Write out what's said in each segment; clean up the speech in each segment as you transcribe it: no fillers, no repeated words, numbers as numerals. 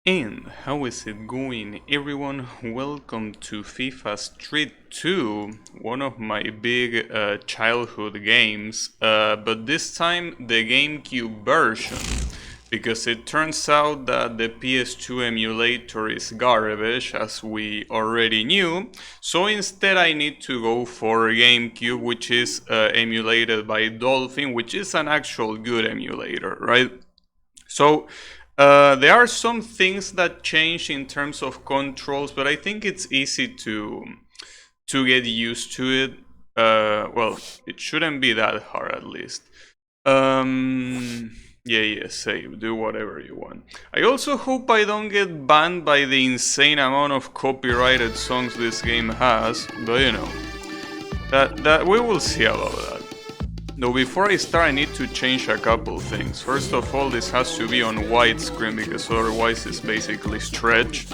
And how is it going, everyone? Welcome to FIFA Street 2, one of my big childhood games, but this time the GameCube version, because it turns out that the PS2 emulator is garbage, as we already knew, so instead I need to go for GameCube, which is emulated by Dolphin, which is an actual good emulator, right? So there are some things that change in terms of controls, but I think it's easy to get used to it. Well, it shouldn't be that hard, at least. Yeah, save, do whatever you want. I also hope I don't get banned by the insane amount of copyrighted songs this game has, but you know, that we will see about that. Though before I start, I need to change a couple things. First of all, this has to be on widescreen because otherwise it's basically stretched.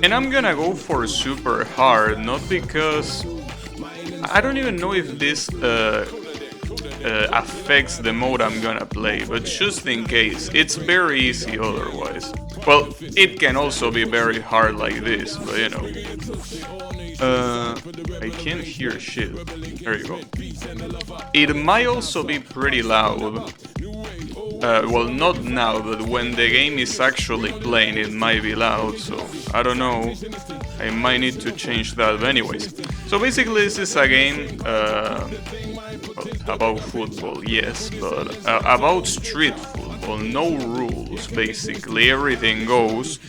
And I'm gonna go for super hard, not because... I don't even know if this affects the mode I'm gonna play, but just in case, it's very easy otherwise. Well, it can also be very hard like this, but you know. I can't hear shit. There you go. It might also be pretty loud. Well, not now, but when the game is actually playing, it might be loud, so I don't know. I might need to change that, but anyways. So basically, this is a game about football, yes, but about street football. No rules, basically. Everything goes.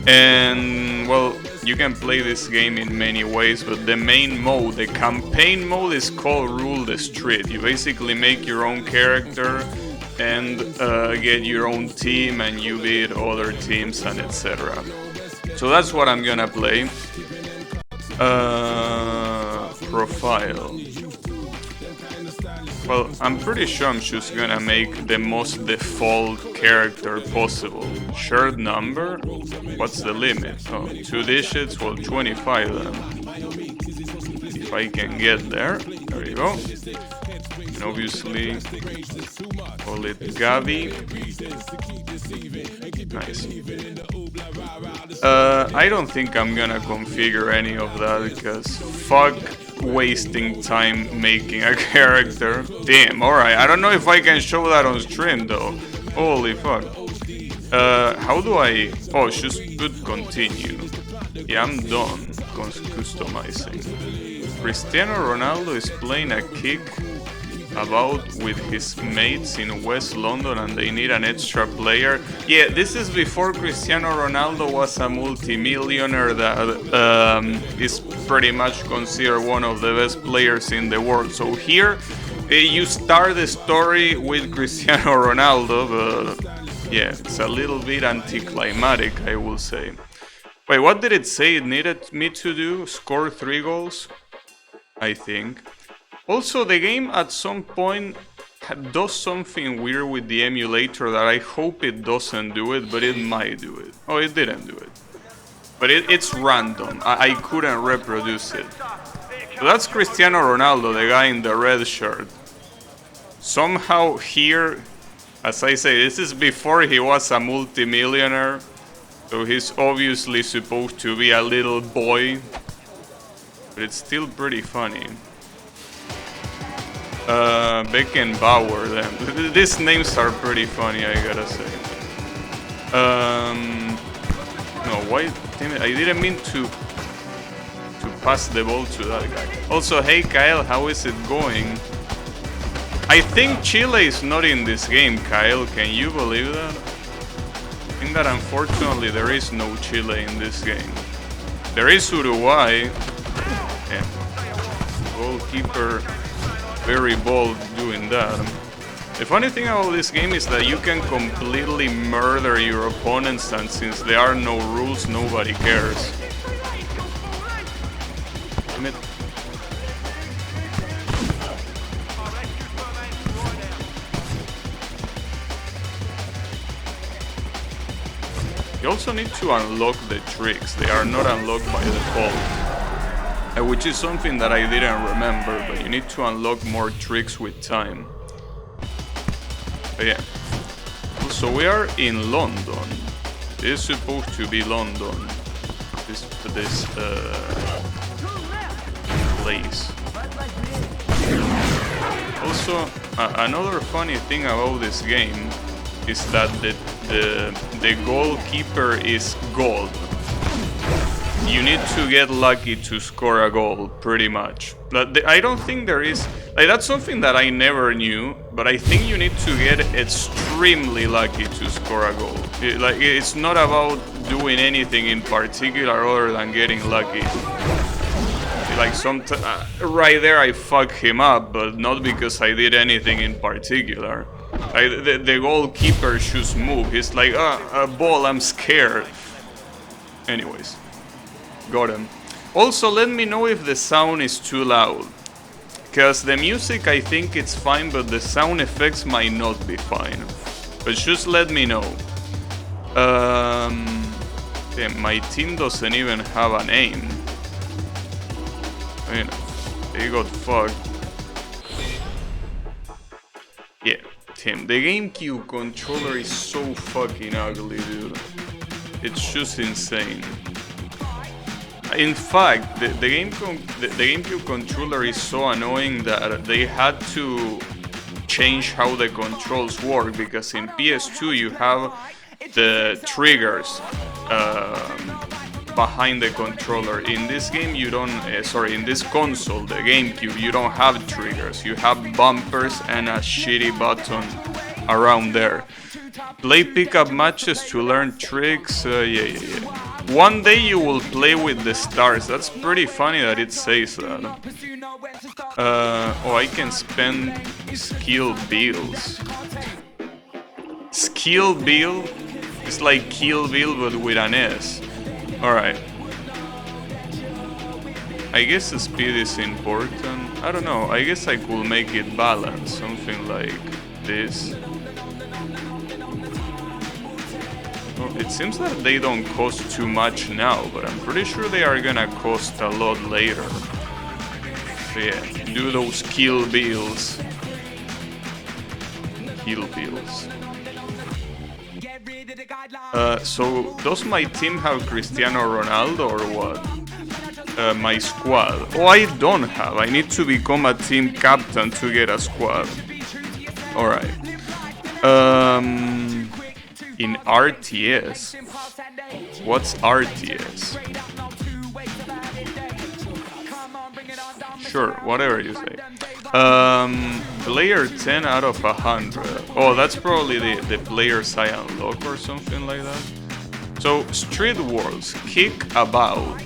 And, well, you can play this game in many ways, but the main mode, the campaign mode, is called Rule the Street. You basically make your own character and get your own team, and you beat other teams and etc. So that's what I'm gonna play. Profile. Well, I'm pretty sure I'm just gonna make the most default character possible. Shirt number? What's the limit? Oh, 2 digits? Well, 25 then. If I can get there. There you go. And obviously, call it Gavi. Nice. I don't think I'm gonna configure any of that because fuck wasting time making a character. Damn, alright. I don't know if I can show that on stream though. Holy fuck. How do I... Oh, just put continue. Yeah, I'm done customizing. Cristiano Ronaldo is playing a kick about with his mates in West London and they need an extra player. Yeah, this is before Cristiano Ronaldo was a multi-millionaire that is pretty much considered one of the best players in the world. So here you start the story with Cristiano Ronaldo, but yeah, it's a little bit anticlimactic, I will say. Wait, what did it say it needed me to do? Score 3 goals? I think. Also, the game at some point does something weird with the emulator that I hope it doesn't do it, but it might do it. Oh, it didn't do it. But it's random. I couldn't reproduce it. So that's Cristiano Ronaldo, the guy in the red shirt. Somehow here, as I say, this is before he was a multi-millionaire. So he's obviously supposed to be a little boy. But it's still pretty funny. Beckenbauer, then. These names are pretty funny, I gotta say. No, why? Damn it, I didn't mean to pass the ball to that guy. Also, hey Kyle, how is it going? I think Chile is not in this game, Kyle. Can you believe that? I think that unfortunately there is no Chile in this game. There is Uruguay. Yeah. Goalkeeper. Very bold doing that. The funny thing about this game is that you can completely murder your opponents, and since there are no rules, nobody cares. Damn it. You also need to unlock the tricks. They are not unlocked by default. Which is something that I didn't remember, but you need to unlock more tricks with time. But yeah. So we are in London. It's supposed to be London. This place. Also, another funny thing about this game is that the goalkeeper is gold. You need to get lucky to score a goal, pretty much. But I don't think there is... Like, that's something that I never knew, but I think you need to get extremely lucky to score a goal. It's not about doing anything in particular other than getting lucky. Like, right there I fucked him up, but not because I did anything in particular. Like, the goalkeeper should move. He's like, a ball, I'm scared. Anyways. Got him. Also, let me know if the sound is too loud. Because the music, I think it's fine, but the sound effects might not be fine. But just let me know. Damn, my team doesn't even have a name. I mean, they got fucked. Yeah, Tim. The GameCube controller is so fucking ugly, dude. It's just insane. In fact, the GameCube controller is so annoying that they had to change how the controls work, because in PS2 you have the triggers behind the controller. In this game you don't, in this console, the GameCube, you don't have triggers. You have bumpers and a shitty button around there. Play pickup matches to learn tricks, yeah. One day you will play with the stars. That's pretty funny that it says that. Oh, I can spend skill bills. Skill bill? It's like Kill Bill but with an S. Alright. I guess the speed is important. I don't know, I guess I could make it balanced. Something like this. It seems that they don't cost too much now, but I'm pretty sure they are gonna cost a lot later. So yeah, do those kill bills. Kill bills. So does my team have Cristiano Ronaldo or what? My squad. Oh, I don't have. I need to become a team captain to get a squad. Alright. In RTS. What's RTS? Sure, whatever you say. Player 10 out of 100. Oh, that's probably the players I unlock or something like that. So, Street Wars, kick about.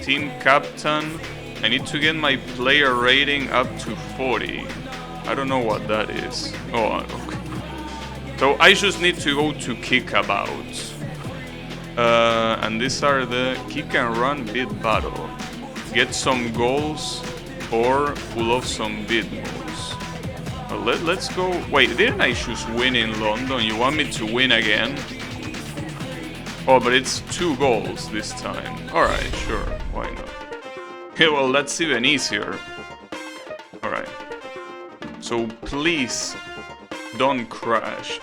Team captain. I need to get my player rating up to 40. I don't know what that is. Oh, okay. So I just need to go to kickabouts. And these are the kick and run bid battle. Get some goals or pull off some bid moves. Let's go. Wait, didn't I just win in London? You want me to win again? Oh, but it's 2 goals this time. Alright, sure. Why not? Okay, well, that's even easier. Alright. So please don't crash.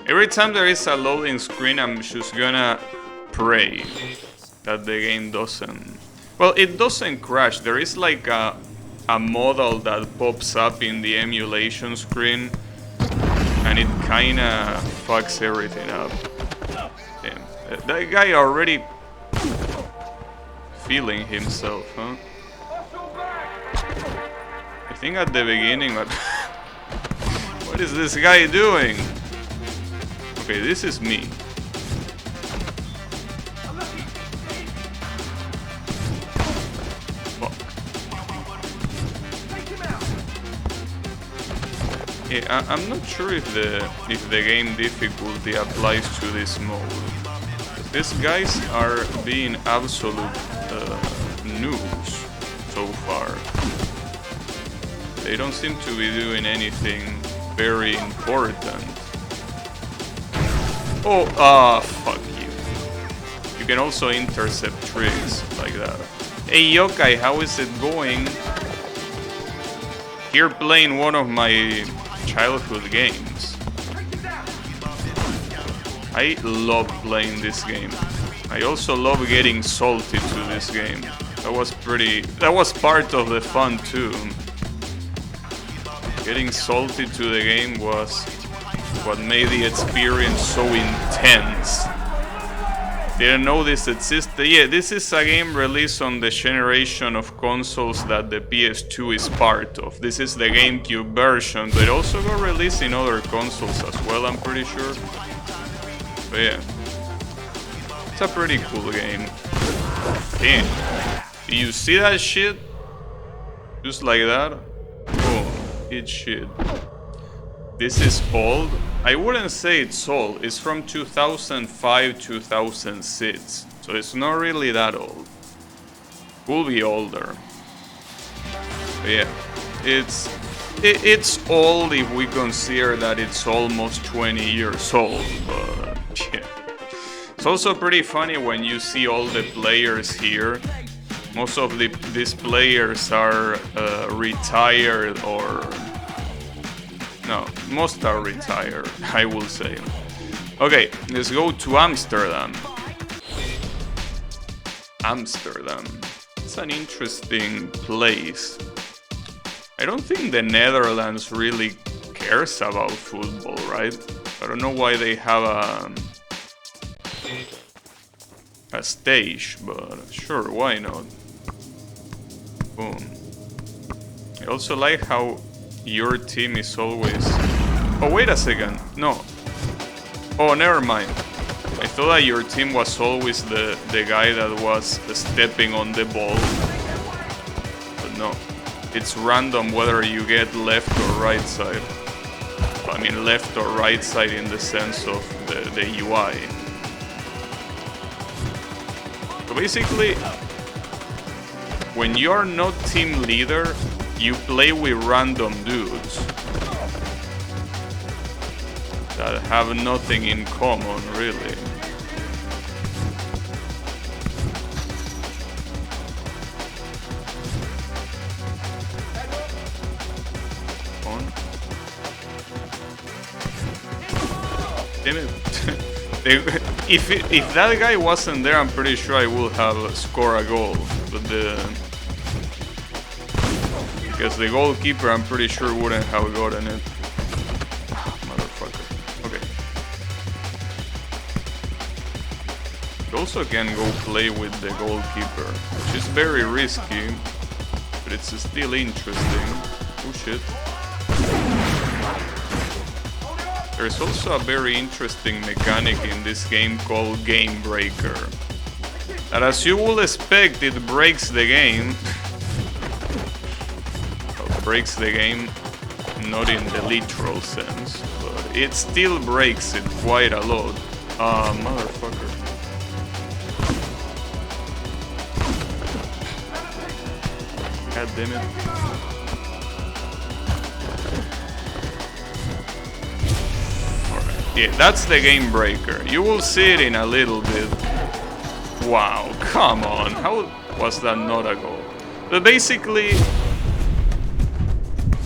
Every time there is a loading screen, I'm just gonna pray that the game doesn't... Well, it doesn't crash. There is like a model that pops up in the emulation screen, and it kinda fucks everything up. Damn. That guy already feeling himself, huh? I think at the beginning... What is this guy doing? Okay, this is me. Fuck. Yeah, I'm not sure if the game difficulty applies to this mode. These guys are being absolute noobs so far. They don't seem to be doing anything very important. Oh, fuck you. You can also intercept tricks like that. Hey, Yokai, how is it going? Here playing one of my childhood games. I love playing this game. I also love getting salty to this game. That was part of the fun too. Getting salty to the game was what made the experience so intense. Didn't know this existed. Yeah, this is a game released on the generation of consoles that the PS2 is part of. This is the GameCube version, but it also got released in other consoles as well, I'm pretty sure. But yeah, it's a pretty cool game. Damn, do you see that shit? Just like that? Boom, hit shit. This is old. I wouldn't say it's old. It's from 2005, 2006. So it's not really that old. Will be older. But yeah, it's old if we consider that it's almost 20 years old. But yeah, it's also pretty funny when you see all the players here. Most of these players are retired or. No, most are retired, I will say. Okay, let's go to Amsterdam. Amsterdam. It's an interesting place. I don't think the Netherlands really cares about football, right? I don't know why they have a stage, but sure, why not? Boom. I also like how your team is always... Oh, wait a second. No. Oh, never mind. I thought that your team was always the guy that was stepping on the ball. But no. It's random whether you get left or right side. I mean left or right side in the sense of the UI. So basically, when you're not team leader, you play with random dudes that have nothing in common, really. On. Damn it. If that guy wasn't there, I'm pretty sure I would have scored a goal. But because the goalkeeper, I'm pretty sure, wouldn't have gotten it. Motherfucker. Okay. You also can go play with the goalkeeper, which is very risky, but it's still interesting. Oh shit. There's also a very interesting mechanic in this game called Game Breaker. And as you would expect, it breaks the game. Breaks the game, not in the literal sense, but it still breaks it quite a lot. Motherfucker. God damn it. Alright, yeah, that's the game breaker. You will see it in a little bit. Wow, come on, how was that not a goal? But basically,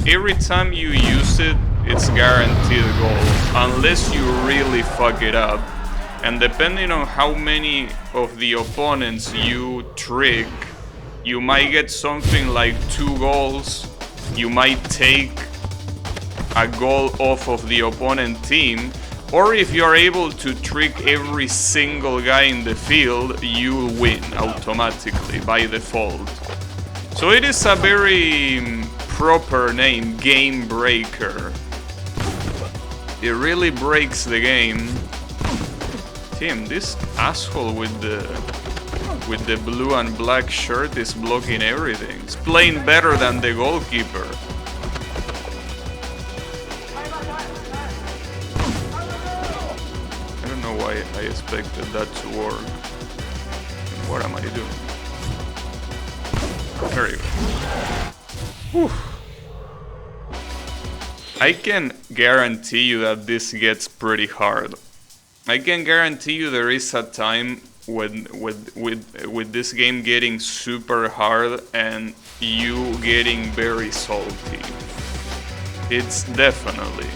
every time you use it, it's guaranteed a goal, unless you really fuck it up. And depending on how many of the opponents you trick, you might get something like 2 goals, you might take a goal off of the opponent team, or if you're able to trick every single guy in the field, you win automatically by default. So it is a very proper name, Game Breaker. It really breaks the game. Damn, this asshole with the blue and black shirt is blocking everything. It's playing better than the goalkeeper. I don't know why I expected that to work. What am I doing? There you go. Whew. I can guarantee you that this gets pretty hard. I can guarantee you there is a time when with this game getting super hard and you getting very salty. It's definitely.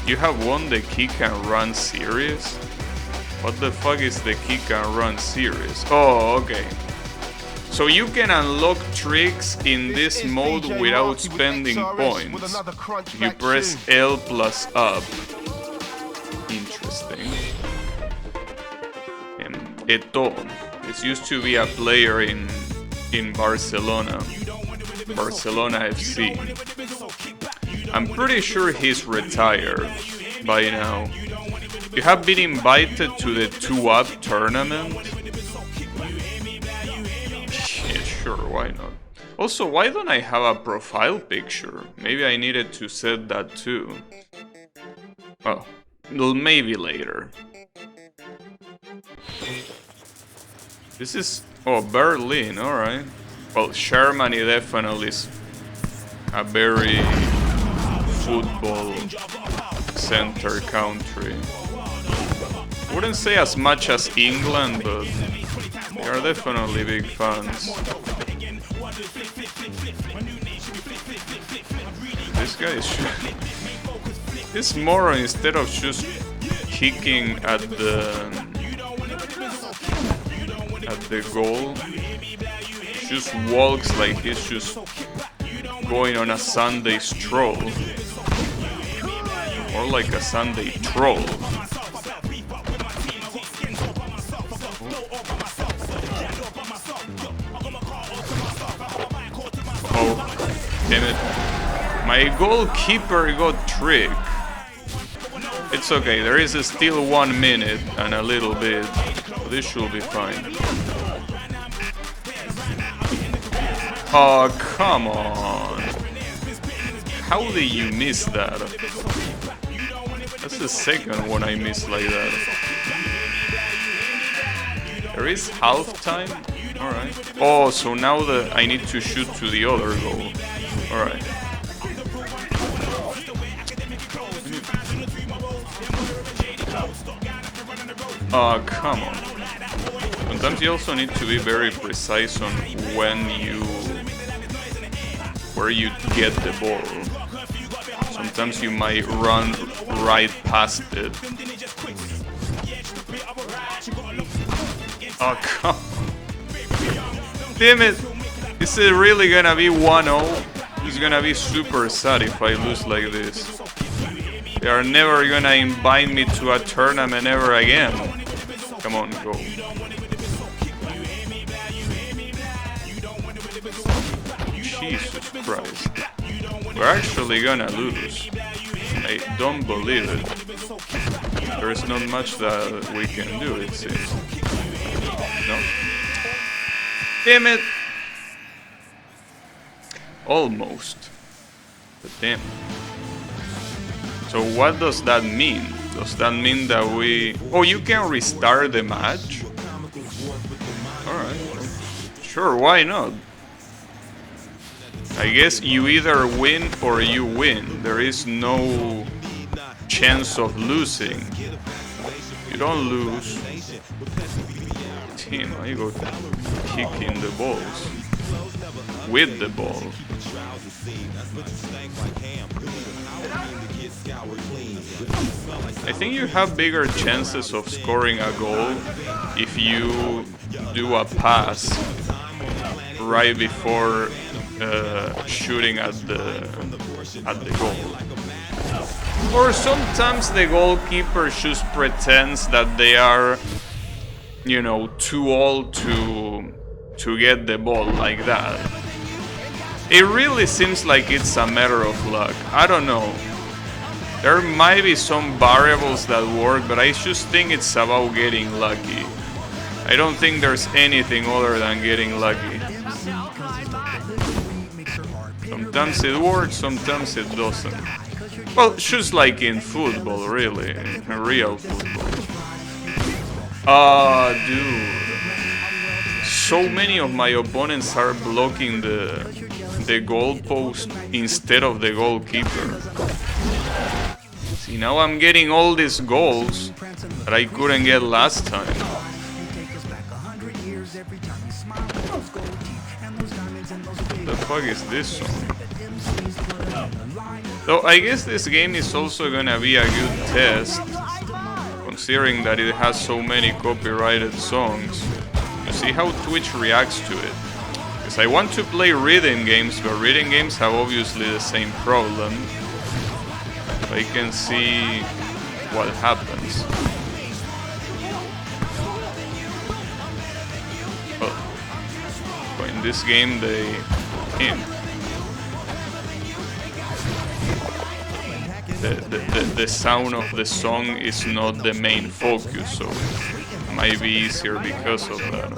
You have won the Kick and Run series? What the fuck is the kick and run series? Oh, okay. So you can unlock tricks in this mode without spending points. You press L plus up. Interesting. Eto'o. This used to be a player in Barcelona. Barcelona FC. I'm pretty sure he's retired by now. You have been invited to the 2-Up tournament? Yeah, sure, why not? Also, why don't I have a profile picture? Maybe I needed to set that too. Oh, well, maybe later. This is... oh, Berlin, alright. Well, Germany definitely is a very football center country. Wouldn't say as much as England, but they are definitely big fans. This guy is... this moron, instead of just kicking at the goal, just walks like he's just going on a Sunday stroll. More like a Sunday troll. Oh, damn it. My goalkeeper got tricked. It's okay, there is still 1 minute and a little bit. So this should be fine. Oh, come on. How did you miss that? That's the second one I missed like that. There is halftime? Alright. Oh, so now I need to shoot to the other goal. Alright. Oh, come on. Sometimes you also need to be very precise on where you get the ball. Sometimes you might run right past it. Oh, come on. Damn it! This is really gonna be 1-0. It's gonna be super sad if I lose like this. They are never gonna invite me to a tournament ever again. Come on, go. Jesus Christ. We're actually gonna lose. I don't believe it. There is not much that we can do, it seems. No. Damn it! Almost. But damn. So what does that mean? Does that mean that we... oh, you can restart the match? Alright. Sure, why not? I guess you either win or you win. There is no chance of losing. You don't lose. Team, I go kicking the balls. With the ball. I think you have bigger chances of scoring a goal if you do a pass right before shooting at the goal. Or sometimes the goalkeeper just pretends that they are, you know, too old to get the ball like that. It really seems like it's a matter of luck. I don't know. There might be some variables that work, but I just think it's about getting lucky. I don't think there's anything other than getting lucky. Sometimes it works, sometimes it doesn't. Well, just like in football, really. In real football. Dude. So many of my opponents are blocking the goalpost instead of the goalkeeper. See, now I'm getting all these goals that I couldn't get last time. What the fuck is this song? So I guess this game is also gonna be a good test, considering that it has so many copyrighted songs. You see how Twitch reacts to it. Because I want to play rhythm games, but rhythm games have obviously the same problem. I can see what happens. But in this game they the sound of the song is not the main focus, so it might be easier because of that.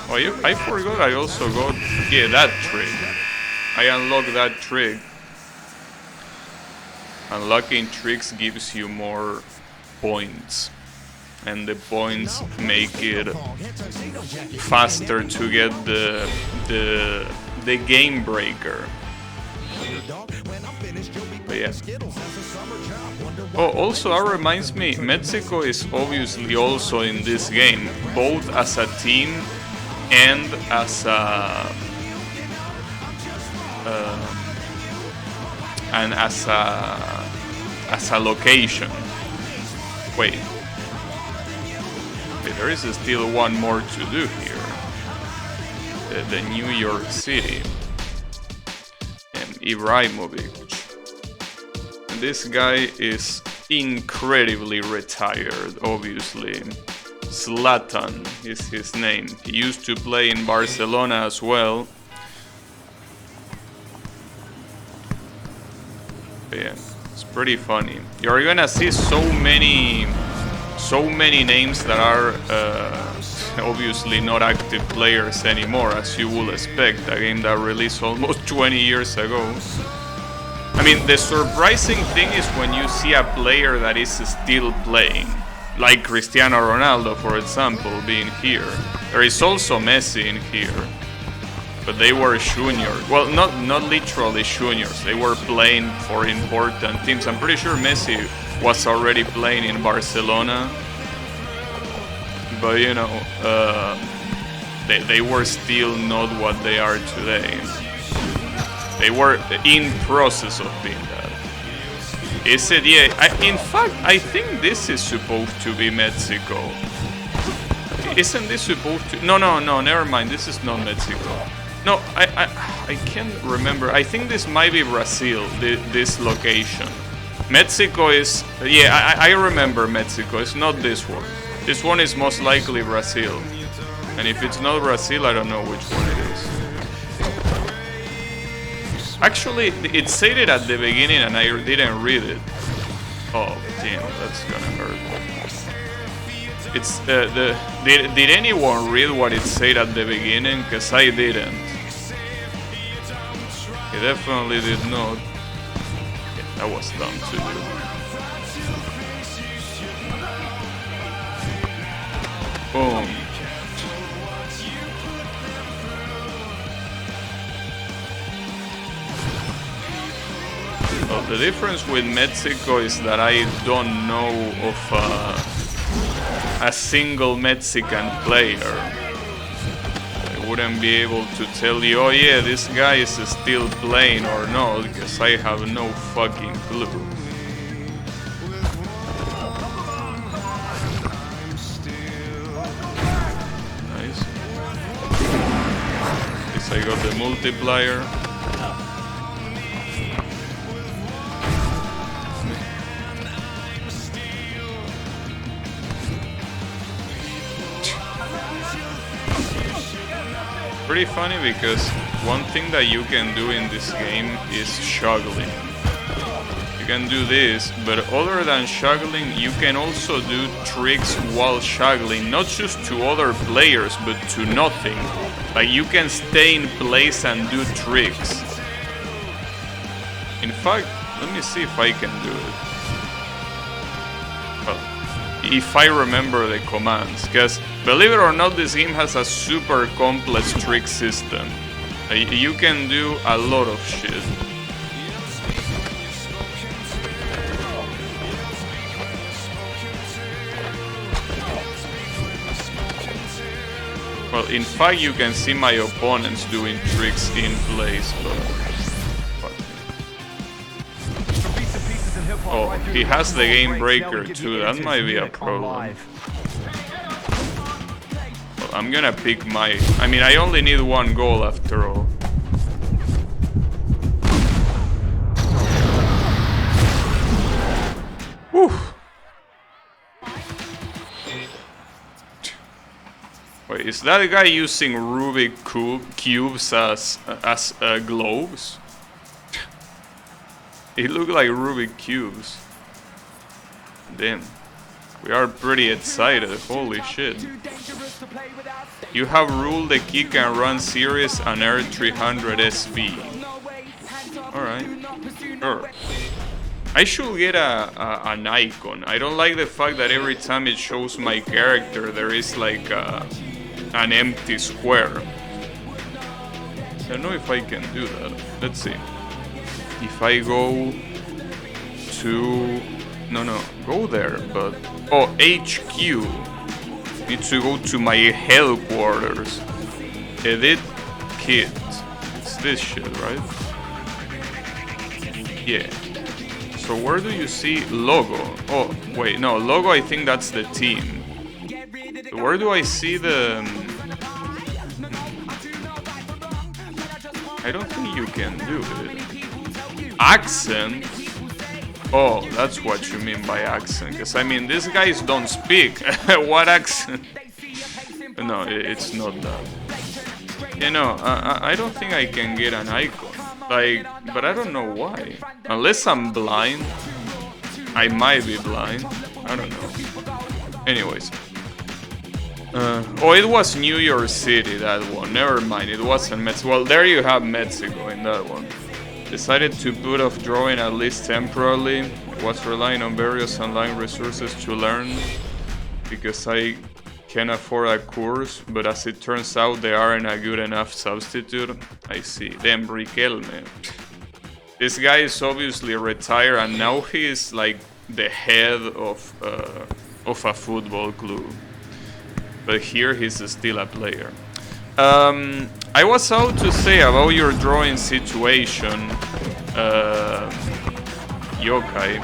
Oh, yeah, I forgot I also got, yeah, that trick. I unlocked that trick. Unlocking tricks gives you more points, and the points make it faster to get the game breaker. But yeah. Oh, also that reminds me, Mexico is obviously also in this game, both as a team and as a as a location. Wait, there is still one more to do here. The New York City. Ibrahimovic. This guy is incredibly retired, obviously. Zlatan is his name. He used to play in Barcelona as well. But yeah, it's pretty funny. You're gonna see so many names that are obviously not active players anymore, as you would expect, a game that released almost 20 years ago. I mean, the surprising thing is when you see a player that is still playing, like Cristiano Ronaldo, for example, being here. There is also Messi in here, but they were juniors. Well, not literally juniors, they were playing for important teams. I'm pretty sure Messi was already playing in Barcelona, but you know, they were still not what they are today. They were in process of being that. Is it? Yeah. In fact, I think this is supposed to be Mexico. Isn't this supposed to? No. Never mind. This is not Mexico. No, I can't remember. I think this might be Brazil. This location. Mexico is. Yeah, I remember Mexico. It's not this one. This one is most likely Brazil. And if it's not Brazil, I don't know which one it is. Actually, it said it at the beginning and I didn't read it. Oh, damn, that's gonna hurt. It's did anyone read what it said at the beginning? Because I didn't. I definitely did not. Yeah, that was dumb to do. Boom. Well, the difference with Mexico is that I don't know of a single Mexican player. I wouldn't be able to tell you, oh yeah, this guy is still playing or not, because I have no fucking clue. I got the multiplier. Pretty funny because one thing that you can do in this game is juggling. You can do this, but other than juggling, you can also do tricks while juggling, not just to other players, but to nothing. Like, you can stay in place and do tricks. In fact, let me see if I can do it. Well, if I remember the commands, because believe it or not, this game has a super complex trick system. You can do a lot of shit. Well, in fact, you can see my opponents doing tricks in place, but... Oh, he has the game breaker too. That might be a problem. Well, I'm gonna pick my... I mean, I only need one goal after all. Whew. Wait, is that guy using Rubik cubes as globes? It looked like Rubik cubes. Damn. We are pretty excited, holy shit. You have ruled the kick and run series on Air 300 SV. Alright, sure. I should get an icon. I don't like the fact that every time it shows my character there is like an empty square. I don't know if I can do that. Let's see. If I go to... No, go there, but... Oh, HQ. Need to go to my headquarters. Edit kit. It's this shit, right? Yeah. So where do you see logo? Oh, wait, no, logo, I think that's the team. So where do I see the... I don't think you can do it. Accent? Oh, that's what you mean by accent. Because, I mean, these guys don't speak. What accent? No, it's not that. You know, I don't think I can get an icon. Like, but I don't know why. Unless I'm blind. I might be blind. I don't know. Anyways. Oh, it was New York City, that one. Never mind, it wasn't Mexico. Well, there you have Mexico in that one. Decided to put off drawing at least temporarily. Was relying on various online resources to learn. Because I can afford a course, but as it turns out, they aren't a good enough substitute. I see. Then Riquelme. This guy is obviously retired, and now he is like the head of a football club. But here he's still a player. I was out to say about your drawing situation, Yokai,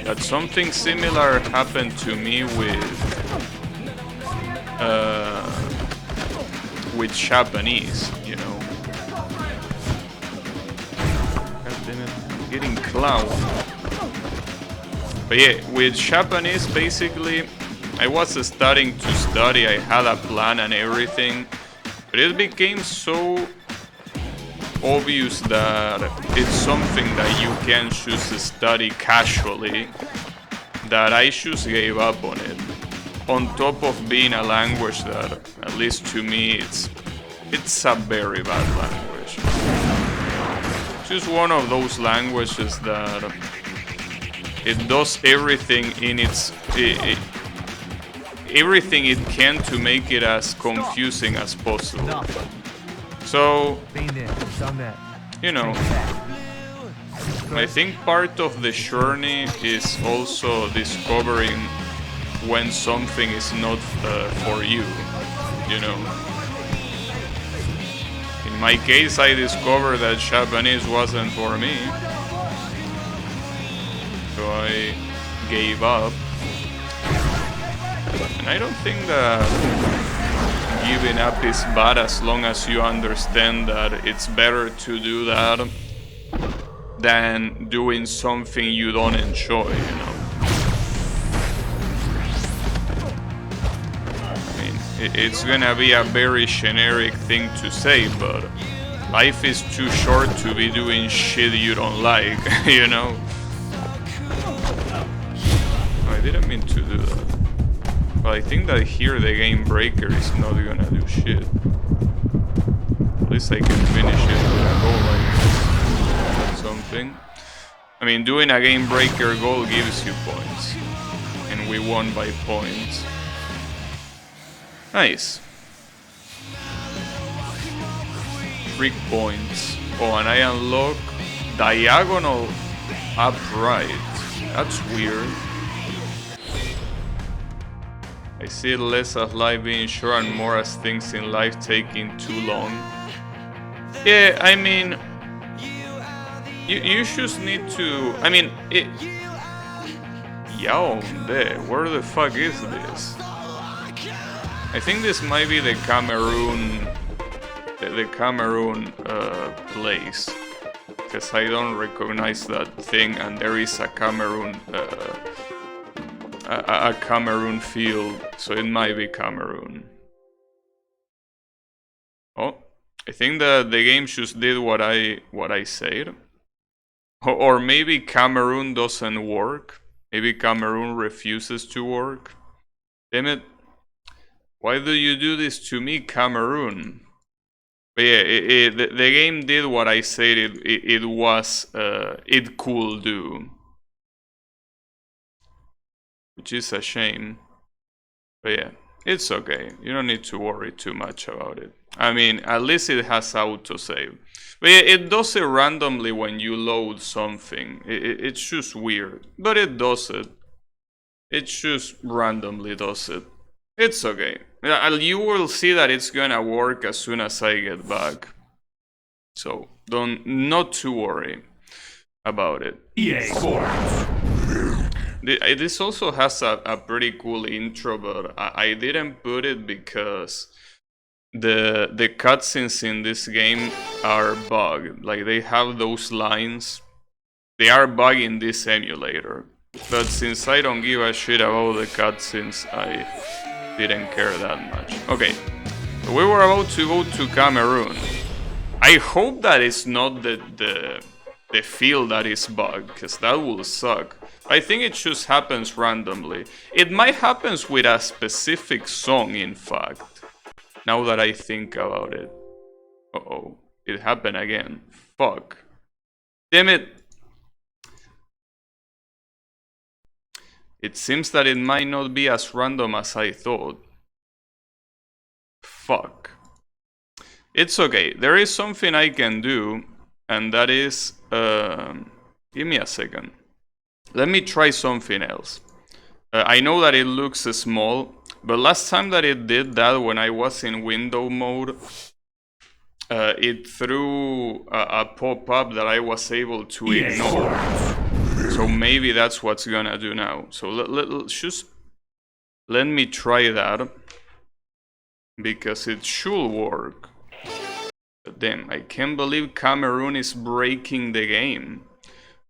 that something similar happened to me with Japanese, you know. God damn it, I'm getting clowned. But yeah, with Japanese, basically, I was starting to study, I had a plan and everything, but it became so obvious that it's something that you can just study casually that I just gave up on it. On top of being a language that, at least to me, it's a very bad language. It's just one of those languages that it does everything in everything it can to make it as confusing as possible. So, you know, I think part of the journey is also discovering when something is not for you, you know. In my case, I discovered that Japanese wasn't for me, so I gave up. And I don't think that giving up is bad as long as you understand that it's better to do that than doing something you don't enjoy, you know. I mean, it's gonna be a very generic thing to say, but life is too short to be doing shit you don't like, you know. I didn't mean to do that. But I think that here the game breaker is not gonna do shit. At least I can finish it with a goal like something. I mean, doing a game breaker goal gives you points. And we won by points. Nice. 3 points. Oh, and I unlock diagonal upright. That's weird. I see it less as life being short and more as things in life taking too long. Yeah, I mean, you just need to... I mean, Yaoundé, where the fuck is this? I think this might be the Cameroon, the Cameroon place, because I don't recognize that thing, and there is a Cameroon, a Cameroon field, so it might be Cameroon. Oh, I think that the game just did what I said, or maybe Cameroon doesn't work. Maybe Cameroon refuses to work. Damn it! Why do you do this to me, Cameroon? But yeah, the game did what I said it could do, which is a shame. But yeah, it's okay. You don't need to worry too much about it. I mean, at least it has autosave. But yeah, it does it randomly when you load something. It's just weird, but it does it. It just randomly does it. It's okay. You will see that it's gonna work as soon as I get back. So not to worry about it. EA Sports. This also has a pretty cool intro, but I didn't put it because the cutscenes in this game are bugged. Like, they have those lines. They are bugged in this emulator. But since I don't give a shit about the cutscenes, I didn't care that much. Okay, so we were about to go to Cameroon. I hope that it's not the field that is bugged, because that will suck. I think it just happens randomly. It might happen with a specific song, in fact, now that I think about it. Uh-oh, it happened again. Fuck. Damn it. It seems that it might not be as random as I thought. Fuck. It's okay. There is something I can do, and that is... give me a second. Let me try something else. I know that it looks small, but last time that it did that, when I was in window mode, it threw a pop-up that I was able to ignore. So maybe that's what's gonna do now. So just let me try that, because it should work. But damn, I can't believe Cameroon is breaking the game.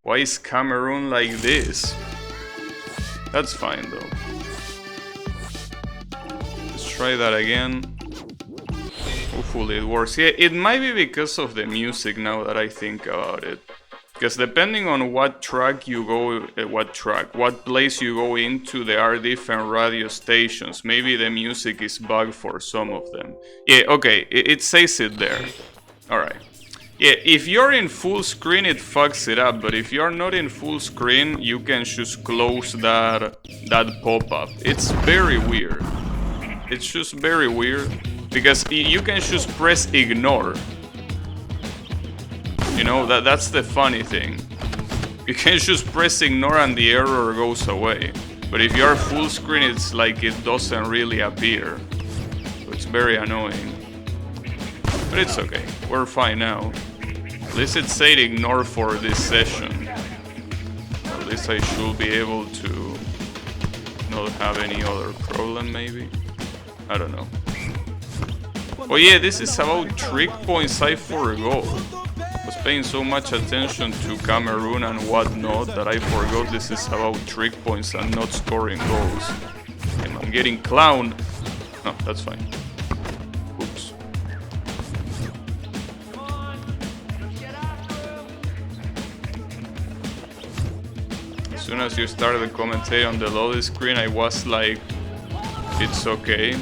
Why is Cameroon like this? That's fine though. Let's try that again. Hopefully it works. Yeah, it might be because of the music now that I think about it. Because depending on what track you go, what place you go into, there are different radio stations. Maybe the music is bugged for some of them. Yeah, okay, it says it there. Alright. Yeah, if you're in full screen, it fucks it up, but if you're not in full screen, you can just close that pop-up. It's very weird. It's just very weird, because you can just press ignore. You know, that's the funny thing. You can just press ignore and the error goes away. But if you're full screen, it's like it doesn't really appear. So it's very annoying. But it's okay, we're fine now. At least it said ignore for this session. At least I should be able to not have any other problem, maybe? I don't know. Oh yeah, this is about trick points I forgot. I was paying so much attention to Cameroon and whatnot that I forgot this is about trick points and not scoring goals. And I'm getting clowned. No, that's fine. Oops. As soon as you started the commentary on the loading screen, I was like, it's okay.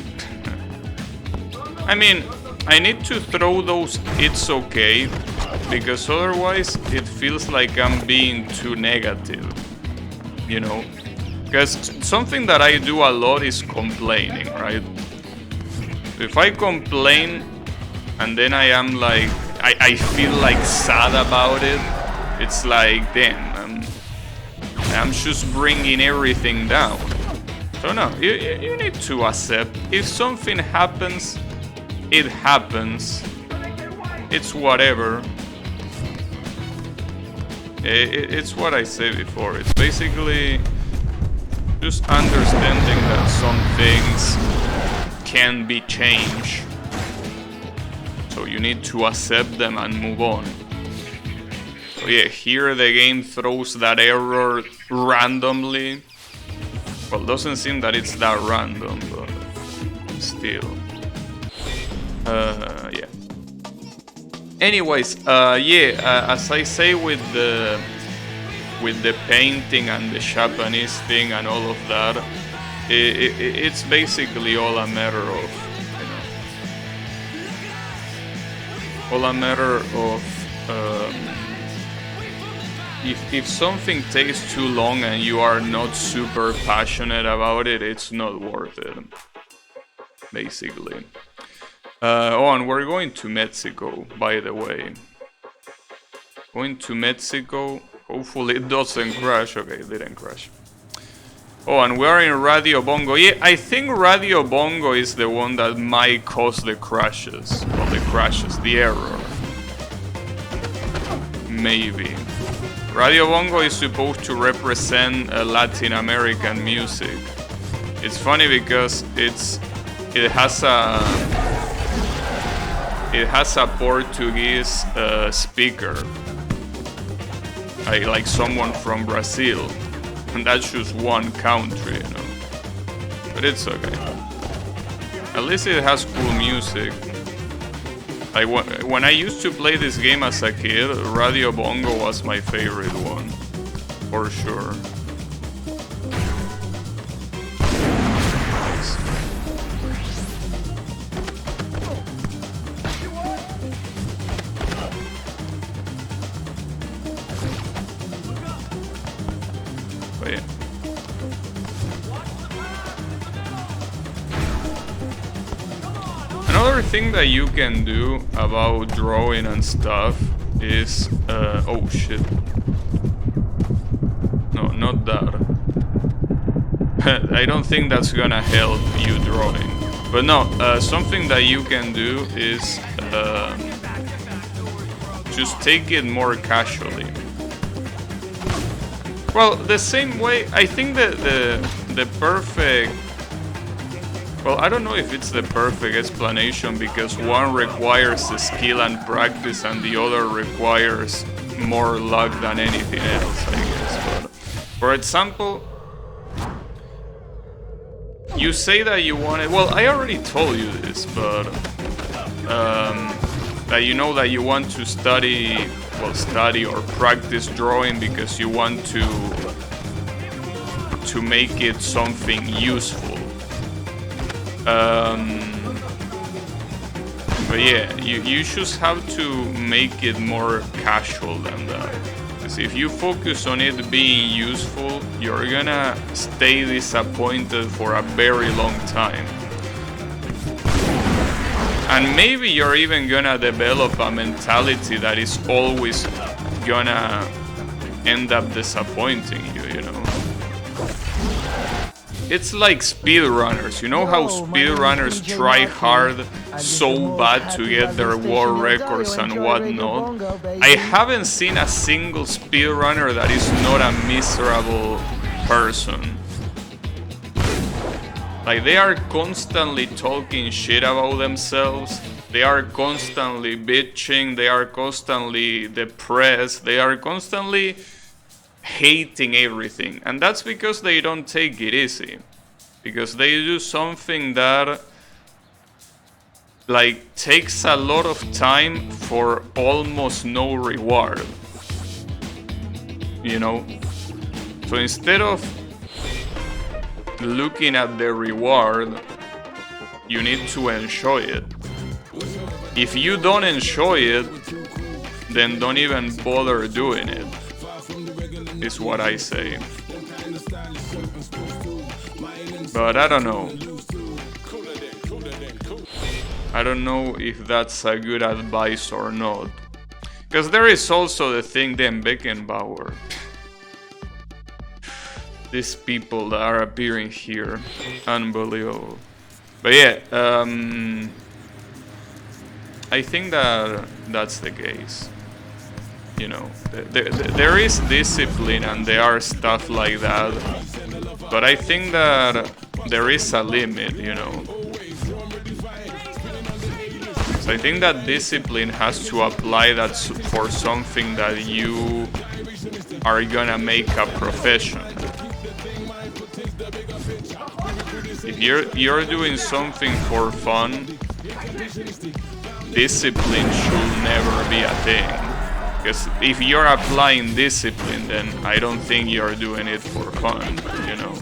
I mean, I need to throw those it's okay, because otherwise it feels like I'm being too negative, you know? Because something that I do a lot is complaining, right? If I complain and then I am like, I feel like sad about it, it's like, damn, I'm just bringing everything down. So no, you need to accept. If something happens, it happens. It's whatever. It's what I said before. It's basically Just understanding that some things can be changed. So you need to accept them and move on. So yeah, here the game throws that error randomly. Well, doesn't seem that it's that random, but still. Yeah. Anyways, as I say with the painting and the Japanese thing and all of that, it's basically all a matter of, you know, all a matter of if something takes too long and you are not super passionate about it, it's not worth it, basically. Oh, and we're going to Mexico, by the way. Going to Mexico. Hopefully it doesn't crash. Okay, it didn't crash. Oh, and we are in Radio Bongo. Yeah, I think Radio Bongo is the one that might cause the crashes. Well, the error. Maybe. Radio Bongo is supposed to represent Latin American music. It's funny because it has a Portuguese speaker, like someone from Brazil, and that's just one country, you know. But it's okay. At least it has cool music. Like when I used to play this game as a kid, Radio Bongo was my favorite one, for sure. Nice. But yeah. Another thing that you can do about drawing and stuff is oh shit. No, not that. I don't think that's gonna help you drawing. But no, something that you can do is just take it more casually. Well, the same way, I think that the perfect... Well, I don't know if it's the perfect explanation because one requires skill and practice and the other requires more luck than anything else, I guess. But for example, you say that you want it. Well, I already told you this, but that you know that you want to study or practice drawing because you want to make it something useful. But yeah, you just have to make it more casual than that. Because if you focus on it being useful, you're gonna stay disappointed for a very long time. And maybe you're even gonna develop a mentality that is always gonna end up disappointing you, you know? It's like speedrunners. You know how speedrunners try hard so bad to get their world records and whatnot? I haven't seen a single speedrunner that is not a miserable person. Like, they are constantly talking shit about themselves. They are constantly bitching. They are constantly depressed. They are constantly hating everything, and that's because they don't take it easy, because they do something that like takes a lot of time for almost no reward, you know. So instead of looking at the reward, you need to enjoy it. If you don't enjoy it, then don't even bother doing it, is what I say. But I don't know. I don't know if that's a good advice or not. Because there is also the thing, then Beckenbauer. These people that are appearing here. Unbelievable. But yeah, I think that that's the case. You know, there is discipline and there are stuff like that But I think that there is a limit, you know. So I think that discipline has to apply that for something that you are gonna make a profession. If you're doing something for fun, discipline should never be a thing. Because if you're applying discipline, then I don't think you're doing it for fun, you know.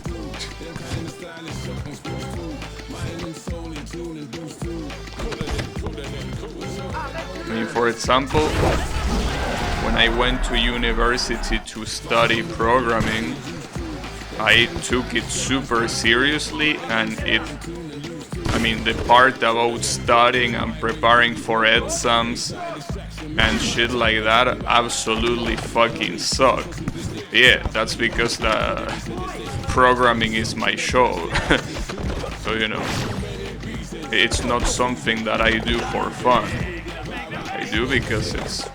I mean, for example, when I went to university to study programming, I took it super seriously, and the part about studying and preparing for exams and shit like that absolutely fucking sucked. Yeah, that's because the programming is my show. So, you know, it's not something that I do for fun. I do because it's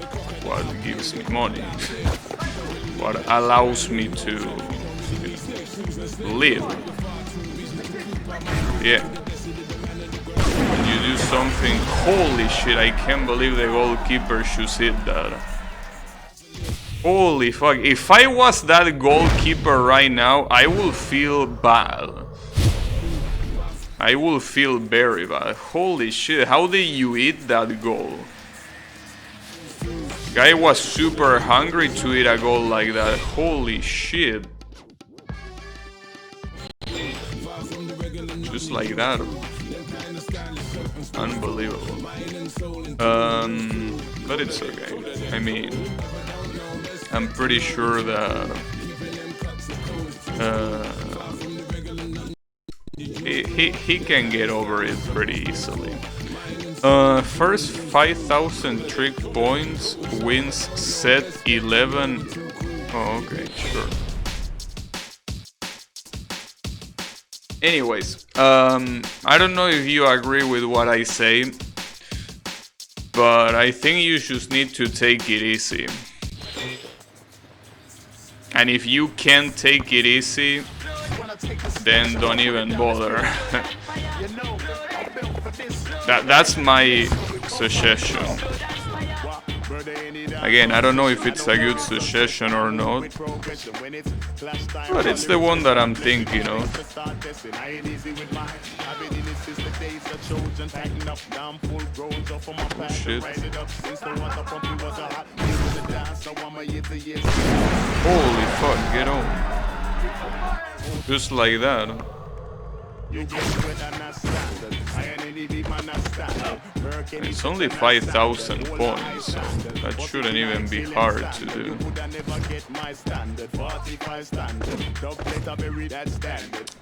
what gives me money, what allows me to live. Yeah. When you do something, holy shit, I can't believe the goalkeeper just hit that. Holy fuck, if I was that goalkeeper right now, I will feel bad. I will feel very bad. Holy shit, how did you eat that goal? Guy was super hungry to eat a goal like that. Holy shit. Just like that. Unbelievable. But it's okay. I mean, I'm pretty sure that he can get over it pretty easily. First 5,000 trick points wins set 11. Oh, okay, sure. Anyways, I don't know if you agree with what I say, but I think you just need to take it easy. And if you can't take it easy, then don't even bother. That's my suggestion. Again, I don't know if it's a good suggestion or not, but it's the one that I'm thinking of. Oh, shit. Holy fuck, get on. Just like that. It's only 5,000 points, so that shouldn't even be hard to do.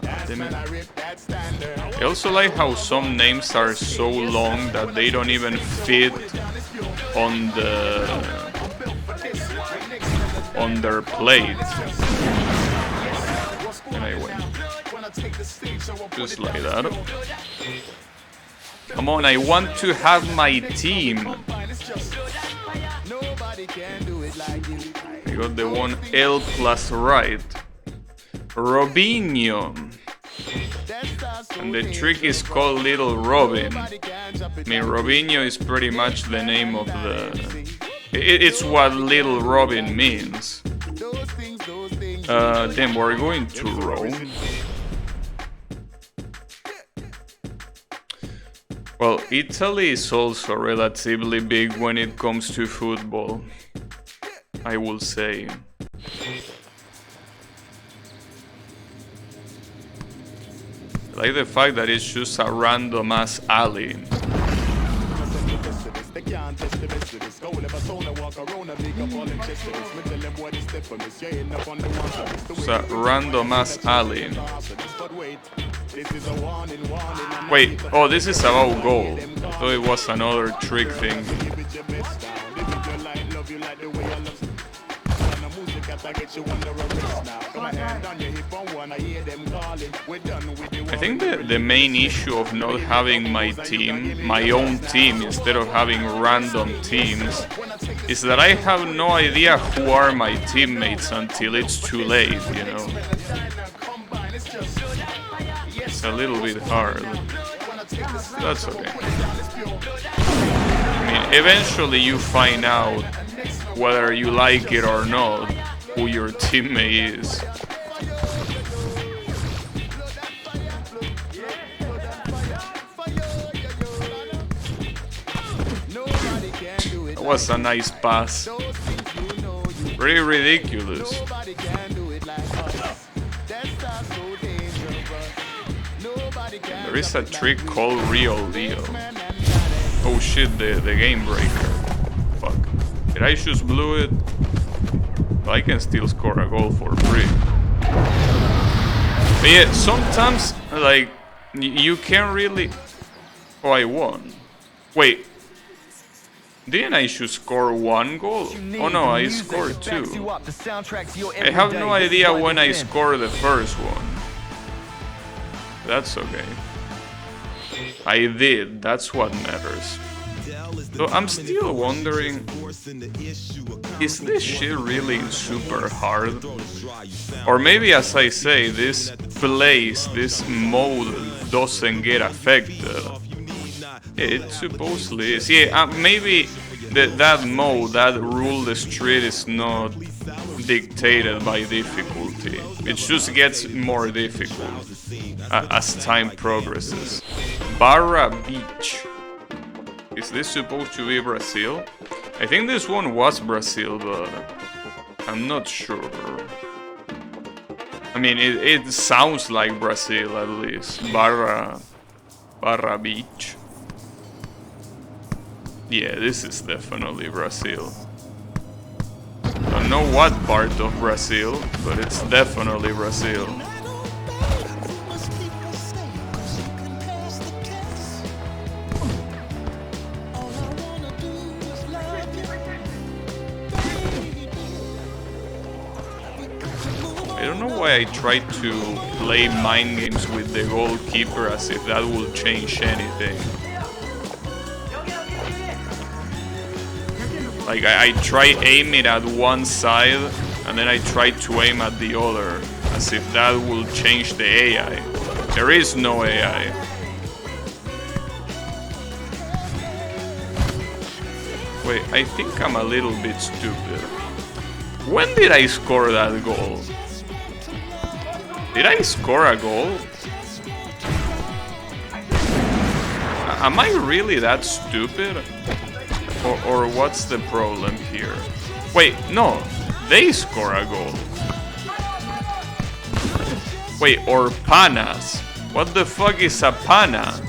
Damn it. I also like how some names are so long that they don't even fit on their plate. Anyway, just like that. Come on, I want to have my team. I got the one L plus right. Robinho. And the trick is called Little Robin. I mean, Robinho is pretty much the name of the... It's what Little Robin means. Then we're going to Rome. Well, Italy is also relatively big when it comes to football, I will say. I like the fact that it's just a random ass alley. It's a random ass alley. Wait, oh, this is about goal. I thought it was another trick thing. I think the main issue of not having my own team, instead of having random teams, is that I have no idea who are my teammates until it's too late, you know. It's a little bit hard. That's okay. I mean, eventually you find out whether you like it or not, who your teammate is. That was a nice pass. Pretty ridiculous. There is a trick called Real Leo. Oh shit, the game breaker. Fuck. Did I just blew it? But I can still score a goal for free. But yeah, sometimes, like, you can't really... Oh, I won. Wait. Didn't I just score one goal? Oh no, I scored two. I have no idea when I scored the first one. That's okay. I did, that's what matters. So I'm still wondering, is this shit really super hard? Or maybe, as I say, this place, this mode doesn't get affected. It supposedly is. Yeah, maybe that mode, that rule the street is not dictated by difficulty. It just gets more difficult as time progresses. Barra Beach. Is this supposed to be Brazil? I think this one was Brazil, but I'm not sure. I mean, it sounds like Brazil at least. Barra Beach. Yeah, this is definitely Brazil. Don't know what part of Brazil, but it's definitely Brazil. I don't know why I tried to play mind games with the goalkeeper as if that will change anything. Like, I try aiming at one side, and then I try to aim at the other, as if that will change the AI. There is no AI. Wait, I think I'm a little bit stupid. When did I score that goal? Did I score a goal? Am I really that stupid? Or what's the problem here? Wait, no, they score a goal. Wait, or panas. What the fuck is a pana?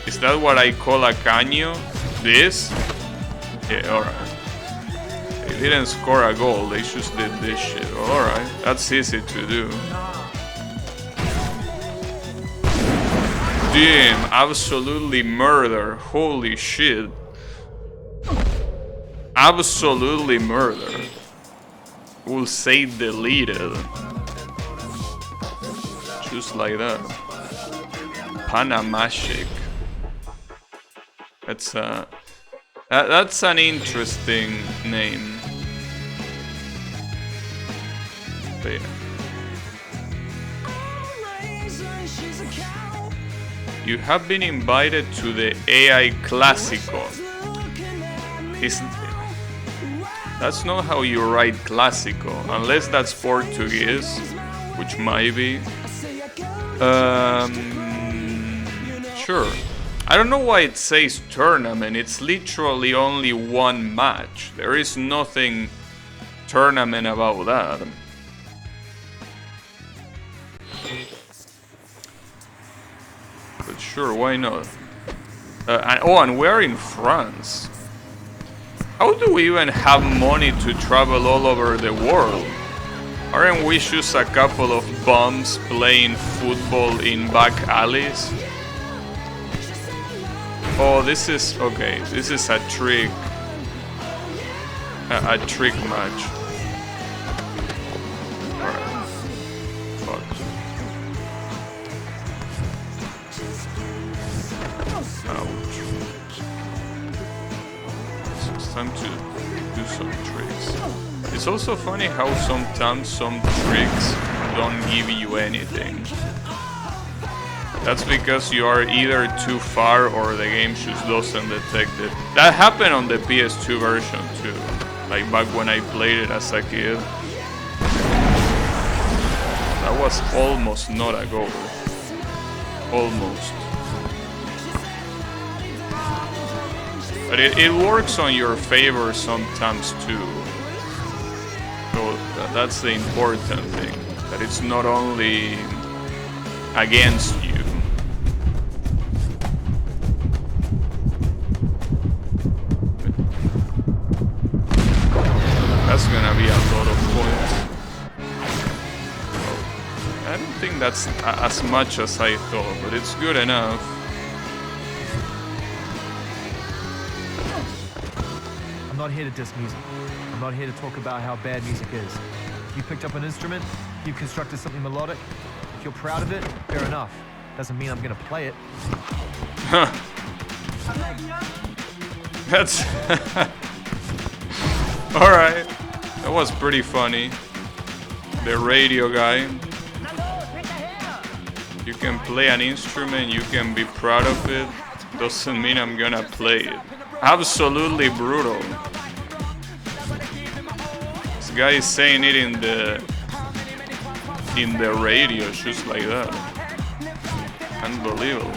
Is that what I call a caño? This? Yeah, alright. They didn't score a goal, they just did this shit. Alright, that's easy to do. Damn, absolutely murder. Holy shit. Absolutely murder. We'll say deleted. Just like that. Panamashik. That's an interesting name. But yeah. You have been invited to the AI Clásico. That's not how you write Clásico, unless that's Portuguese, which might be. Sure. I don't know why it says tournament, it's literally only one match. There is nothing tournament about that. But sure, why not? And we're in France. How do we even have money to travel all over the world? Aren't we just a couple of bums playing football in back alleys? Oh, this is... okay, this is a trick. A trick match. Alright. Fuck. Ouch. So it's time to do some tricks. It's also funny how sometimes some tricks don't give you anything. That's because you are either too far or the game just doesn't detect it. That happened on the PS2 version too, like back when I played it as a kid. That was almost not a goal. Almost. But it works on your favor sometimes too. So that's the important thing. That it's not only against you. That's gonna be a lot of points. I don't think that's as much as I thought, but it's good enough. I'm not here to diss music. I'm not here to talk about how bad music is. You picked up an instrument, you constructed something melodic. If you're proud of it, fair enough. Doesn't mean I'm gonna play it. Huh. That's... Alright. That was pretty funny. The radio guy. You can play an instrument, you can be proud of it. Doesn't mean I'm gonna play it. Absolutely brutal. This guy is saying it in the radio, just like that. Unbelievable.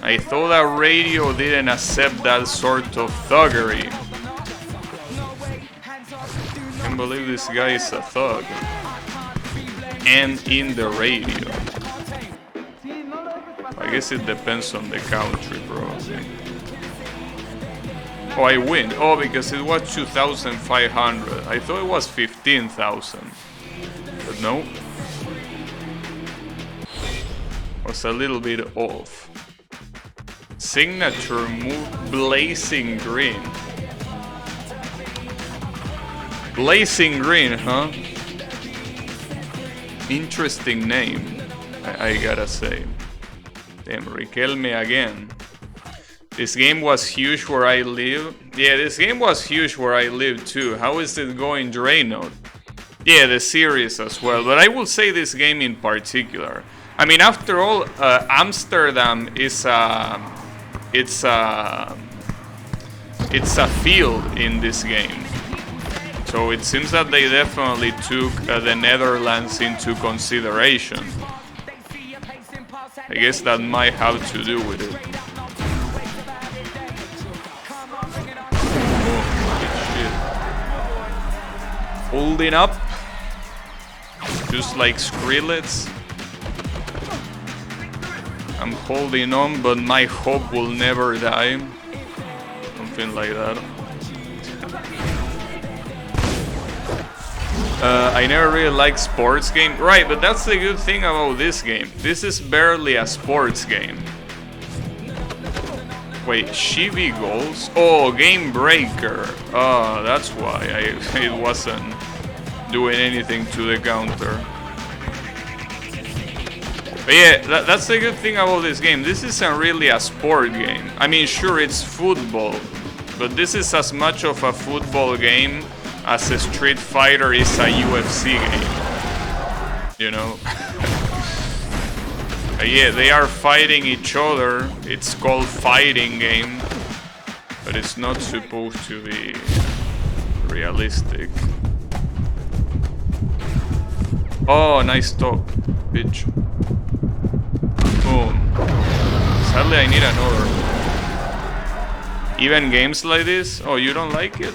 I thought that radio didn't accept that sort of thuggery. I can't believe this guy is a thug. And in the radio. I guess it depends on the country, probably. Oh, I win. Oh, because it was 2,500. I thought it was 15,000. But no. Was a little bit off. Signature move, Blazing Green. Blazing Green, huh? Interesting name, I gotta say. Damn, Riquelme again. This game was huge where I live. Yeah, this game was huge where I live too. How is it going, Draynote? Yeah, the series as well. But I will say this game in particular. I mean, after all, Amsterdam is it's a field in this game. So it seems that they definitely took the Netherlands into consideration. I guess that might have to do with it. Oh, shit. Holding up. Just like Skrillex. I'm holding on, but my hope will never die. Something like that. I never really liked sports games. Right, but that's the good thing about this game. This is barely a sports game. Wait, Chibi goals? Oh, Game Breaker. Oh, that's why it wasn't doing anything to the counter. But yeah, that's the good thing about this game. This isn't really a sport game. I mean, sure, it's football. But this is as much of a football game as a Street Fighter is a UFC game, you know? Yeah, they are fighting each other. It's called fighting game, but it's not supposed to be realistic. Oh, nice talk, bitch. Boom. Sadly, I need another. Even games like this? Oh, you don't like it?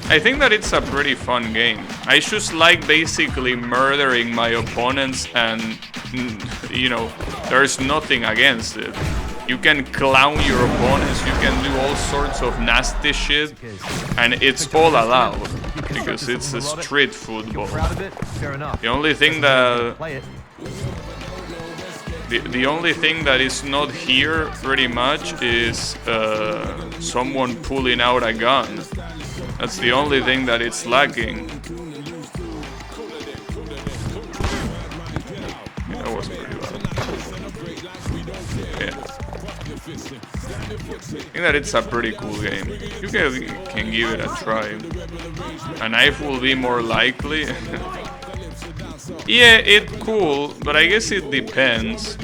I think that it's a pretty fun game. I just like basically murdering my opponents and, you know, there's nothing against it. You can clown your opponents, you can do all sorts of nasty shit, and it's all allowed, because it's a street football. The only thing that... The only thing that is not here, pretty much, is someone pulling out a gun. That's the only thing that it's lacking. That was pretty bad. Yeah. I think that it's a pretty cool game. You can give it a try. A knife will be more likely. Yeah, it cool, but I guess it depends.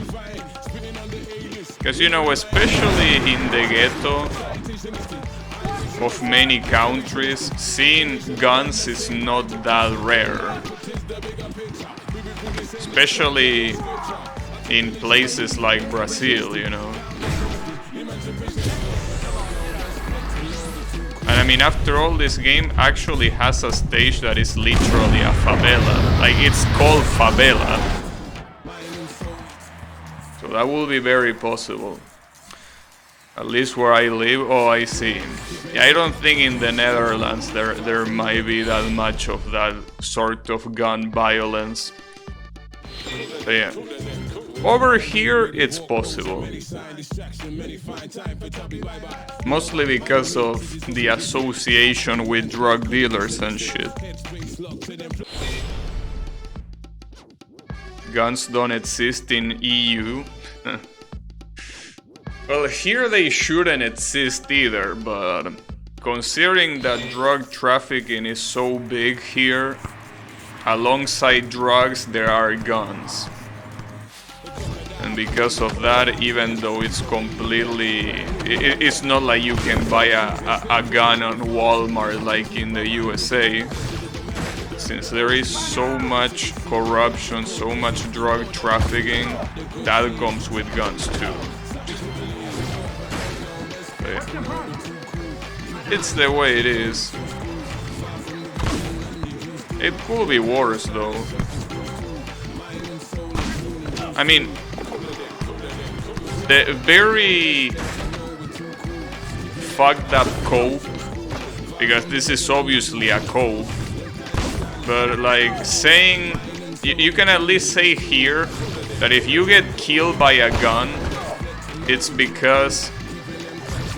Because, you know, especially in the ghetto of many countries, seeing guns is not that rare. Especially in places like Brazil, you know. And I mean, after all, this game actually has a stage that is literally a favela. Like, it's called favela. So that will be very possible. At least where I live. Oh, I see. Yeah, I don't think in the Netherlands there might be that much of that sort of gun violence. So yeah. Over here, it's possible. Mostly because of the association with drug dealers and shit. Guns don't exist in EU. Well, here they shouldn't exist either, but considering that drug trafficking is so big here, alongside drugs there are guns. And because of that, even though it's completely... It's not like you can buy a gun on Walmart like in the USA. Since there is so much corruption, so much drug trafficking, that comes with guns too. So yeah. It's the way it is. It could be worse though. I mean, the very fucked up cope, because this is obviously a cope, but like saying, you can at least say here that if you get killed by a gun, it's because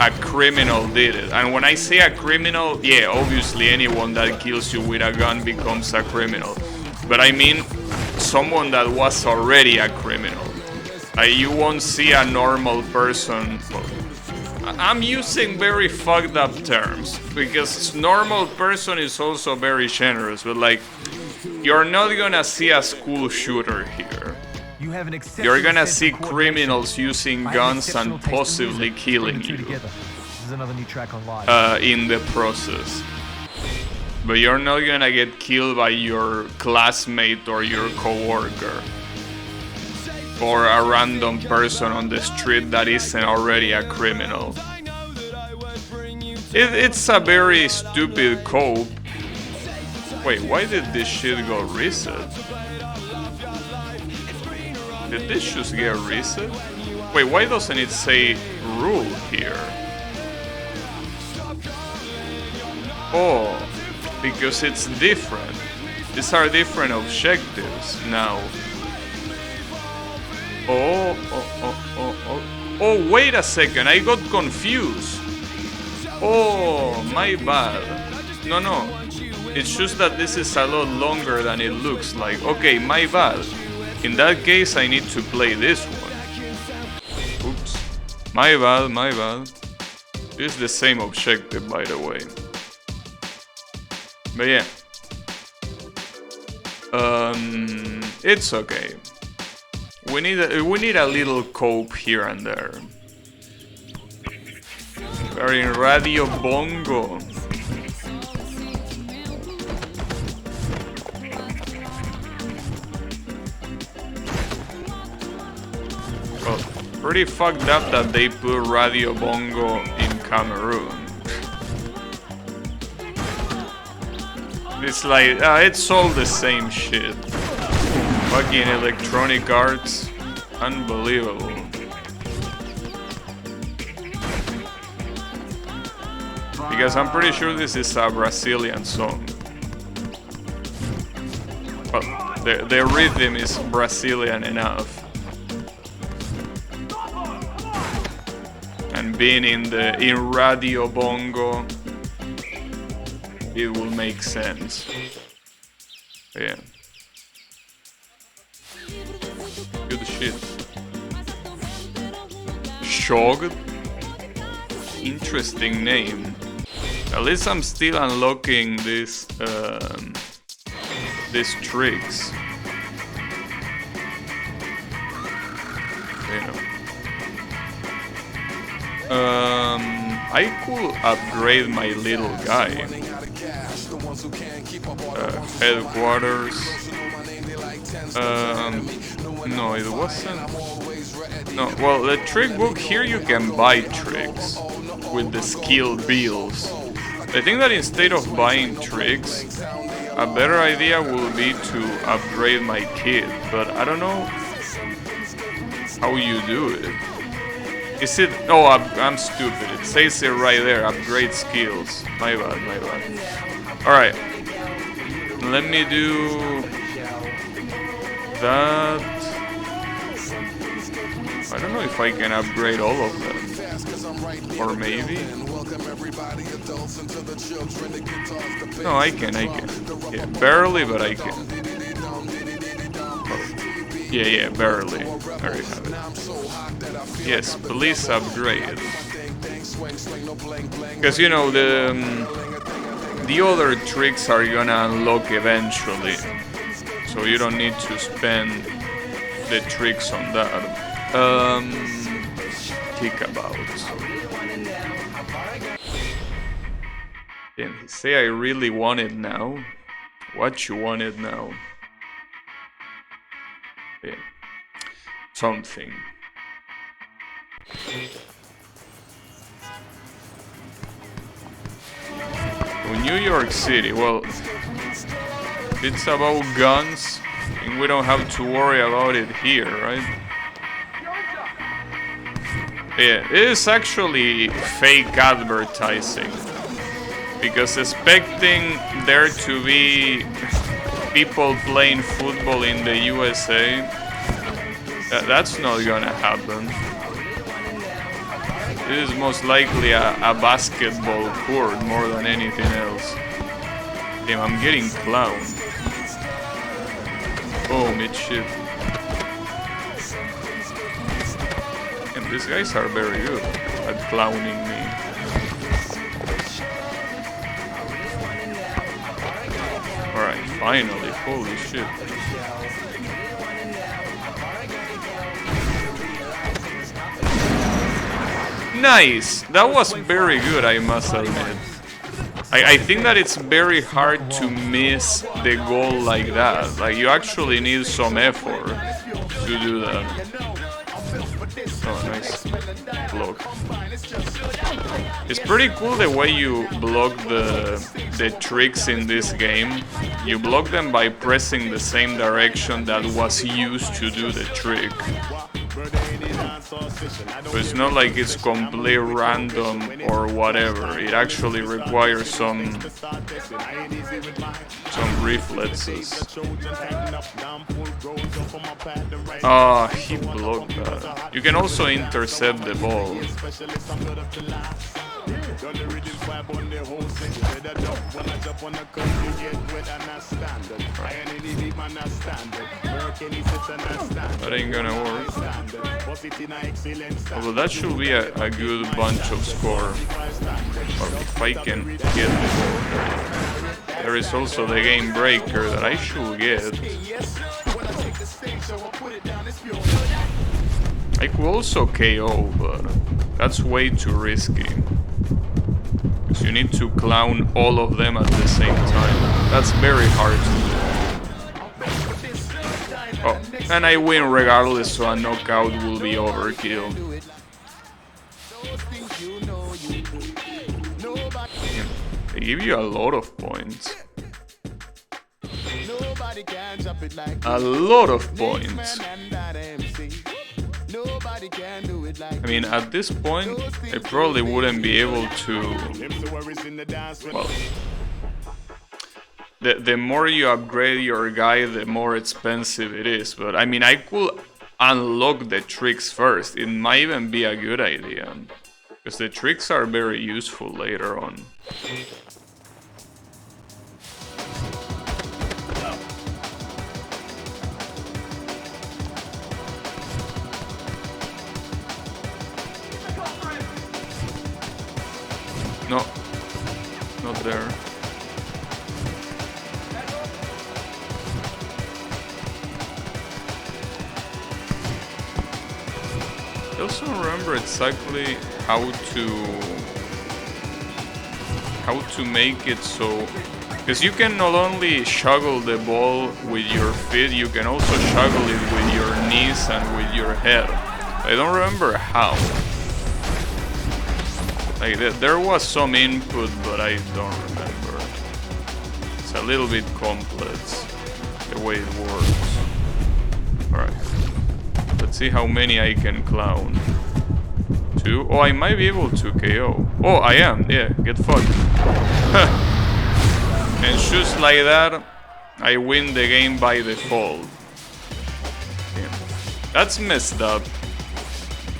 a criminal did it. And when I say a criminal, yeah, obviously anyone that kills you with a gun becomes a criminal. But I mean someone that was already a criminal. You won't see a normal person. I'm using very fucked up terms because normal person is also very generous, but like, you're not gonna see a school shooter here. You're gonna see criminals using guns and possibly killing you in the process. But you're not gonna get killed by your classmate or your coworker. Or a random person on the street that isn't already a criminal. It's a very stupid cope. Wait, why did this shit go reset? Did this just get reset? Wait, why doesn't it say rule here? Oh, because it's different. These are different objectives now. Oh, wait a second, I got confused. Oh, my bad. No, it's just that this is a lot longer than it looks like. Okay, my bad. In that case, I need to play this one. Oops. My bad. It's the same objective, by the way. But yeah. It's okay. We need a little cope here and there. We're in Radio Bongo. Well, pretty fucked up that they put Radio Bongo in Cameroon. It's like, it's all the same shit. Fucking Electronic Arts. Unbelievable. Because I'm pretty sure this is a Brazilian song. Well, the rhythm is Brazilian enough. And being in Radio Bongo, it will make sense. Yeah. Good shit. Shog? Interesting name. At least I'm still unlocking these tricks. I could upgrade my little guy. Headquarters. No, it wasn't. No, well, the trick book here you can buy tricks with the skill bills. I think that instead of buying tricks, a better idea will be to upgrade my kid, but I don't know how you do it. Is it? Oh, I'm stupid. It says it right there. Upgrade skills. My bad, my bad. Alright. Let me do that. I don't know if I can upgrade all of them. Or maybe. No, I can. Yeah, barely, but I can. Oh. Yeah, barely. There you have it. Yes, please upgrade. Because, you know, the other tricks are gonna unlock eventually. So you don't need to spend the tricks on that. Think about. Damn, say I really want it now. What you want it now? Yeah. Something. Oh, New York City. Well, if it's about guns, and we don't have to worry about it here, right? Yeah, it is actually fake advertising. Because expecting there to be people playing football in the USA, that's not gonna happen. It is most likely a basketball court more than anything else. Damn, I'm getting clowned. Oh, mid-shit. And these guys are very good at clowning me. Alright, finally, holy shit. Nice! That was very good, I must admit. I think that it's very hard to miss the goal like that. Like, you actually need some effort to do that. Oh, nice block. It's pretty cool the way you block the tricks in this game. You block them by pressing the same direction that was used to do the trick. So it's not like it's complete random or whatever. It actually requires some reflexes. Ah, he blocked that. You can also intercept the ball. That ain't gonna work. Although that should be a good bunch of score. Or if I can get the ball. There is also the game breaker that I should get. I could also KO, but that's way too risky. Because you need to clown all of them at the same time. That's very hard to do. Oh, and I win regardless, so a knockout will be overkill. They give you a lot of points. A lot of points. I mean, at this point, I probably wouldn't be able to... Well... The more you upgrade your guy, the more expensive it is. But I mean, I could unlock the tricks first. It might even be a good idea. Because the tricks are very useful later on. No, not there. I also don't remember exactly how to how to make it so... Because you can not only shuggle the ball with your feet, you can also shuggle it with your knees and with your head. I don't remember how. Like there was some input, but I don't remember. It's a little bit complex, the way it works. Alright. Let's see how many I can clown. 2. Oh, I might be able to KO. Oh, I am. Yeah, get fucked. And just like that, I win the game by default. Damn. That's messed up.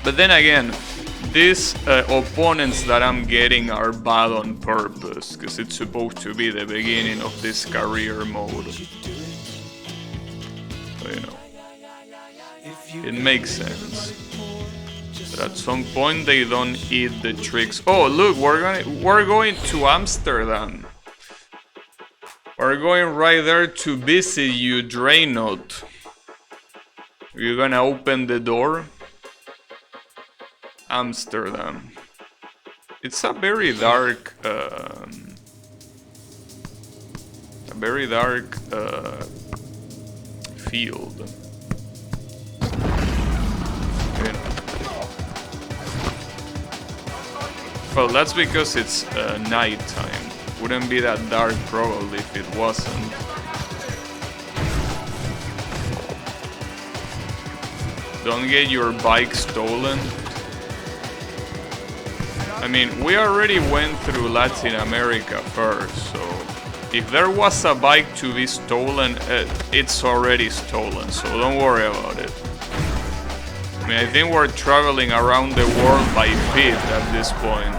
But then again, these opponents that I'm getting are bad on purpose, because it's supposed to be the beginning of this career mode. So, you know, it makes sense. But at some point they don't eat the tricks. Oh, look, we're going to Amsterdam. We're going right there to visit you, Draynot. You're gonna open the door? Amsterdam. It's a very dark, field. Okay. Well, that's because it's nighttime. Wouldn't be that dark probably if it wasn't. Don't get your bike stolen. I mean, we already went through Latin America first, so if there was a bike to be stolen, it's already stolen, so don't worry about it. I mean, I think we're traveling around the world by feet at this point.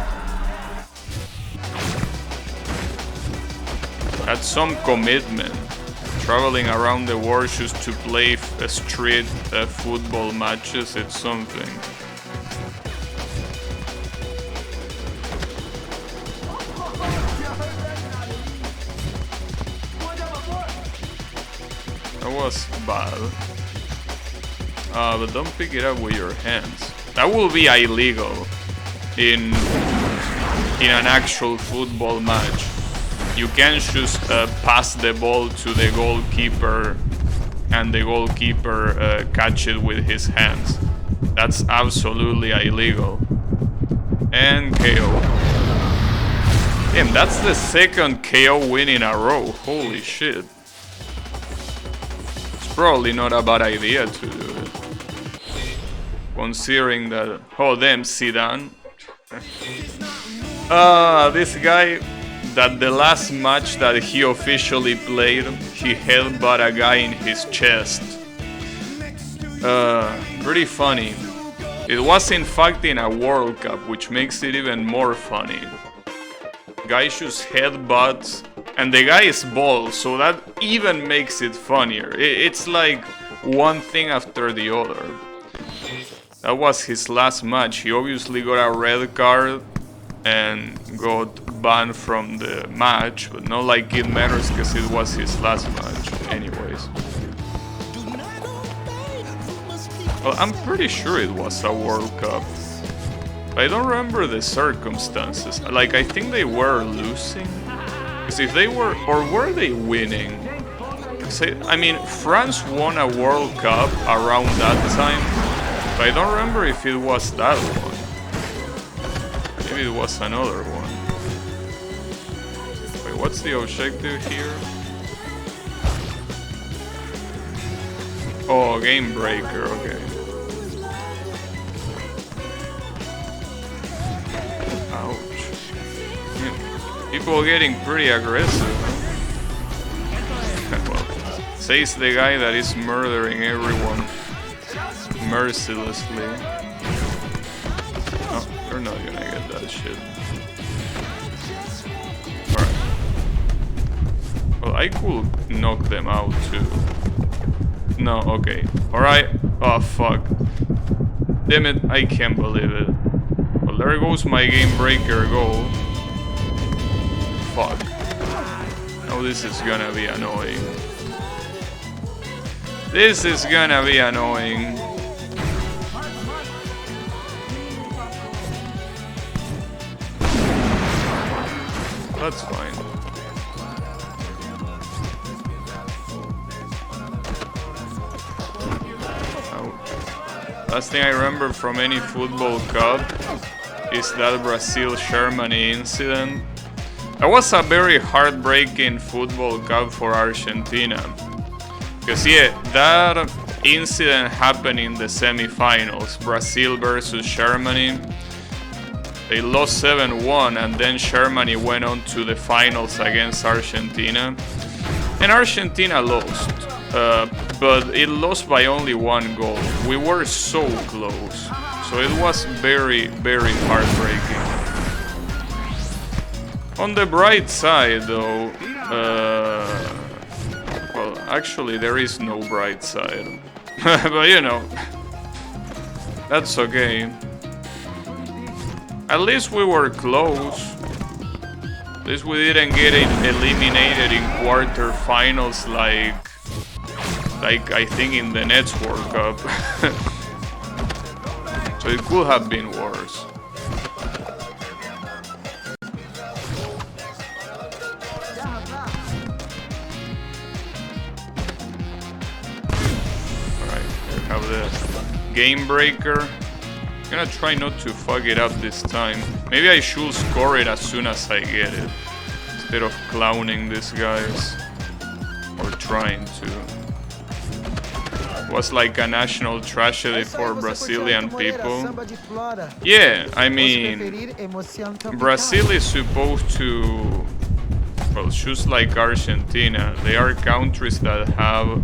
That's some commitment. Traveling around the world just to play street football matches, it's something. That was bad. But don't pick it up with your hands. That will be illegal in an actual football match. You can't just pass the ball to the goalkeeper and the goalkeeper catch it with his hands. That's absolutely illegal. And KO. Damn, that's the second KO win in a row. Holy shit. It's probably not a bad idea to do it. Considering that... Oh, damn, Zidane. This guy... That the last match that he officially played, he headbutt a guy in his chest. Pretty funny. It was in fact in a World Cup, which makes it even more funny. Guy just headbutts, and the guy is bald, so that even makes it funnier. It's like one thing after the other. That was his last match. He obviously got a red card and got banned from the match, but not like it matters because it was his last match anyways. Well, I'm pretty sure it was a World Cup. I don't remember the circumstances. Like, I think they were losing. Because if they were, or were they winning? I mean, France won a World Cup around that time, but I don't remember if it was that one. Maybe it was another one. Wait, what's the objective here? Oh, game breaker, okay. Ouch. Yeah, people getting pretty aggressive. Well, says the guy that is murdering everyone mercilessly. Oh, you're not gonna get that shit. Alright. Well, I could knock them out too. No, okay. Alright. Oh, fuck. Damn it, I can't believe it. Well, there goes my game breaker goal. Fuck. Now this is gonna be annoying. This is gonna be annoying. That's fine. Last thing I remember from any football cup is that Brazil-Germany incident. That was a very heartbreaking football cup for Argentina. Because yeah, that incident happened in the semifinals. Brazil versus Germany. They lost 7-1 and then Germany went on to the finals against Argentina. And Argentina lost. But it lost by only 1 goal. We were so close. So it was very, very heartbreaking. On the bright side though, well, actually there is no bright side. But you know, that's okay. At least we were close. At least we didn't get eliminated in quarterfinals like I think in the Nets World Cup. So it could have been worse. Alright, we have the game breaker. I'm gonna try not to fuck it up this time. Maybe I should score it as soon as I get it, instead of clowning these guys. Or trying to. It was like a national tragedy for Brazilian people. Yeah, I mean, Brazil is supposed to, well, just like Argentina, they are countries that have...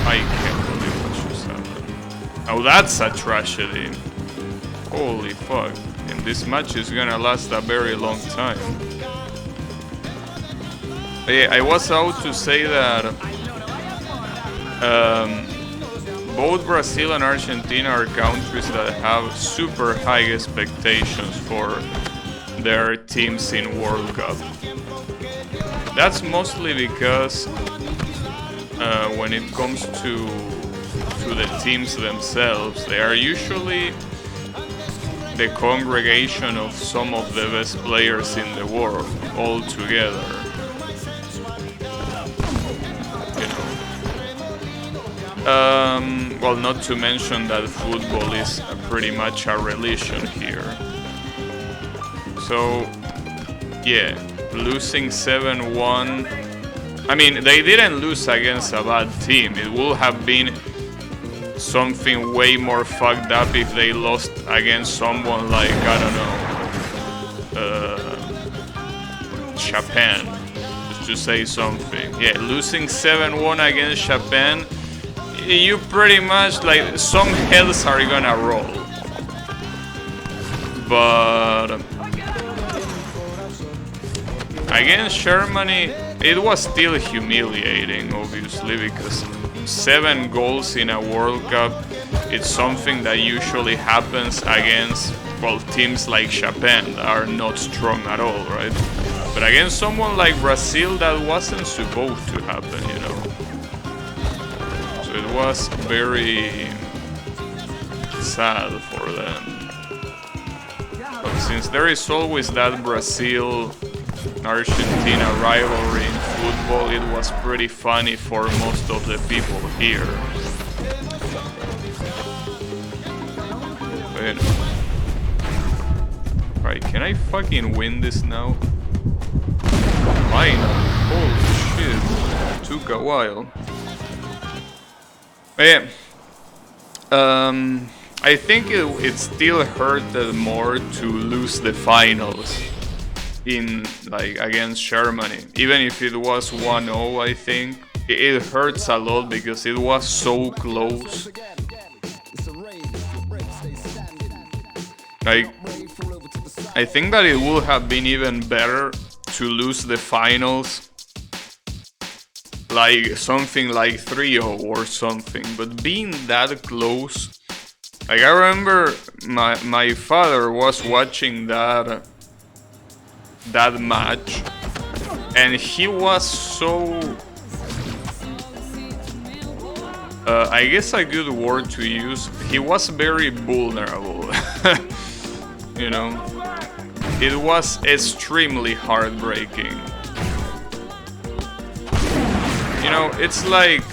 I can't believe what just happened. Oh, that's a tragedy. Holy fuck. And this match is gonna last a very long time. But yeah, I was out to say that both Brazil and Argentina are countries that have super high expectations for their teams in World Cup. That's mostly because when it comes to the teams themselves, they are usually the congregation of some of the best players in the world all together. Well, not to mention that football is pretty much a religion here. So, yeah, losing 7-1. I mean, they didn't lose against a bad team. It would have been something way more fucked up if they lost against someone like, I don't know, Japan, just to say something. Yeah, losing 7-1 against Japan, you pretty much, like, some heads are gonna roll. But against Germany, it was still humiliating, obviously, because 7 goals in a World Cup, it's something that usually happens against, well, teams like Japan that are not strong at all, right? But against someone like Brazil, that wasn't supposed to happen, you know? So it was very sad for them. But since there is always that Brazil-Argentina rivalry in football, it was pretty funny for most of the people here. But, right, can I fucking win this now? Fine. Holy shit. Took a while. But yeah. I think it still hurted more to lose the finals in, like, against Germany. Even if it was 1-0, I think it hurts a lot because it was so close. Like, I think that it would have been even better to lose the finals, like something like 3-0 or something, but being that close, like, I remember my father was watching that match, and he was so, I guess a good word to use, he was very vulnerable, you know? It was extremely heartbreaking. You know, it's like,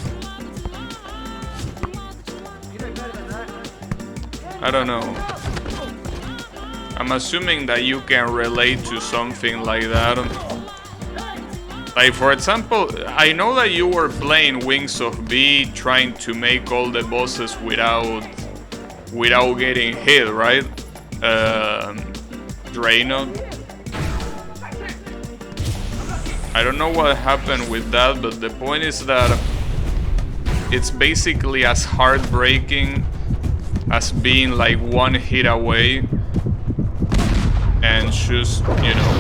I don't know. I'm assuming that you can relate to something like that. Like, for example, I know that you were playing Wings of V, trying to make all the bosses without getting hit, right? Draino. I don't know what happened with that, but the point is that it's basically as heartbreaking as being like one hit away and just, you know,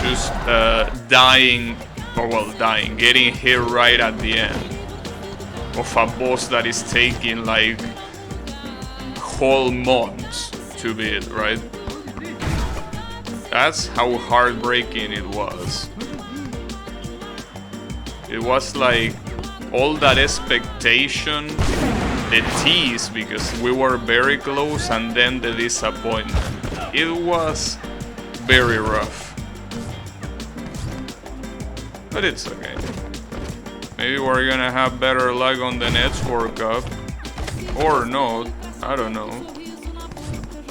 just dying, or well, dying, getting hit right at the end of a boss that is taking like whole months to beat, right? That's how heartbreaking it was. It was like all that expectation, the tease because we were very close, and then the disappointment. It was very rough. But it's okay. Maybe we're gonna have better luck on the next World Cup. Or not, I don't know.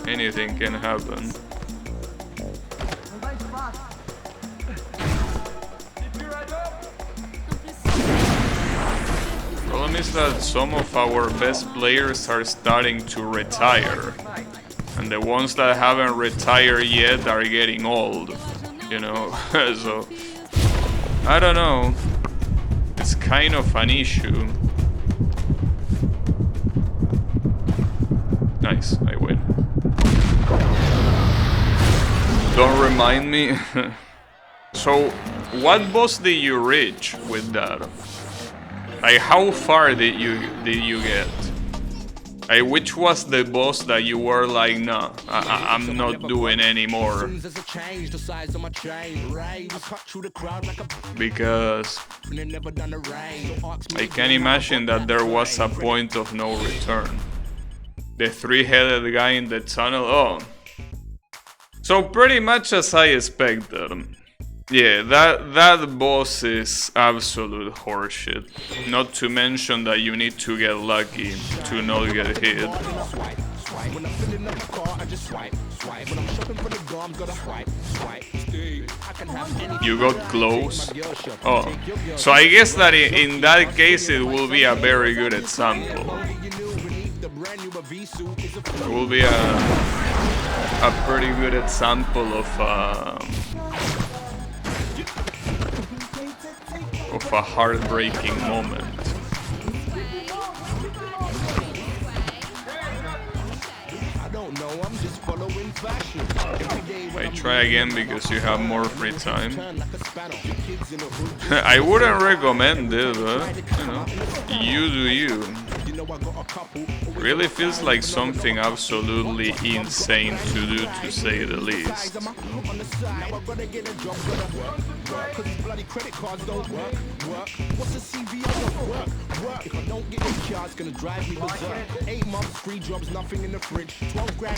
Anything can happen. Problem is that some of our best players are starting to retire. And the ones that haven't retired yet are getting old. You know, so I don't know. It's kind of an issue. Nice, I win. Don't remind me. So, what boss did you reach with that? Like, how far did you get? Like, which was the boss that you were like, nah, I'm not doing anymore? Because I can imagine that there was a point of no return. The three-headed guy in the tunnel, oh. So pretty much as I expected. Yeah, that boss is absolute horseshit. Not to mention that you need to get lucky to not get hit. You got close? Oh, so I guess that in that case it will be a very good example. It will be a pretty good example of a heartbreaking moment. I try again because you have more free time. I wouldn't recommend it, but you know, you do you. Really feels like something absolutely insane to do, to say the least. But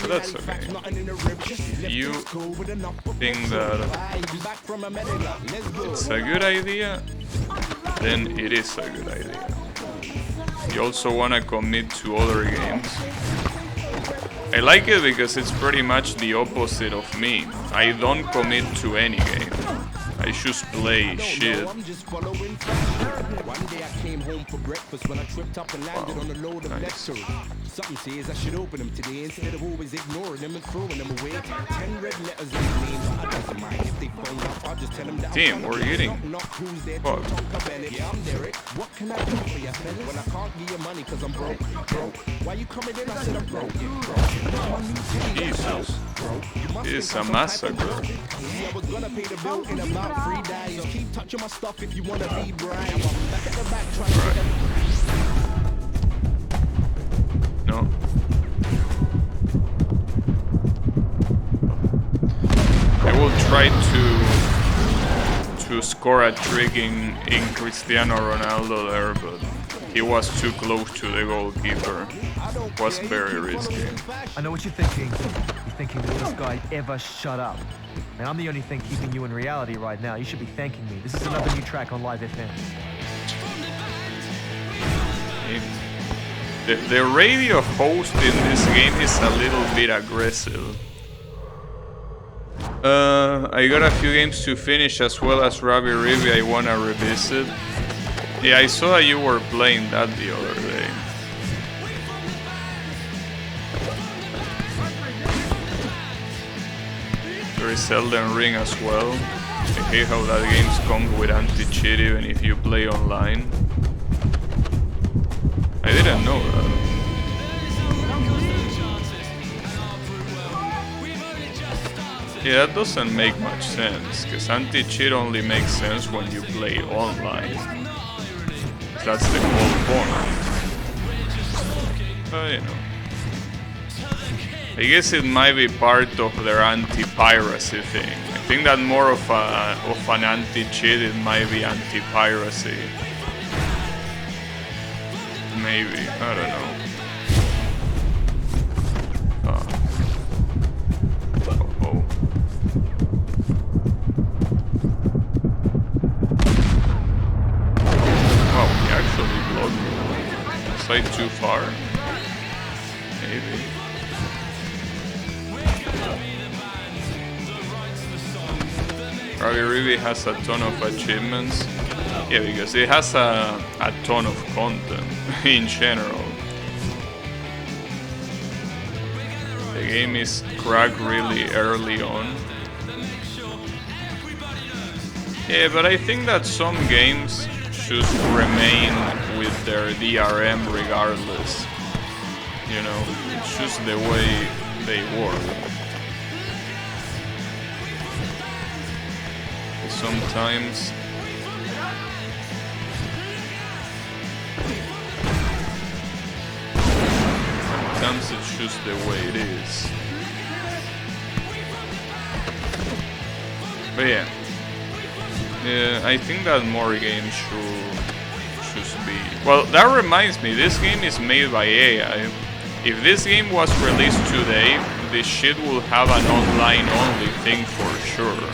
that's okay. If you think that it's a good idea, then it is a good idea. You also want to commit to other games. I like it because it's pretty much the opposite of me. I don't commit to any game. I just play shit. Wow, nice. Something says I should open them today instead of always ignoring them and throwing them away. 10 red letters in the name, I doesn't mind if they phone up. I'll just tell them that. Damn, we're eating. Fuck. Yeah, I'm Derek. What can I do for you, fellas? When I can't give you money because I'm broke. Why you coming in? I said I'm broke. Jesus. It's a massacre. I was gonna pay the bill in about 3 days. Keep touching my stuff if you wanna be brave. I'm back at the back trying to. No. I will try to score a trick in Cristiano Ronaldo there, but he was too close to the goalkeeper. It was very risky. I know what you're thinking. You thinking, will this guy ever shut up? And I'm the only thing keeping you in reality right now. You should be thanking me. This is another new track on Live FM. The radio host in this game is a little bit aggressive. I got a few games to finish as well as Ravi Rivi I wanna revisit. Yeah, I saw that you were playing that the other day. There is Elden Ring as well. I hate how that game comes with anti-cheat even if you play online. I didn't know that. Yeah, that doesn't make much sense, because anti-cheat only makes sense when you play online. That's the whole point. But, you know. I guess it might be part of their anti-piracy thing. I think that more of an anti-cheat, it might be anti-piracy. Maybe, I don't know. Too far. Maybe. Ravi Rivi has a ton of achievements. Yeah, because it has a ton of content in general. The game is cracked really early on. Yeah, but I think that some games should remain with their DRM regardless. You know, it's just the way they work. Sometimes it's just the way it is. But yeah. Yeah, I think that more games should be... Well, that reminds me, this game is made by AI. If this game was released today, this shit will have an online-only thing for sure.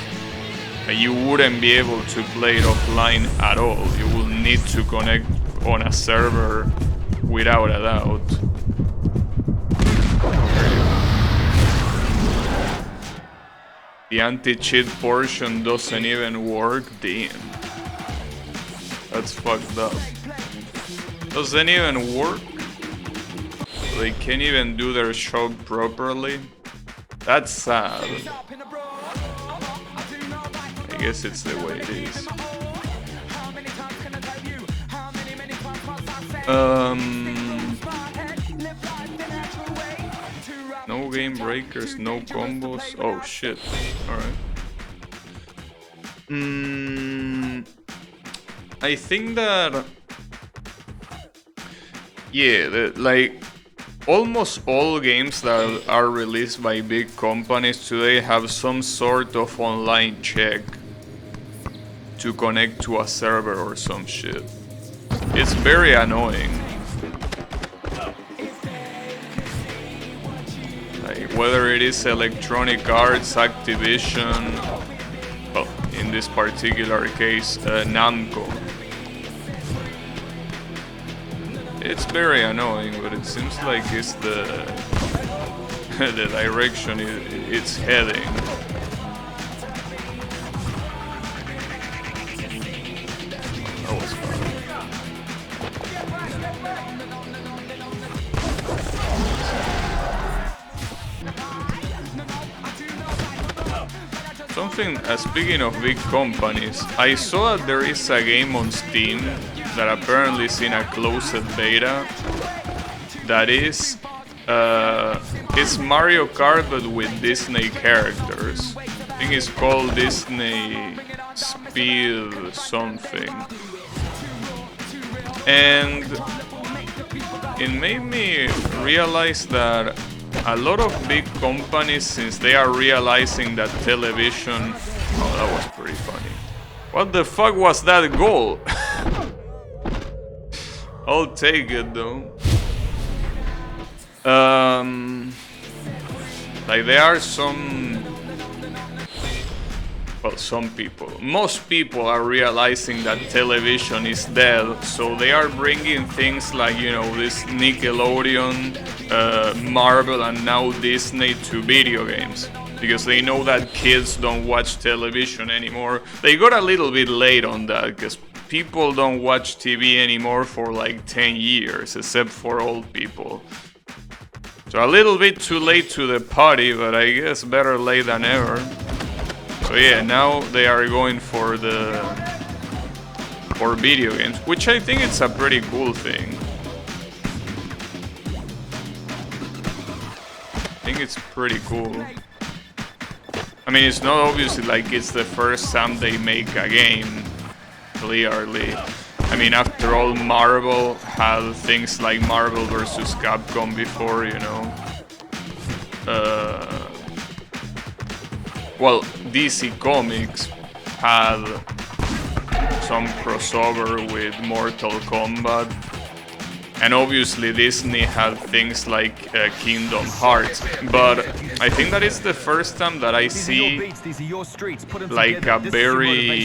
You wouldn't be able to play it offline at all. You will need to connect on a server without a doubt. The anti-cheat portion doesn't even work. Damn. That's fucked up. Doesn't even work? They can't even do their job properly? That's sad. I guess it's the way it is. No game breakers, no combos. Oh shit. Alright. I think that... Yeah, like... Almost all games that are released by big companies today have some sort of online check to connect to a server or some shit. It's very annoying. Like, whether it is Electronic Arts, Activision, well, in this particular case, Namco. It's very annoying, but it seems like it's the the direction it's heading. That was fun. Something, speaking of big companies, I saw that there is a game on Steam that apparently is in a closed beta that is it's Mario Kart but with Disney characters. I think it's called Disney Speed something, and it made me realize that a lot of big companies, since they are realizing that television... Oh, that was pretty funny. What the fuck was that goal? I'll take it though. Like there are some, well, some people, most people are realizing that television is dead, so they are bringing things like, you know, this Nickelodeon, Marvel, and now Disney to video games, because they know that kids don't watch television anymore. They got a little bit late on that, because people don't watch TV anymore for like 10 years, except for old people. So a little bit too late to the party, but I guess better late than ever. So yeah, now they are going for video games, which I think it's a pretty cool thing. I think it's pretty cool. I mean, it's not obviously like it's the first time they make a game, clearly. I mean, after all, Marvel had things like Marvel vs. Capcom before, you know. Well, DC Comics had some crossover with Mortal Kombat. And obviously Disney had things like Kingdom Hearts, but I think that is the first time that I see like a very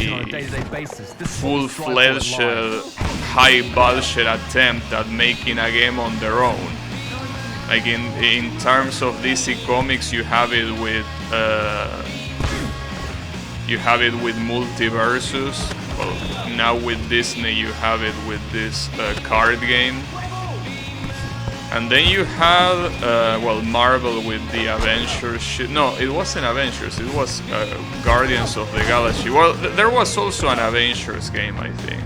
full-fledged, high-budget attempt at making a game on their own. Like in terms of DC Comics, you have it with Multiversus. Well, now with Disney, you have it with this card game. And then you have, well, Marvel with the Avengers shit. No, it wasn't Avengers, it was Guardians of the Galaxy. Well, there was also an Avengers game, I think.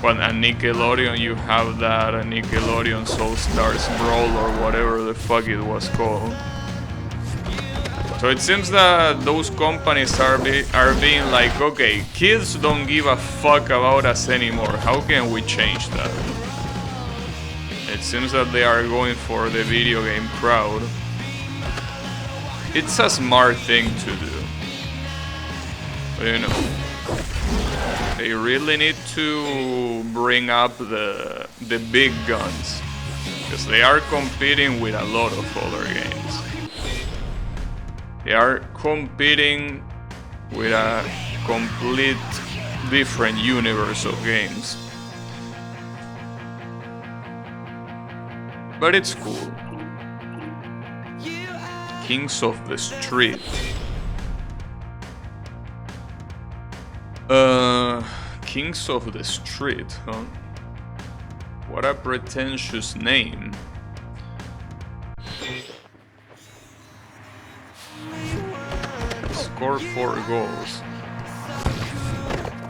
Well, and Nickelodeon, you have that, Nickelodeon Soul Stars Brawl or whatever the fuck it was called. So it seems that those companies are being like, okay, kids don't give a fuck about us anymore. How can we change that? It seems that they are going for the video game crowd. It's a smart thing to do. But you know, they really need to bring up the big guns, because they are competing with a lot of other games. They are competing with a complete different universe of games. But it's cool. Kings of the Street. Kings of the Street, huh? What a pretentious name. Score 4 goals.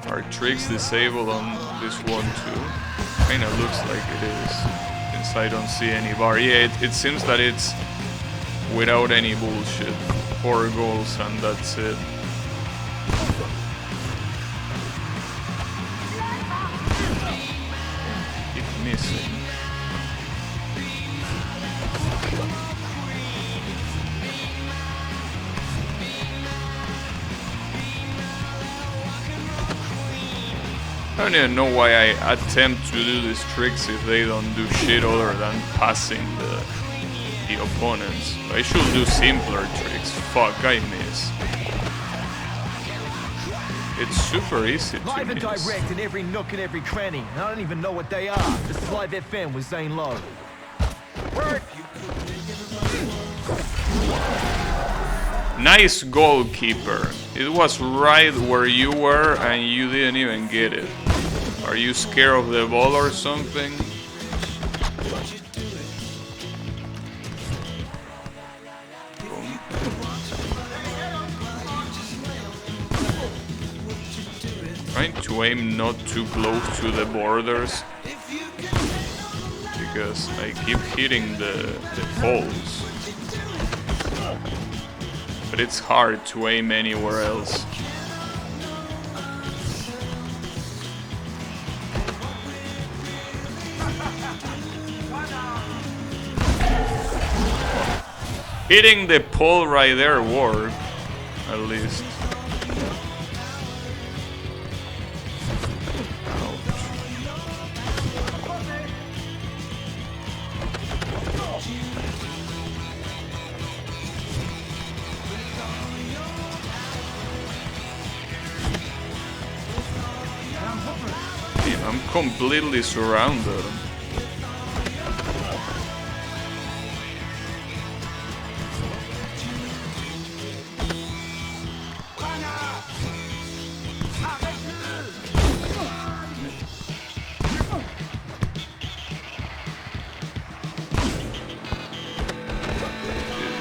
Are tricks disabled on this one too? Kinda looks like it is. Since I don't see any bar. Yeah, it seems that it's without any bullshit. 4 goals and that's it. Keep missing. I don't even know why I attempt to do these tricks if they don't do shit other than passing the opponents. I should do simpler tricks. Fuck, I miss. It's super easy to Live and miss. direct in every nook and every cranny. And I don't even know what they are. This is Live FM with Zane Lowe. Nice goalkeeper. It was right where you were and you didn't even get it. Are you scared of the ball or something? Boom. Trying to aim not too close to the borders, because I keep hitting the poles. But it's hard to aim anywhere else. Hitting the pole right there worked, at least. completely surrounded.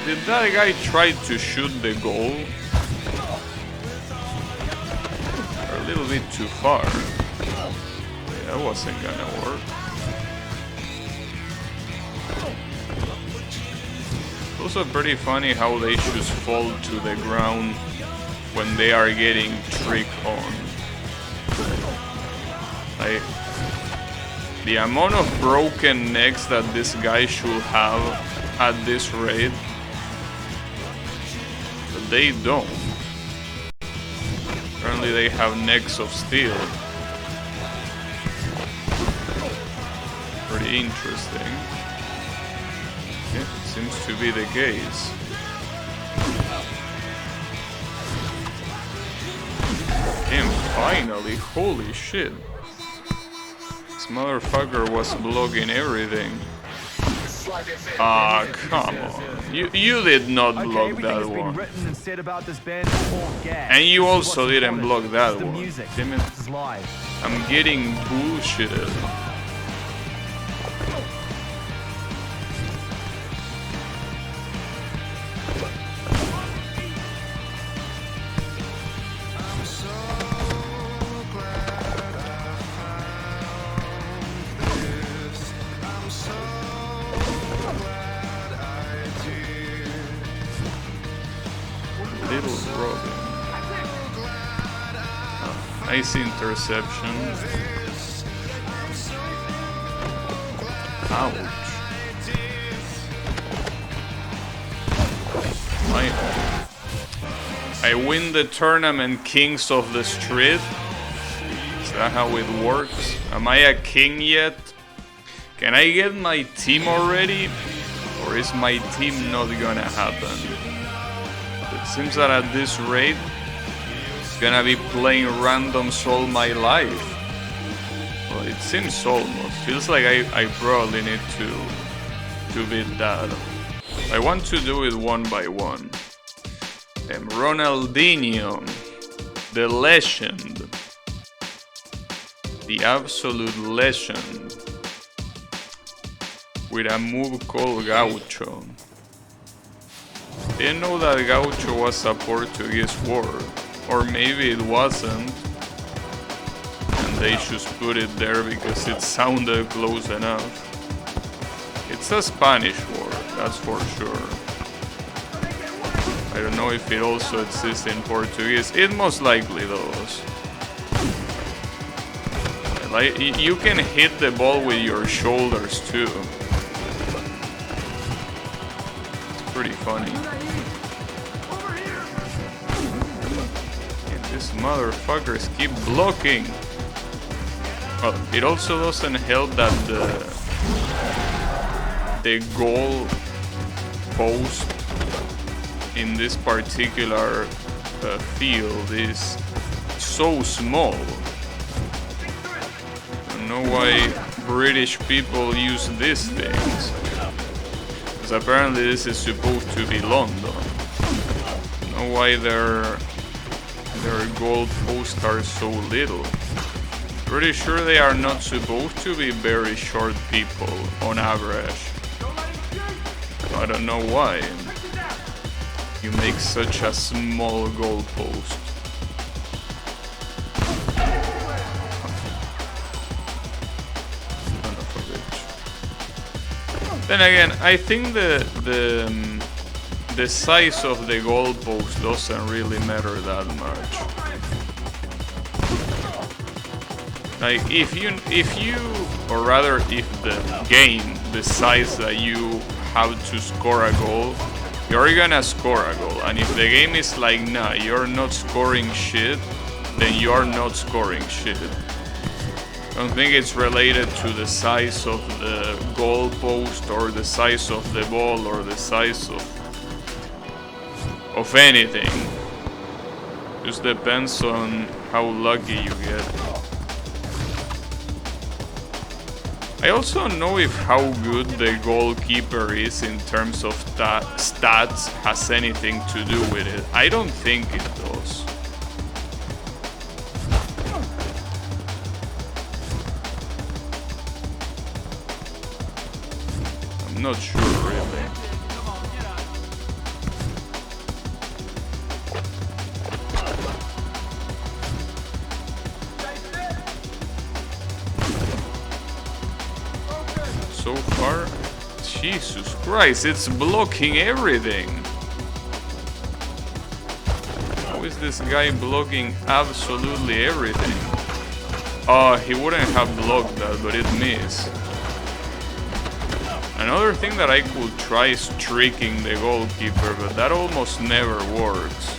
Did that guy try to shoot the goal? Or a little bit too far. That wasn't gonna work. It's also pretty funny how they just fall to the ground when they are getting tricked on. Like, the amount of broken necks that this guy should have at this rate, but they don't. Apparently they have necks of steel. Pretty interesting. Yeah, seems to be the case. And finally, holy shit. This motherfucker was blocking everything. Ah, come on. You did not block that one. And you also didn't block that one. Damn it. I'm getting bullshitted. Nice interception. Ouch. I win the tournament Kings of the Street. Is that how it works? Am I a king yet? Can I get my team already? Or is my team not gonna happen? It seems that at this rate, gonna be playing randoms all my life. Well, it seems almost. Feels like I probably need to beat that. I want to do it one by one. Ronaldinho, the legend, the absolute legend, with a move called Gaucho. Didn't know that Gaucho was a Portuguese word. Or maybe it wasn't, and they just put it there because it sounded close enough. It's a Spanish word, that's for sure. I don't know if it also exists in Portuguese. It most likely does. Like, you can hit the ball with your shoulders too. It's pretty funny. Motherfuckers keep blocking. Well, it also doesn't help that the goal post in this particular field is so small. I don't know why British people use these things. Because apparently this is supposed to be London. I don't know why their goal posts are so little. Pretty sure they are not supposed to be very short people on average. I don't know why you make such a small goal post. Then again, I think the size of the goalpost doesn't really matter that much. Like if you, or rather if the game decides that you have to score a goal, you're gonna score a goal. And if the game is like, nah, you're not scoring shit, then you're not scoring shit. I don't think it's related to the size of the goalpost or the size of the ball or the size of anything. Just depends on how lucky you get. I also don't know if how good the goalkeeper is in terms of stats has anything to do with it. I don't think it does. I'm not sure really. So far, Jesus Christ, it's blocking everything. How is this guy blocking absolutely everything? Oh, he wouldn't have blocked that, but it missed. Another thing that I could try is tricking the goalkeeper, but that almost never works.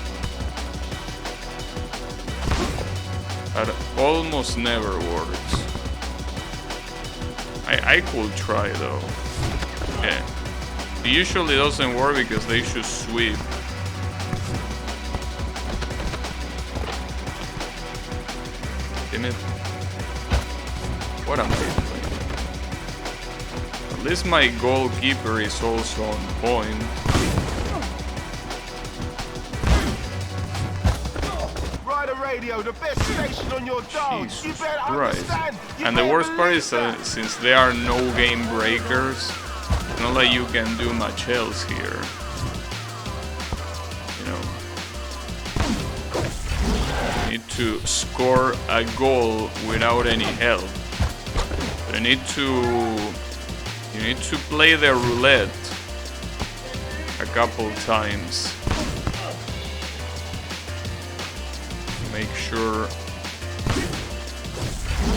That almost never works. I could try though. Yeah. It usually doesn't work because they should sweep. Damn it. What am I doing? At least my goalkeeper is also on point. Radio, the best station on your dial. You better understand. And the worst part is since there are no game breakers, it's not like you can do much else here. You know, you need to score a goal without any help. You need to play the roulette a couple times. Make sure.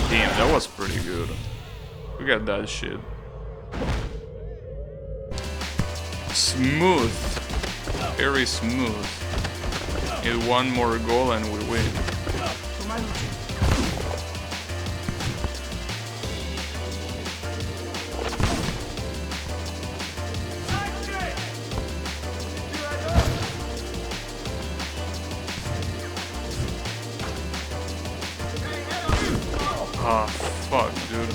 Damn, that was pretty good. Look at that shit. Smooth. Very smooth. Need one more goal and we win. Ah, fuck, dude.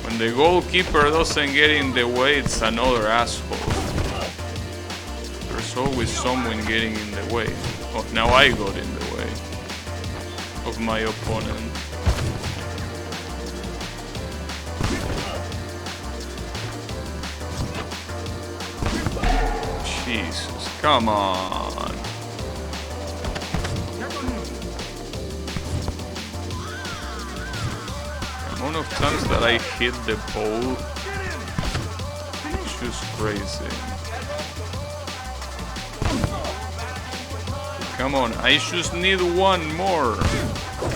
When the goalkeeper doesn't get in the way, it's another asshole. There's always someone getting in the way. Oh, now I got in the way of my opponent. Jesus, come on. The amount of times that I hit the ball, it's just crazy. Come on, I just need one more.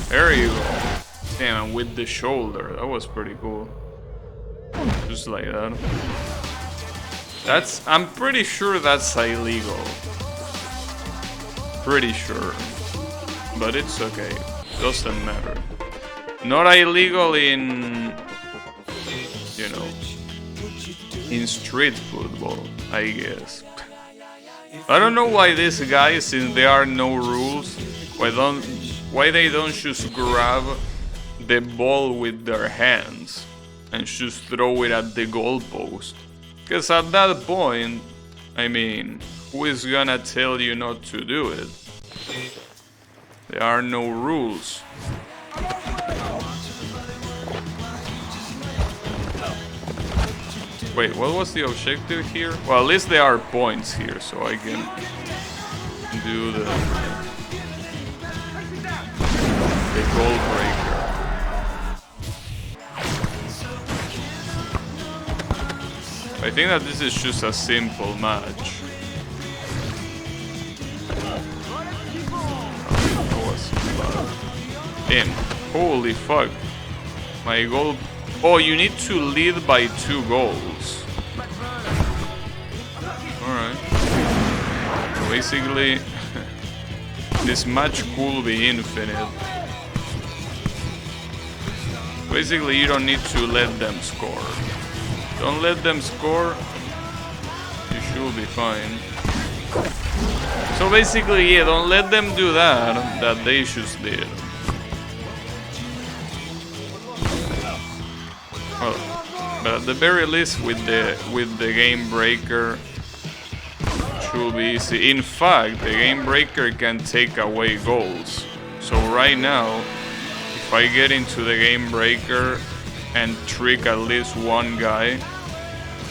There you go. Damn, with the shoulder, that was pretty cool. Just like that. I'm pretty sure that's illegal. Pretty sure. But it's okay, doesn't matter. Not illegal in, you know, in street football, I guess. I don't know why these guys, since there are no rules, why they don't just grab the ball with their hands and just throw it at the goalpost. Because at that point, I mean, who is gonna tell you not to do it? There are no rules. Wait, what was the objective here? Well, at least there are points here, so I can do the goal breaker. I think that this is just a simple match. That was bad. Damn, holy fuck. My goal. Oh, you need to lead by 2 goals. Alright. Basically, this match could be infinite. Basically, you don't need to let them score. Don't let them score, you should be fine. So basically, yeah, don't let them do that they just did. Well, but at the very least with the game breaker should be easy. In fact, the game breaker can take away goals. So right now, if I get into the game breaker and trick at least one guy,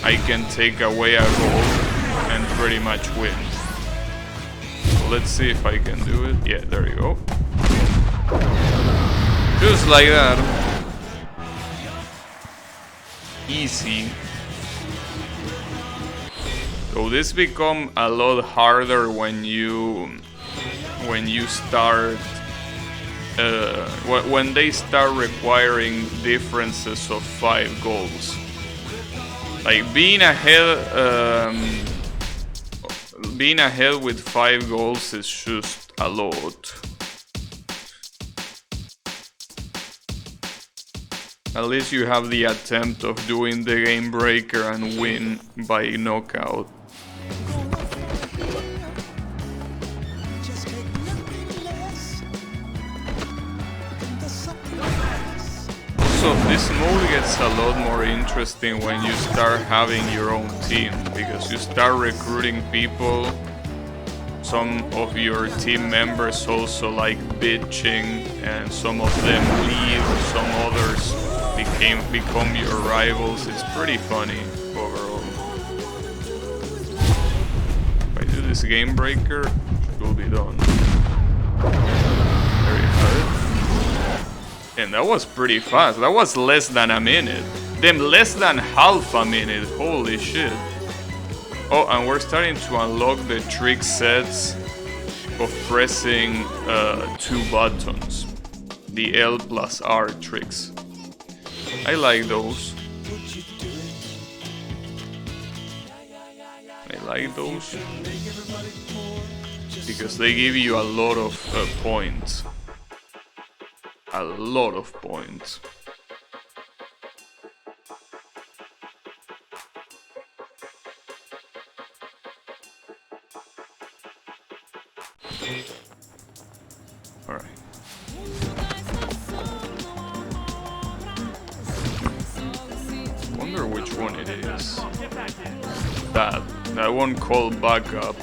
I can take away a goal and pretty much win. So let's see if I can do it. Yeah, there you go. Just like that. Easy. So this become a lot harder when you start when they start requiring differences of 5 goals. Like being ahead with 5 goals is just a lot. At least you have the attempt of doing the game breaker and win by knockout. Also, this mode gets a lot more interesting when you start having your own team, because you start recruiting people. Some of your team members also like bitching, and some of them leave, some others become your rivals. It's pretty funny overall. If I do this game breaker, it will be done. There you have it. And that was pretty fast. That was less than a minute. Then less than half a minute. Holy shit. Oh, and we're starting to unlock the trick sets of pressing 2 buttons. The L plus R tricks. I like those. I like those because they give you a lot of points. A lot of points. All right. Wonder which one it is. That one called backup.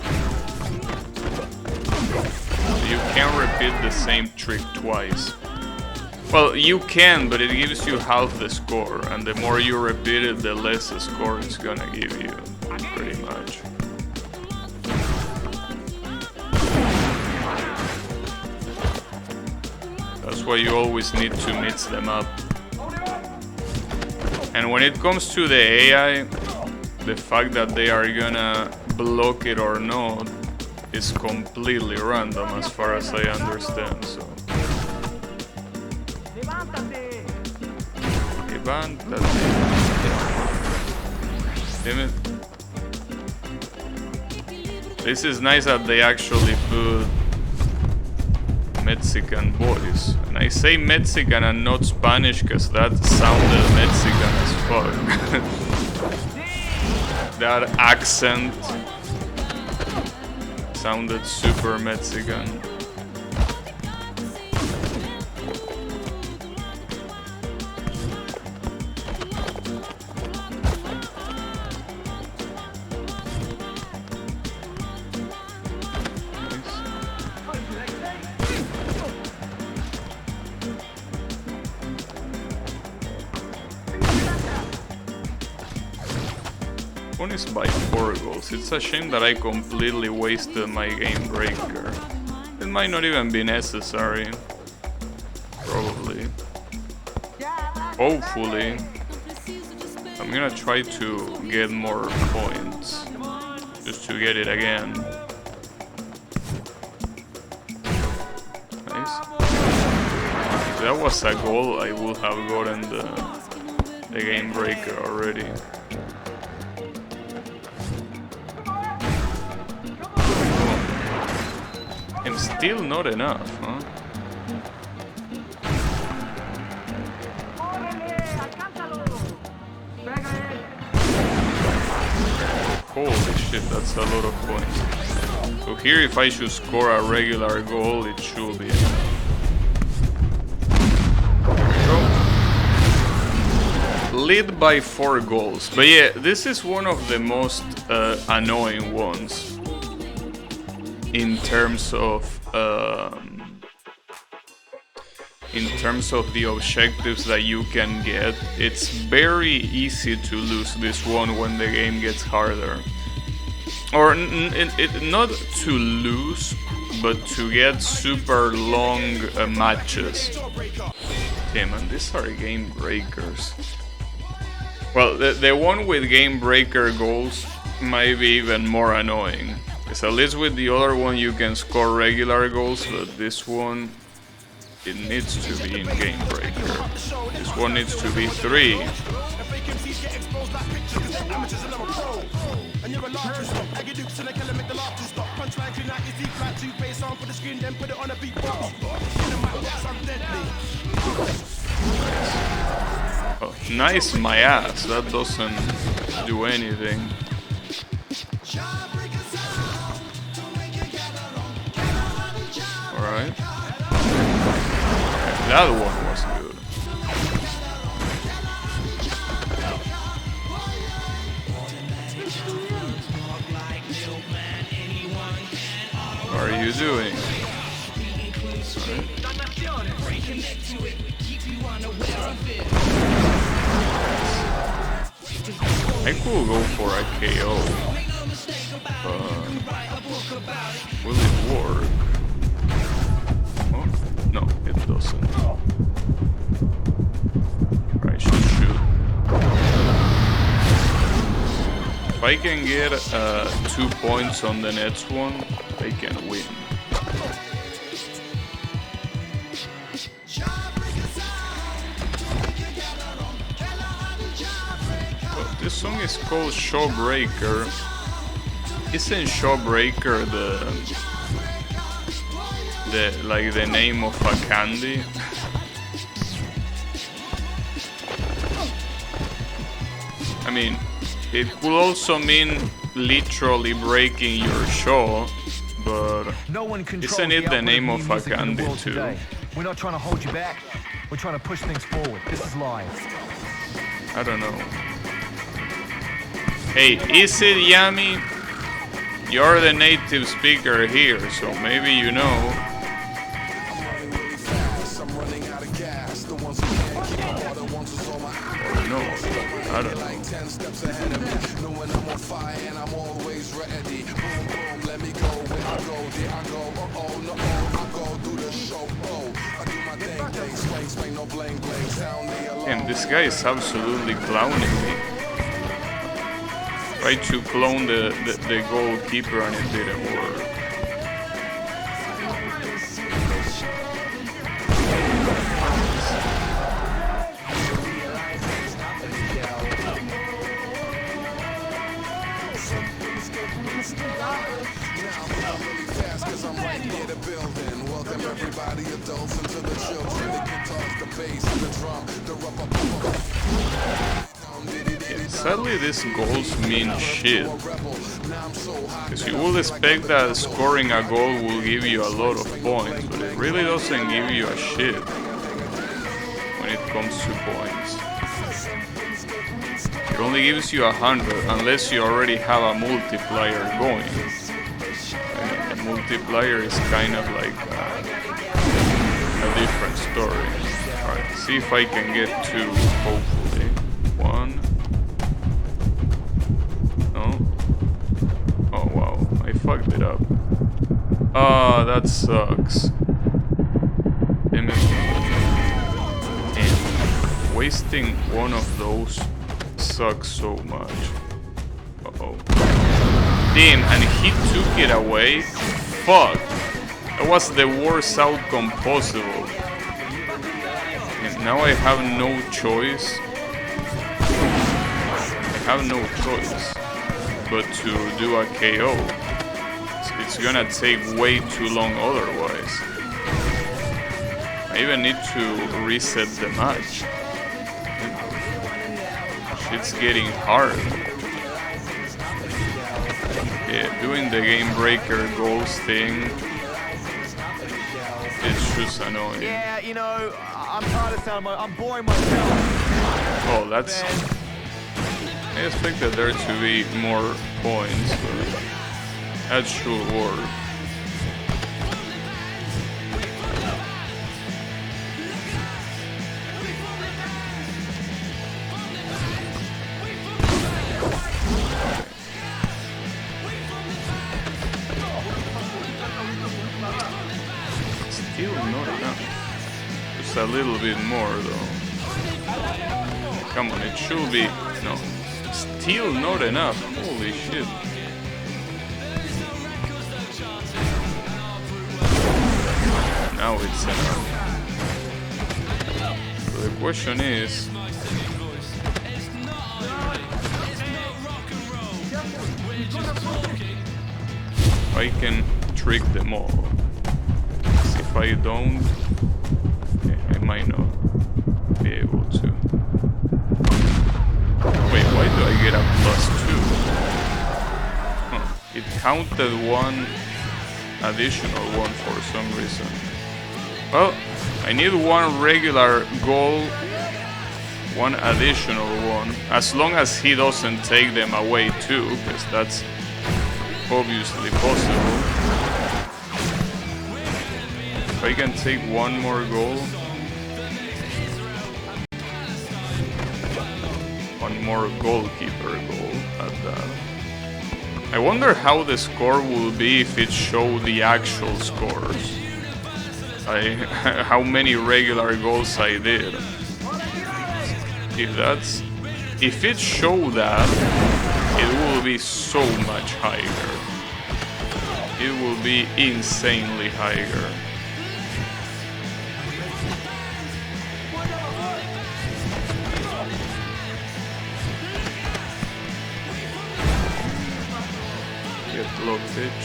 You can't repeat the same trick twice. Well, you can, but it gives you half the score, and the more you repeat it, the less the score it's gonna give you, pretty much. That's why you always need to mix them up. And when it comes to the AI, the fact that they are gonna block it or not is completely random as far as I understand, so. Damn it. This is nice that they actually put Mexican voice. And I say Mexican and not Spanish because that sounded Mexican as fuck. That accent sounded super Mexican. One is by 4 goals. It's a shame that I completely wasted my game breaker. It might not even be necessary. Probably. Hopefully. I'm gonna try to get more points. Just to get it again. Nice. If that was a goal, I would have gotten the game breaker already. And still not enough, huh? Holy shit, that's a lot of points. So here, if I should score a regular goal, it should be enough. There we go. lead by 4 goals. But yeah, this is one of the most annoying ones in terms of the objectives that you can get. It's very easy to lose this one when the game gets harder. Or not to lose, but to get super long matches. Damn, man, these are game breakers. Well, the one with game breaker goals might be even more annoying. Because at least with the other one you can score regular goals, but this one, it needs to be in game breaker. This one needs to be 3. Oh, nice my ass, that doesn't do anything. Alright. That one was good. What are you doing? I could go for a KO, but will it work? Oh, no, it doesn't. Right, shoot. If I can get 2 points on the next one, I can win. This song is called Shawbreaker. Isn't Shawbreaker the name of a candy? I mean, it could also mean literally breaking your jaw, but isn't it the name of a candy too? We're not trying to hold you back. We're trying to push things forward. This is live. I don't know. Hey, is it Yami? You're the native speaker here, so maybe you know. Or no, I don't know. And this guy is absolutely clowning me. Tried to clone the goalkeeper and it didn't work. Sadly, these goals mean shit. Because you would expect that scoring a goal will give you a lot of points, but it really doesn't give you a shit when it comes to points. It only gives you 100 unless you already have a multiplier going. And the multiplier is kind of like a different story. Alright, see if I can get 2, hopefully. 1. I fucked it up. Ah, that sucks. Damn it. And wasting one of those sucks so much. Uh-oh. Damn, and he took it away? Fuck. That was the worst outcome possible. And now I have no choice. I have no choice but to do a KO. It's gonna take way too long otherwise. I even need to reset the match. Shit's getting hard. Yeah, doing the game breaker goals thing, it's just annoying. Yeah, you know, I'm tired of sounding I'm boring myself. Oh, that's... I expected there to be more points, but that should work. Still not enough. Just a little bit more though. Come on, it should be... No. Still not enough. Holy shit. Now it's enough. So the question is... if I can trick them all. If I don't, I might not be able to. Wait, why do I get a +2? Huh. It counted one additional one for some reason. Well, I need one regular goal, one additional one, as long as he doesn't take them away too, because that's obviously possible. If I can take one more goal, one more goalkeeper goal at that. I wonder how the score will be if it showed the actual scores. How many regular goals I did. If it showed that, it will be so much higher. It will be insanely higher. Get low pitch.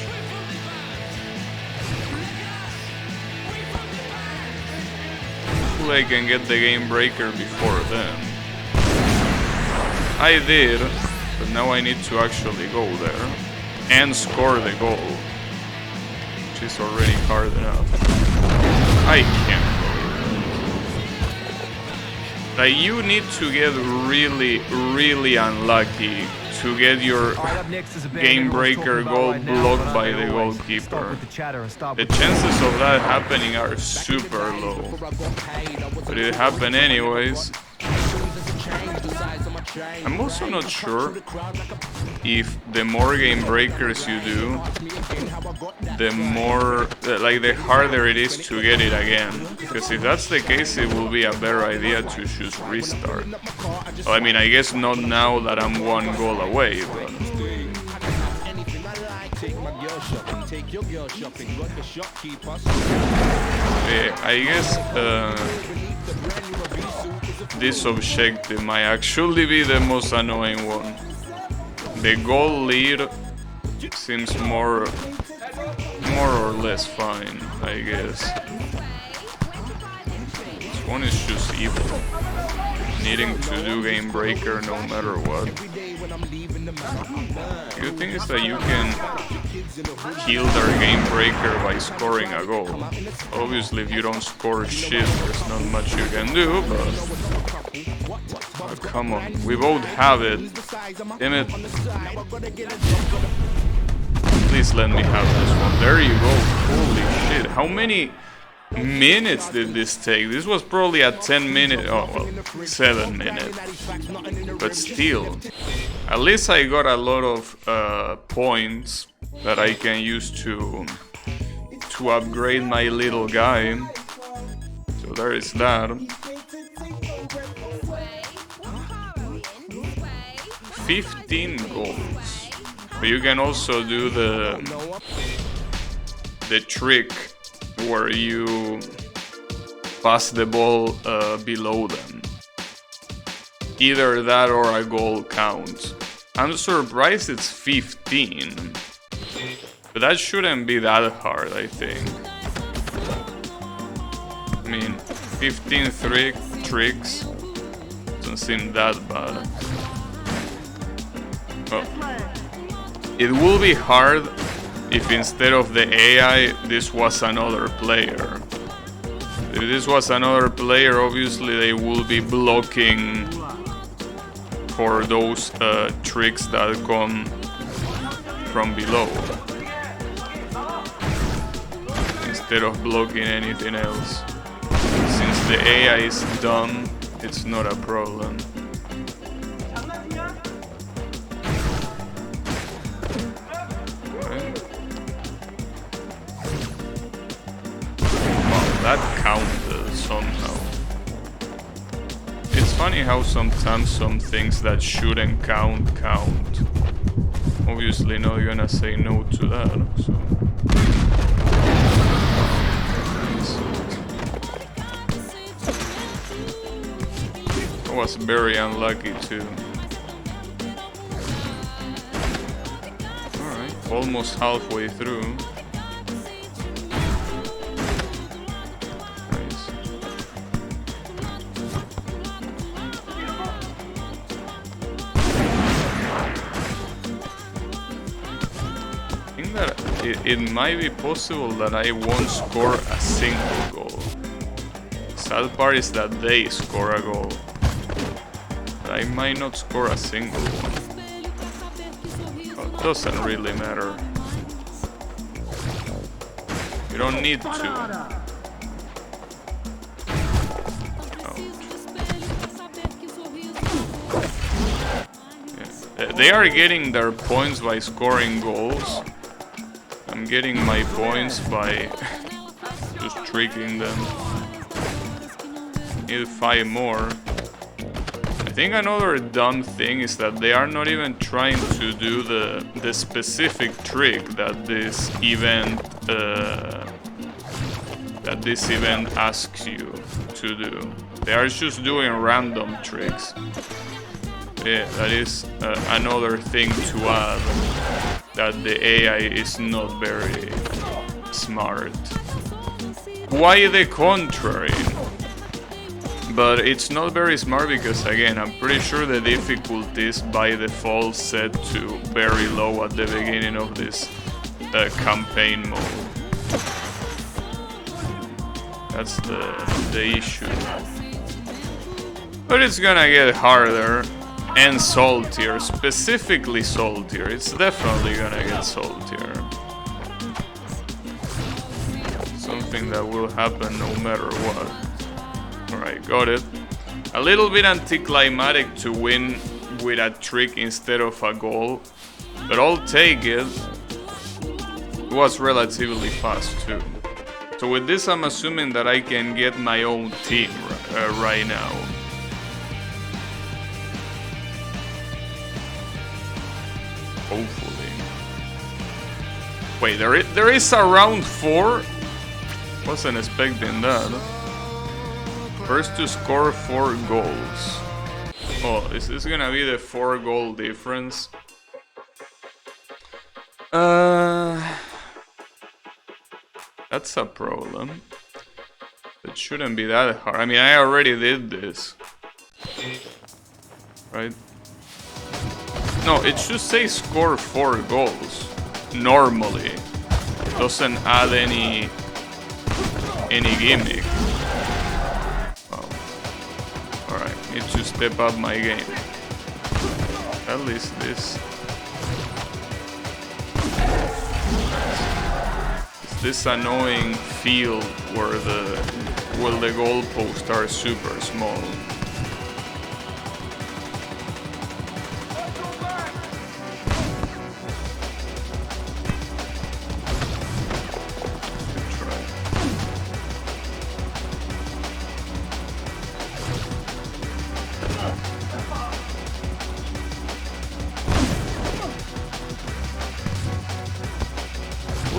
Hopefully I can get the game breaker before then. I did, but now I need to actually go there and score the goal, which is already hard enough. I can't believe it. Like, you need to get really, really unlucky to get your game breaker goal blocked by the goalkeeper. The chances of that happening are super low, but it happened anyways. I'm also not sure if the more game breakers you do, the more, like, the harder it is to get it again. Because if that's the case, it will be a better idea to choose restart. Well, I mean, I guess not now that I'm one goal away, but... I guess this objective might actually be the most annoying one. The goal lead seems more or less fine, I guess. This one is just evil. Needing to do game breaker no matter what. The good thing is that you can kill their game breaker by scoring a goal. Obviously, if you don't score shit, there's not much you can do, but... oh, come on, we both have it. Damn it. Please let me have this one. There you go. Holy shit. How many minutes did this take? This was probably a 10-minute... oh, well, 7 minutes. But still, at least I got a lot of points that I can use to upgrade my little guy. So there is that. 15 goals. But you can also do the trick where you pass the ball below them. Either that or a goal counts. I'm surprised it's 15. But that shouldn't be that hard, I think. I mean, 15 tricks doesn't seem that bad. Oh. It will be hard if instead of the AI, this was another player. If this was another player, obviously they will be blocking for those tricks that come from below, instead of blocking anything else. Since the AI is dumb, it's not a problem. Okay. Wow, that counted somehow. It's funny how sometimes some things that shouldn't count. Obviously not gonna say no to that, so. I was very unlucky too. Alright, almost halfway through. It might be possible that I won't score a single goal. Sad part is that they score a goal. But I might not score a single one. Well, it doesn't really matter. You don't need to. Yeah. They are getting their points by scoring goals. I'm getting my points by just tricking them. Need 5 more. I think another dumb thing is that they are not even trying to do the specific trick that this event asks you to do. They are just doing random tricks. Yeah, that is another thing to add. That the AI is not very smart. Quite the contrary. But it's not very smart because, again, I'm pretty sure the difficulty is by default set to very low at the beginning of this campaign mode. That's the issue. But it's gonna get harder. And saltier, specifically saltier. It's definitely gonna get saltier. Something that will happen no matter what. Alright, got it. A little bit anticlimactic to win with a trick instead of a goal. But I'll take it. It was relatively fast too. So with this I'm assuming that I can get my own team right now. Hopefully. Wait, there is a round 4? Wasn't expecting that. First to score 4 goals. Oh, is this gonna be the 4 goal difference? That's a problem. It shouldn't be that hard. I mean, I already did this. Right? No, it should say score 4 goals. Normally. Doesn't add any gimmick. Oh. Alright, need to step up my game. At least this. It's this annoying field where the goalposts are super small.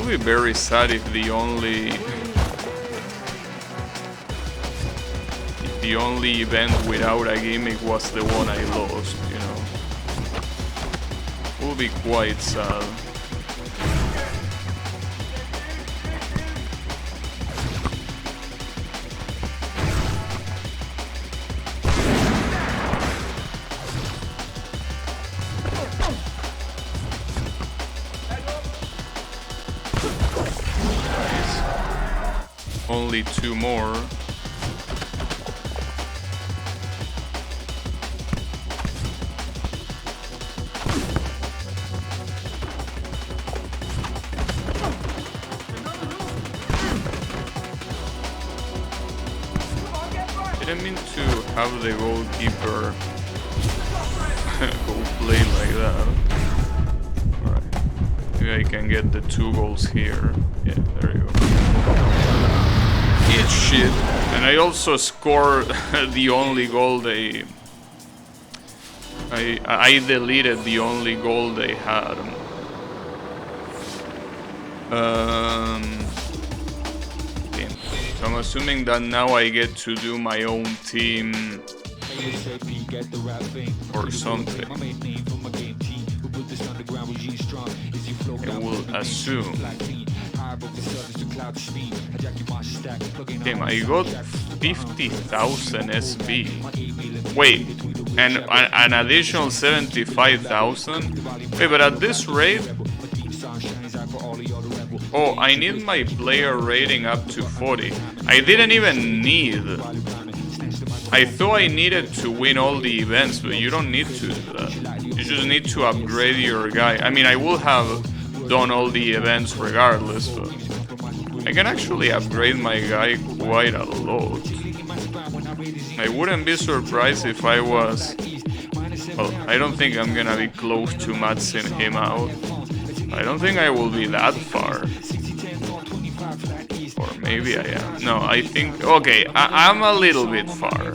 Be very sad if the only event without a gimmick was the one I lost, you know. Would be quite sad. Only 2 more. mean to have the goalkeeper go play like that. Alright. Maybe I can get the 2 goals here. Yeah, there you go. It's shit. And I also scored the only goal they... I deleted the only goal they had. Damn. So I'm assuming that now I get to do my own team or something. I will assume. Damn, I got 50,000 SB. Wait, and an additional 75,000? Wait, but at this rate... Oh, I need my player rating up to 40. I didn't even need... I thought I needed to win all the events, but you don't need to do that. You just need to upgrade your guy. I mean, I will have done all the events regardless, but I can actually upgrade my guy quite a lot. I wouldn't be surprised if I was... Well, I don't think I'm gonna be close to maxing him out. I don't think I will be that far. Or maybe I am. No, I think... Okay, I'm a little bit far.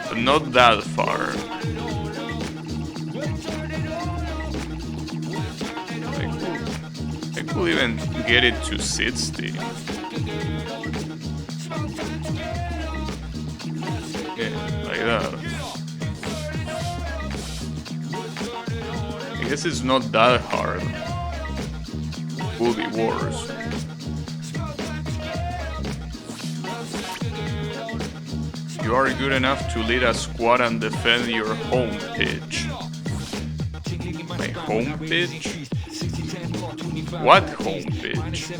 But not that far. I could even get it to 60. Yeah, like that. I guess it's not that hard. Will be worse. You are good enough to lead a squad and defend your home pitch. My home pitch? What home pitch?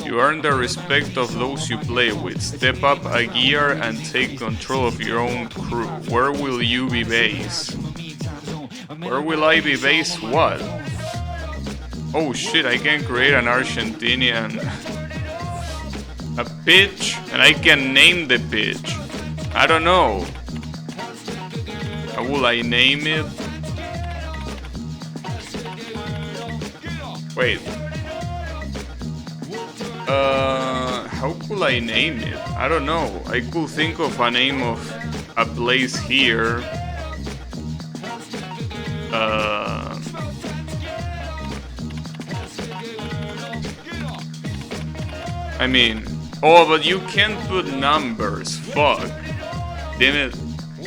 You earn the respect of those you play with. Step up a gear and take control of your own crew. Where will you be based? Where will I be based? What? Oh shit, I can create an Argentinian... a pitch? And I can name the pitch. I don't know. How will I name it? Wait. How could I name it? I don't know. I could think of a name of a place here. I mean... Oh, but you can't put numbers. Fuck. Damn it.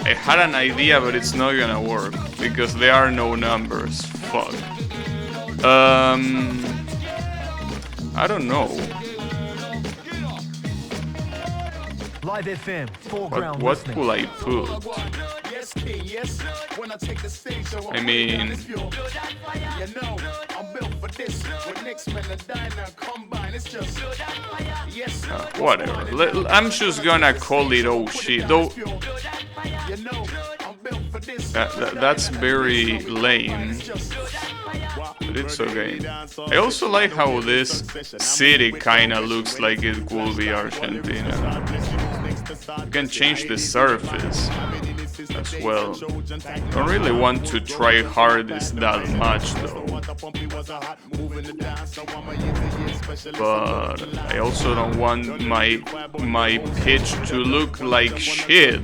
I had an idea, but it's not gonna work. Because there are no numbers. Fuck. I don't know. Live FM, foreground What listening. could I put? I mean... whatever. I'm just gonna call it oh shit. Though... that's very lame. But it's okay. I also like how this city kinda looks like it could be Argentina. You can change the surface as well. Don't really want to try hardest that much though. But I also don't want my pitch to look like shit.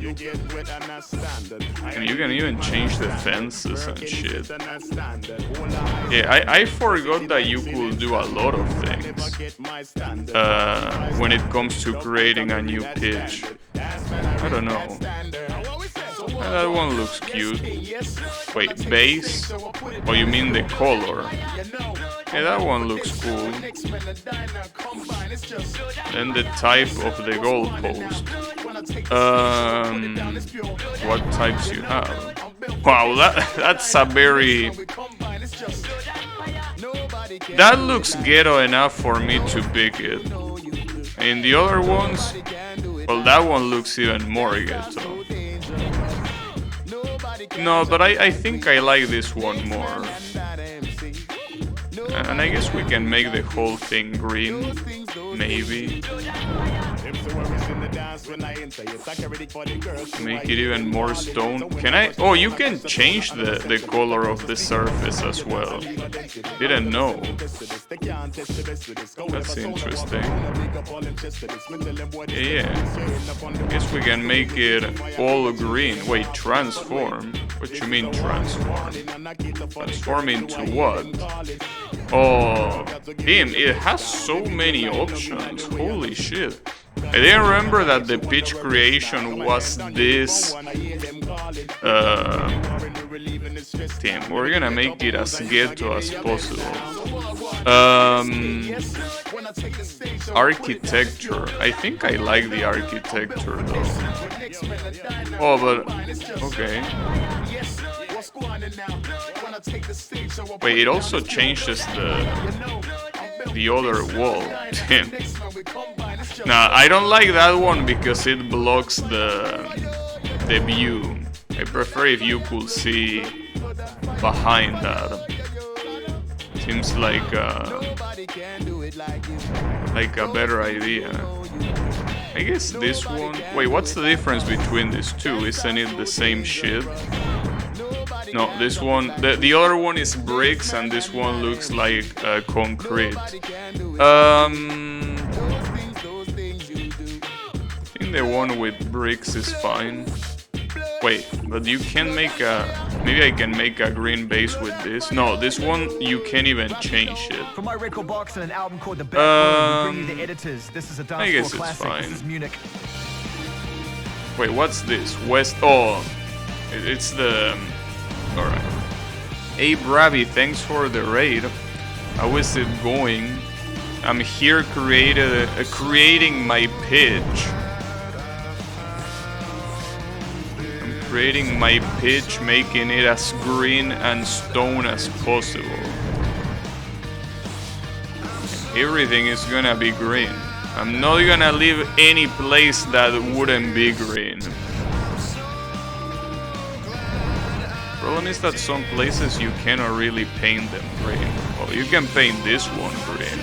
And you can even change the fences and shit. Yeah, I forgot that you could do a lot of things when it comes to creating a new pitch. I don't know. That one looks cute. Wait, base? Oh, you mean the color? Yeah, that one looks cool. Then the type of the goalpost. What types you have? Wow, that's a very... That looks ghetto enough for me to pick it. And the other ones... Well, that one looks even more ghetto. No, but I think I like this one more. And I guess we can make the whole thing green. Maybe. Make it even more stone. Can I? Oh, you can change the color of the surface as well. Didn't know. That's interesting. Yeah. Guess we can make it all green. Wait, transform? What you mean transform? Transform into what? Oh, damn, it has so many options. Holy shit. I didn't remember that the pitch creation was this. Damn, we're gonna make it as ghetto as possible. Architecture. I think I like the architecture though. Oh, but okay. Wait, it also changes the other wall. Damn. Nah, I don't like that one because it blocks the view. I prefer if you could see behind that. Seems like a better idea. I guess this one. Wait, what's the difference between these two? Isn't it the same shit? No, this one. The other one is bricks, and this one looks like concrete. I think the one with bricks is fine. Wait, but you can make a... Maybe I can make a green base with this. No, this one you can't even change it. From my record box and an album called The Bad we bring you the editors. This is a dance I guess floor it's classic. fine. This is Munich. Wait, what's this? West... Oh, it's the... Alright. Hey, Bravi, thanks for the raid. How is it going? I'm here creating my pitch. Creating my pitch, making it as green and stone as possible. Everything is gonna be green. I'm not gonna leave any place that wouldn't be green. Problem is that some places you cannot really paint them green. Well, you can paint this one green.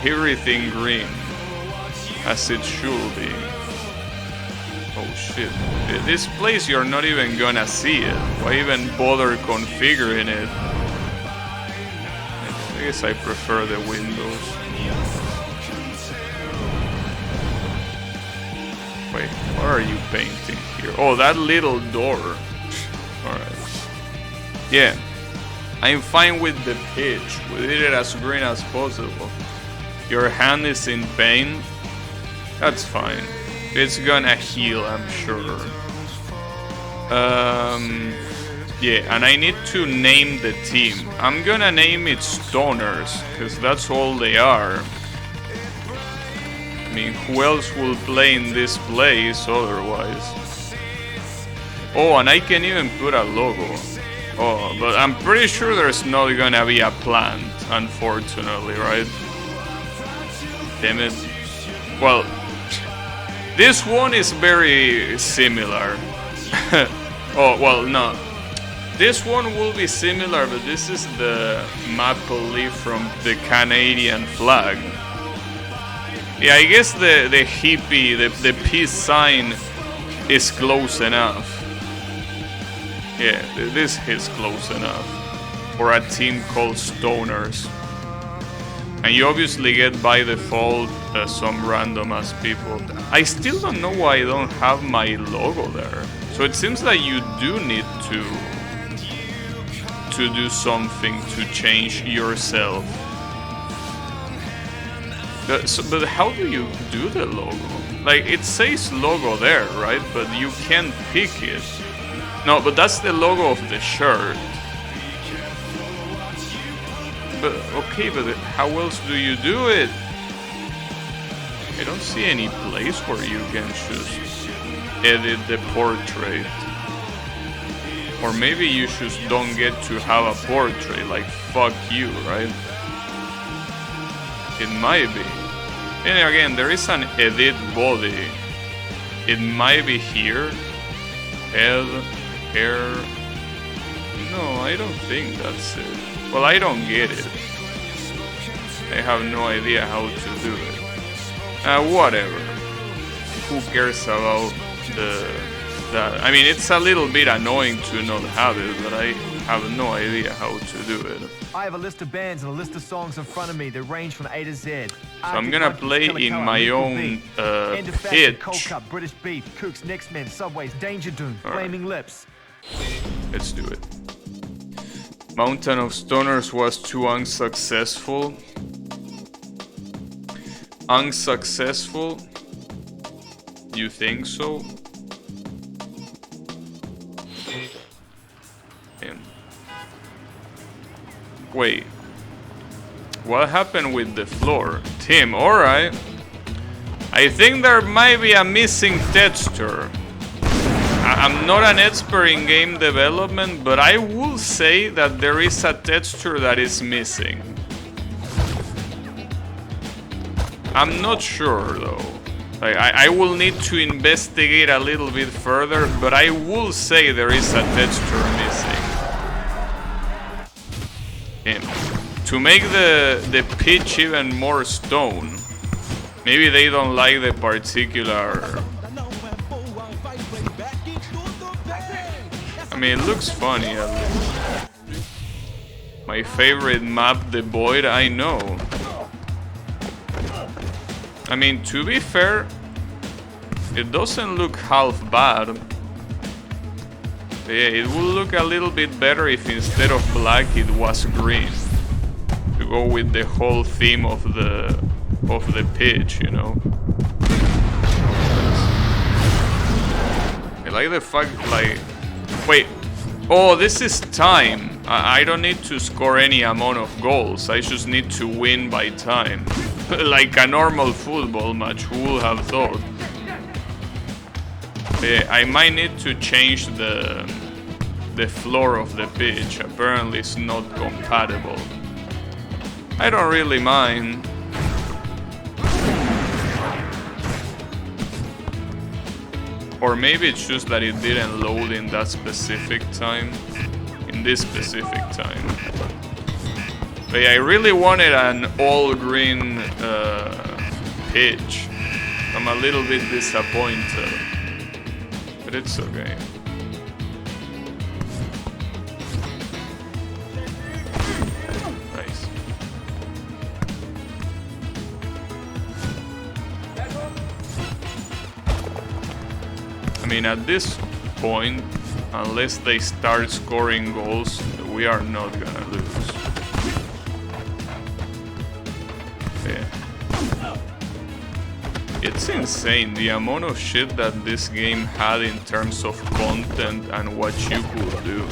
Everything green, as it should be. Oh shit. This place you're not even gonna see it. Why even bother configuring it? I guess I prefer the windows. Wait, what are you painting here? Oh, that little door. Alright. Yeah. I'm fine with the pitch. We did it as green as possible. Your hand is in pain. That's fine. It's gonna heal, I'm sure. Yeah, and I need to name the team. I'm gonna name it Stoners, because that's all they are. I mean, who else will play in this place otherwise? Oh, and I can even put a logo. Oh, but I'm pretty sure there's not gonna be a plant, unfortunately, right? Damn it. Well, this one is very similar. Oh, well, no. This one will be similar, but this is the maple leaf from the Canadian flag. Yeah, I guess the hippie, the peace sign is close enough. Yeah, this is close enough. For a team called Stoners. And you obviously get by default some random ass people. I still don't know why I don't have my logo there. So it seems that you do need to do something to change yourself. But how do you do the logo? Like, it says logo there, right? But you can't pick it. No, but that's the logo of the shirt. But, okay, but how else do you do it? I don't see any place where you can just edit the portrait. Or maybe you just don't get to have a portrait, like fuck you, right? It might be. And again, there is an edit body. It might be here. Head, hair. No, I don't think that's it. Well, I don't get it. I have no idea how to do it. Whatever. Who cares about that? I mean, it's a little bit annoying to not have it, but I have no idea how to do it. I have a list of bands and a list of songs in front of me that range from A to Z. So I'm gonna play in my own pitch. Cold Cup, British Beef, Kooks, Next Men, Subways, Danger Doom, Flaming Lips. Let's do it. Mountain of Stoners was too unsuccessful. Unsuccessful? You think so? Wait. What happened with the floor? Tim, alright. I think there might be a missing texture. I'm not an expert in game development, but I will say that there is a texture that is missing. I'm not sure though. I will need to investigate a little bit further, but I will say there is a texture missing. To make the pitch even more stone, maybe they don't like the particular... I mean, it looks funny at least. My favorite map, the Void, I know. I mean, to be fair, it doesn't look half bad. Yeah, it would look a little bit better if instead of black it was green. To go with the whole theme of the pitch, you know. I like the fact, like... Wait. Oh, this is time. I don't need to score any amount of goals. I just need to win by time. Like a normal football match, who would have thought? I might need to change the floor of the pitch. Apparently it's not compatible. I don't really mind. Or maybe it's just that it didn't load in that specific time. In this specific time. But yeah, I really wanted an all-green pitch. I'm a little bit disappointed. But it's okay. Nice. I mean, at this point, unless they start scoring goals, we are not gonna lose. Yeah. It's insane the amount of shit that this game had in terms of content and what you could do.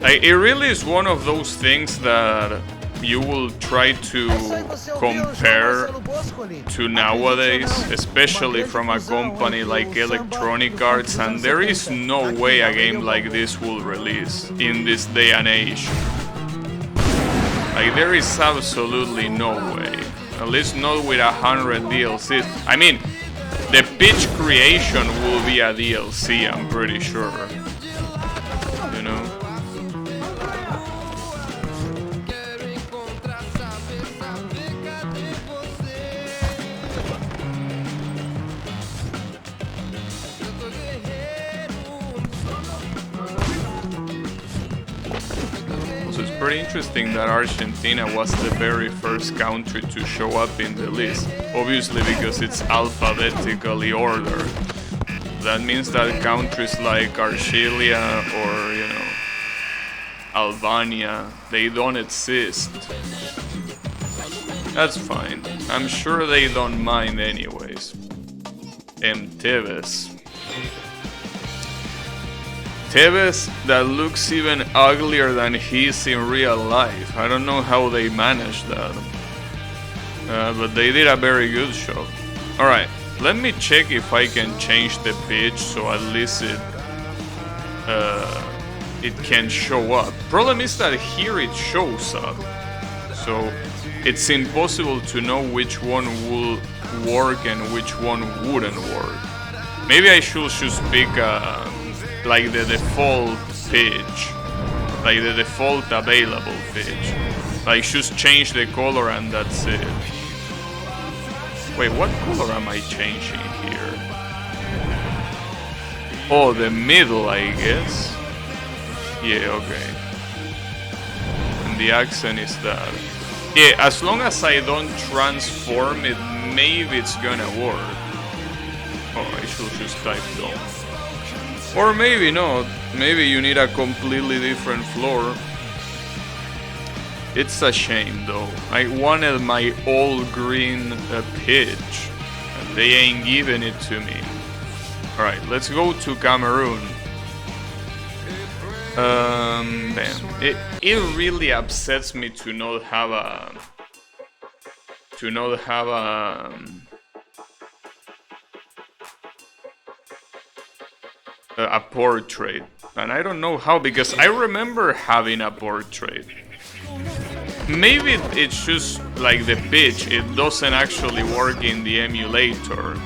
Like, it really is one of those things that you will try to compare to nowadays, especially from a company like Electronic Arts, and there is no way a game like this will release in this day and age. Like, there is absolutely no way. At least not with 100 DLCs. I mean, the pitch creation will be a DLC, I'm pretty sure. You know? Pretty interesting that Argentina was the very first country to show up in the list. Obviously because it's alphabetically ordered. That means that countries like Argelia or, you know, Albania, they don't exist. That's fine. I'm sure they don't mind anyways. Tevez. Tevez that looks even uglier than he is in real life. I don't know how they managed that. But they did a very good job. Alright, let me check if I can change the pitch so at least it can show up. Problem is that here it shows up. So it's impossible to know which one will work and which one wouldn't work. Maybe I should just pick like the default pitch, like the default available pitch. Like, just change the color and that's it. Wait, what color am I changing here? Oh, the middle, I guess. Yeah, okay. And the accent is that. Yeah, as long as I don't transform it, maybe it's gonna work. Oh, I should just type down. Or maybe not. Maybe you need a completely different floor. It's a shame though. I wanted my all green pitch. And they ain't giving it to me. Alright, let's go to Cameroon. Bam. It really upsets me to not have a portrait, and I don't know how, because I remember having a portrait. Maybe it's just like the pitch, it doesn't actually work in the emulator,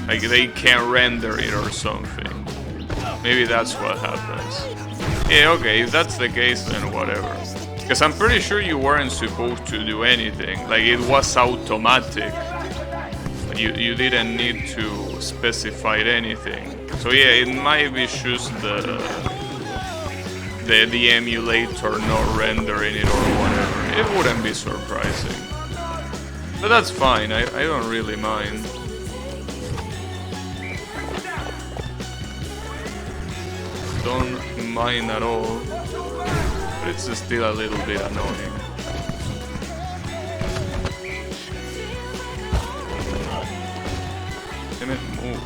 like they can't render it or something. Maybe that's what happens. Yeah, okay, if that's the case, then whatever. Because I'm pretty sure you weren't supposed to do anything, like it was automatic. You didn't need to specify anything. So yeah, it might be just the emulator not rendering it or whatever. It wouldn't be surprising. But that's fine, I don't really mind. Don't mind at all. But it's still a little bit annoying. Damn it, move.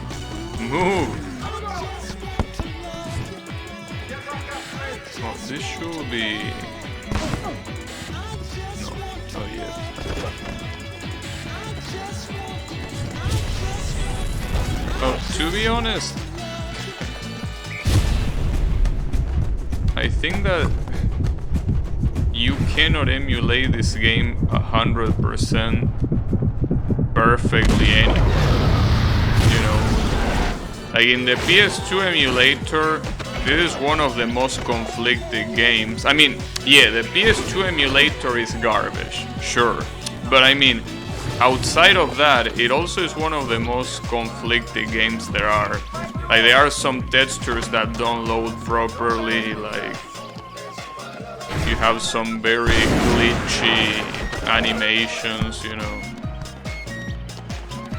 Move! Oh, this should be... No, not yet. Oh, to be honest, I think that you cannot emulate this game 100% perfectly anywhere. You know, like in the PS2 emulator, this is one of the most conflicted games. I mean, yeah, the PS2 emulator is garbage, sure. But I mean, outside of that, it also is one of the most conflicted games there are. Like, there are some textures that don't load properly, like... You have some very glitchy animations, you know.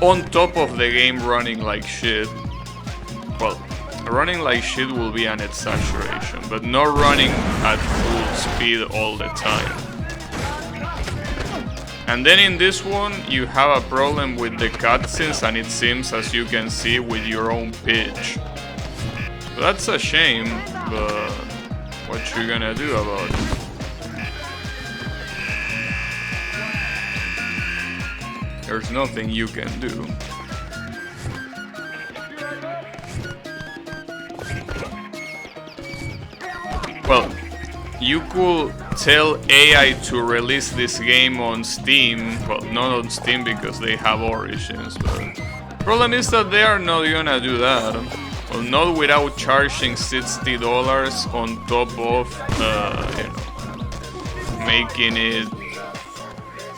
On top of the game running like shit. Well, running like shit will be an exaggeration, but not running at full speed all the time. And then in this one, you have a problem with the cutscenes, and it seems, as you can see, with your own pitch. So that's a shame, but what you gonna do about it? There's nothing you can do. Well, you could tell AI to release this game on Steam. Well, not on Steam because they have Origins, but problem is that they are not gonna do that. Well, not without charging $60 on top of, you know, making it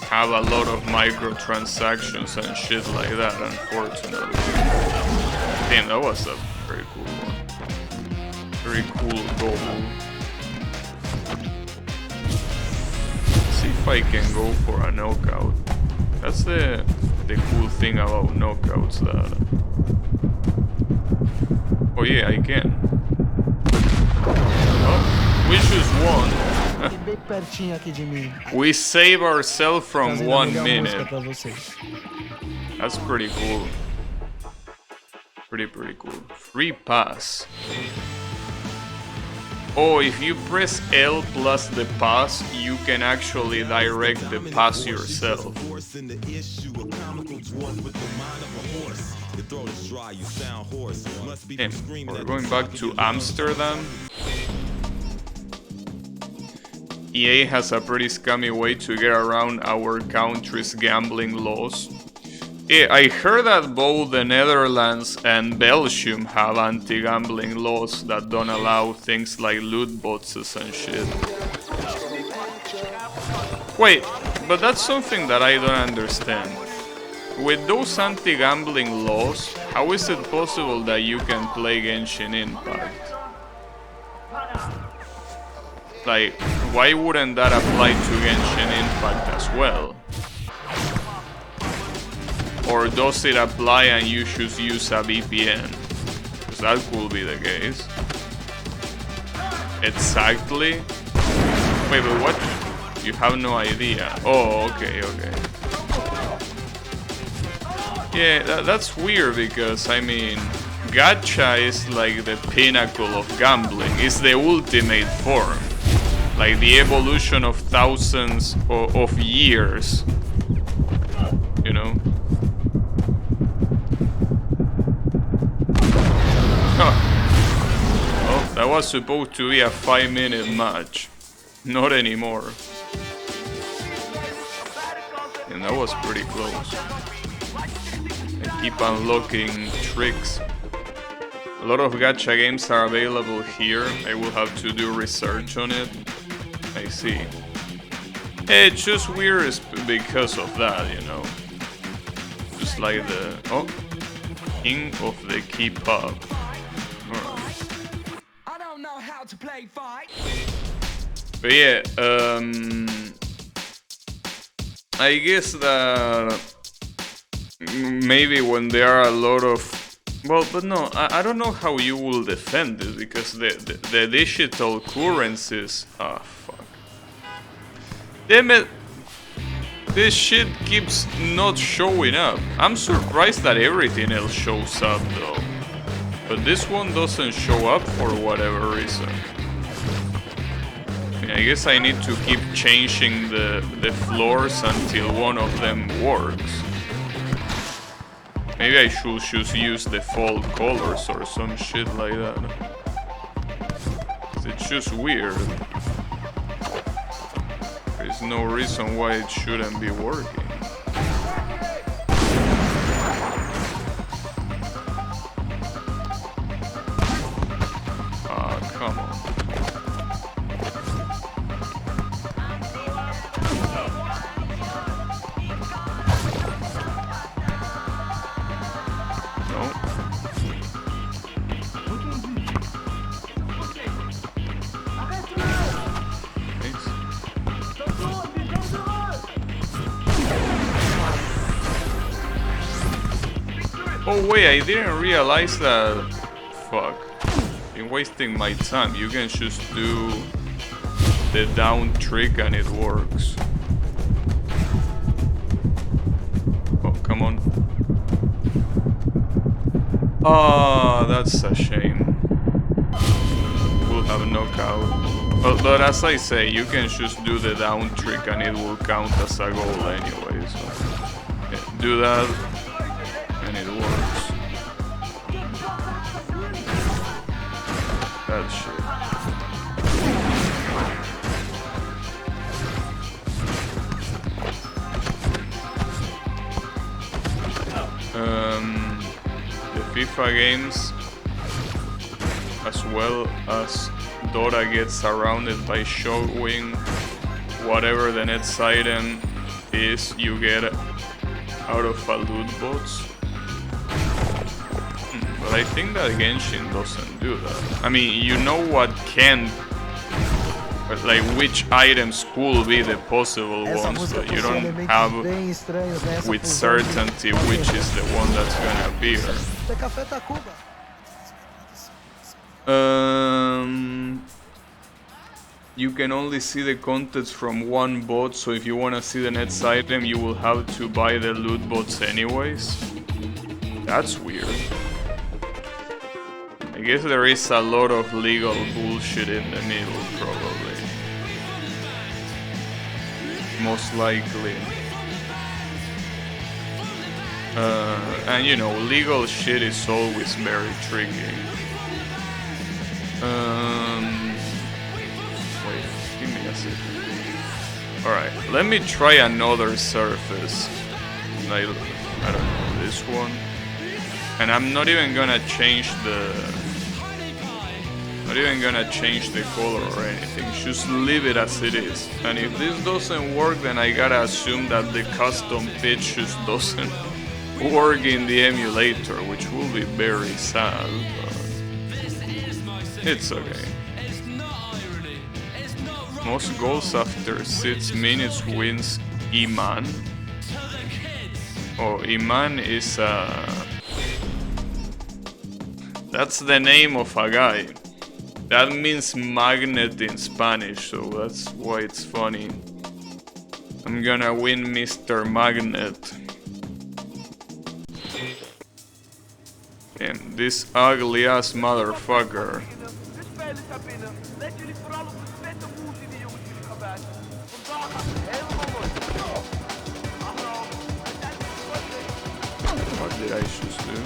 have a lot of microtransactions and shit like that, unfortunately. Damn, that was a very cool one. Very cool goal. See if I can go for a knockout. That's the cool thing about knockouts, that... Oh yeah, I can. Oh, we just won. We save ourselves from 1 minute. That's pretty cool. Pretty cool. Free pass. Oh, if you press L plus the pass, you can actually direct the pass yourself. Damn, we're going back to Amsterdam. EA has a pretty scummy way to get around our country's gambling laws. Yeah, I heard that both the Netherlands and Belgium have anti-gambling laws that don't allow things like loot boxes and shit. Wait, but that's something that I don't understand. With those anti-gambling laws, how is it possible that you can play Genshin Impact? Like, why wouldn't that apply to Genshin Impact as well? Or does it apply and you should use a VPN? Because that could be the case. Exactly. Wait, but what? You have no idea. Oh, okay. Yeah, that's weird because, I mean, gacha is like the pinnacle of gambling. It's the ultimate form. Like the evolution of thousands of years. You know? Oh, that was supposed to be a 5-minute match. Not anymore. And that was pretty close. I keep unlocking tricks. A lot of gacha games are available here. I will have to do research on it. I see. It's just weird because of that, you know. Just like the... Oh! King of the K-pop. I don't know how to play fight. But yeah, I guess that maybe when there are a lot of... Well, but no, I don't know how you will defend this, because the digital currencies... Ah, fuck. Damn it! This shit keeps not showing up. I'm surprised that everything else shows up though. But this one doesn't show up for whatever reason. I guess I need to keep changing the floors until one of them works. Maybe I should just use default colors or some shit like that. It's just weird. There's no reason why it shouldn't be working. Ah, come on. Oh wait, I didn't realize that. Fuck. Been wasting my time. You can just do the down trick and it works. Oh, come on. Ah, that's a shame. We'll have a knockout. But as I say, you can just do the down trick and it will count as a goal anyway. So yeah, do that. And it works. That shit. The FIFA games, as well as Dota, gets surrounded by showing whatever the next item is you get out of a loot box. But I think that Genshin doesn't do that. I mean, you know what can... But like, which items could be the possible ones, but you don't have with certainty which is the one that's gonna appear. You can only see the contents from one bot, so if you wanna see the next item, you will have to buy the loot bots anyways. That's weird. I guess there is a lot of legal bullshit in the middle, probably. Most likely. And you know, legal shit is always very tricky. Wait, give me a second. Alright, let me try another surface. Like, I don't know, this one. And I'm not even gonna change the... Not even gonna change the color or anything, just leave it as it is. And if this doesn't work, then I gotta assume that the custom pitch just doesn't work in the emulator, which will be very sad, but it's okay. Most goals after 6 minutes wins Iman. Oh, Iman is that's the name of a guy. That means magnet in Spanish, so that's why it's funny. I'm gonna win Mr. Magnet. And this ugly ass motherfucker. What did I just do?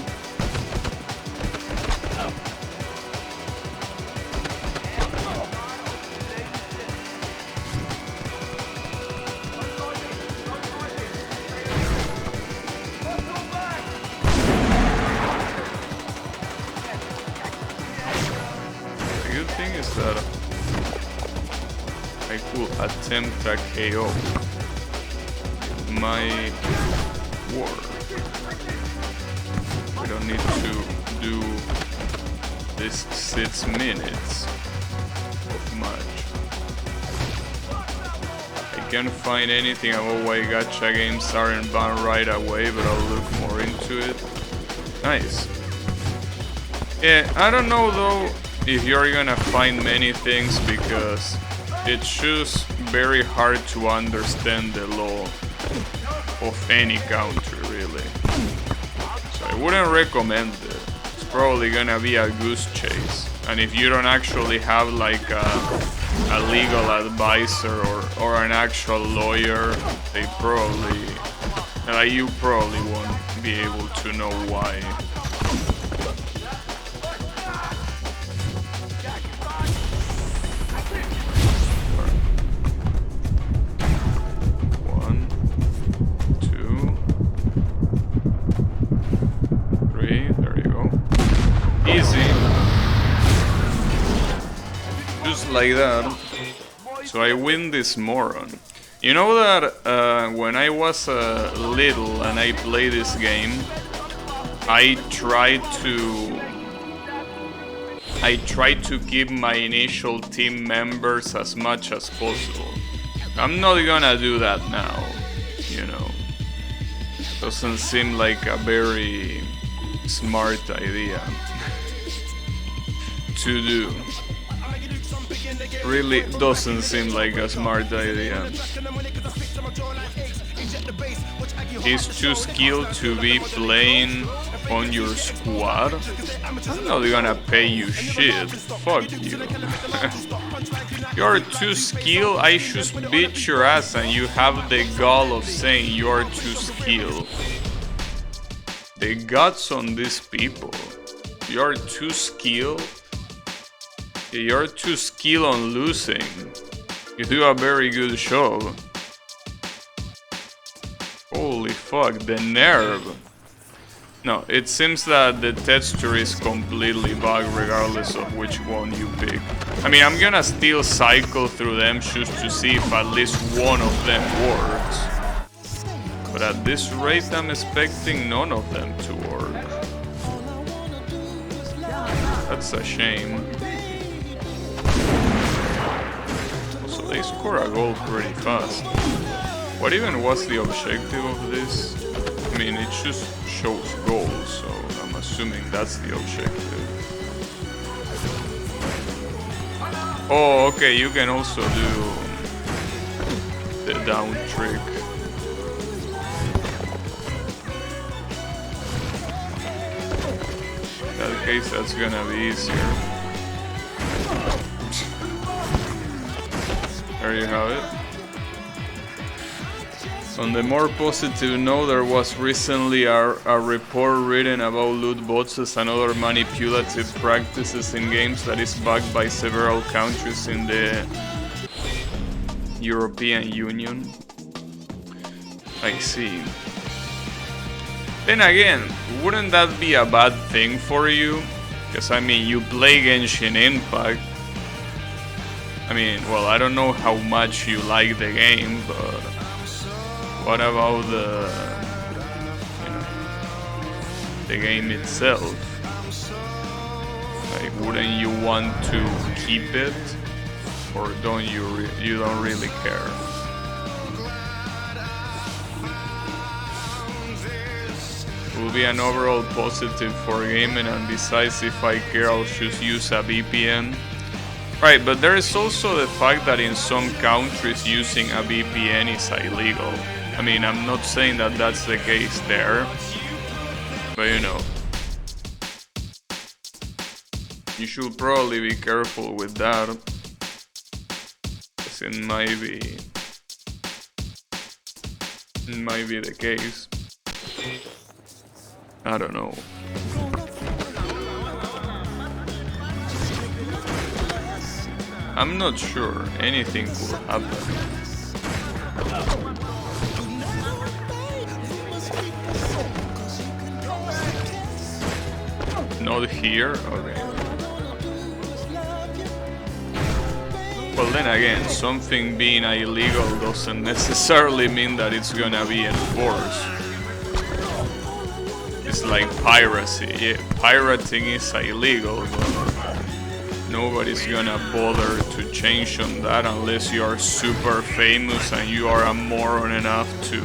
The good thing is that I could attempt a KO with my ward. We don't need to do this 6 minutes of match. I can't find anything about why gacha games aren't banned right away, but I'll look more into it. Nice. Yeah, I don't know though if you're gonna find many things, because it's just very hard to understand the law of any country, really. So I wouldn't recommend it. It's probably gonna be a goose chase. And if you don't actually have like a legal advisor or an actual lawyer, they probably, you probably won't be able to know why. Like that. So I win this moron. You know that when I was little and I played this game, I tried to keep my initial team members as much as possible. I'm not gonna do that now, you know. Doesn't seem like a very smart idea to do. Really doesn't seem like a smart idea. He's too skilled to be playing on your squad. I'm not gonna pay you shit. Fuck you. You're too skilled, I just beat your ass and you have the gall of saying you're too skilled. The guts on these people. You're too skilled. You're too skilled on losing. You do a very good job. Holy fuck, the nerve. No, it seems that the texture is completely bugged regardless of which one you pick. I mean, I'm gonna still cycle through them just to see if at least one of them works. But at this rate, I'm expecting none of them to work. That's a shame. They score a goal pretty fast. What even was the objective of this? I mean, it just shows goals, so I'm assuming that's the objective. Oh, okay, you can also do the down trick. In that case, that's gonna be easier. There you have it. On the more positive note, there was recently a report written about loot boxes and other manipulative practices in games that is backed by several countries in the European Union. I see. Then again, wouldn't that be a bad thing for you? Because I mean, you play Genshin Impact. I mean, well, I don't know how much you like the game, but what about the game itself? Like, wouldn't you want to keep it, or don't you don't really care? It will be an overall positive for gaming, and besides, if I care, I'll just use a VPN. Right, but there is also the fact that in some countries using a VPN is illegal. I mean, I'm not saying that that's the case there, but you know, you should probably be careful with that, because it might be the case. I don't know. I'm not sure. Anything could happen. Not here? Okay. Well, then again, something being illegal doesn't necessarily mean that it's gonna be enforced. It's like piracy. Yeah, pirating is illegal, but nobody's gonna bother to change on that unless you are super famous and you are a moron enough to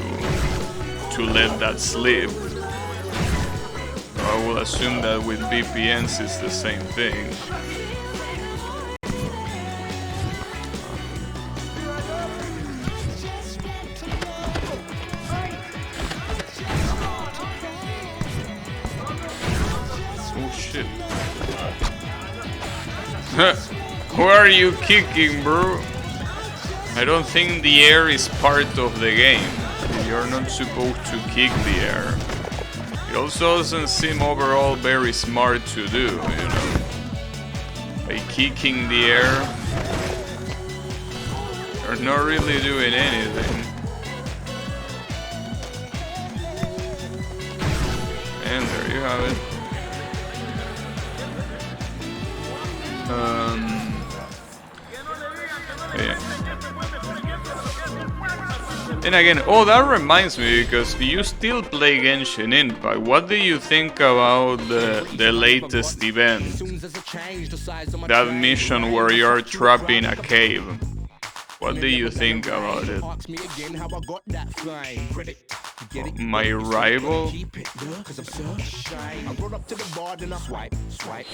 let that slip. I will assume that with VPNs it's the same thing. Oh shit. Who are you kicking, bro? I don't think the air is part of the game. You're not supposed to kick the air. It also doesn't seem overall very smart to do, you know. By kicking the air, you're not really doing anything. And there you have it. Yeah. And again, oh, that reminds me, because you still play Genshin Impact. What do you think about the latest event? That mission where you're trapped in a cave. What do you think about it? My rival?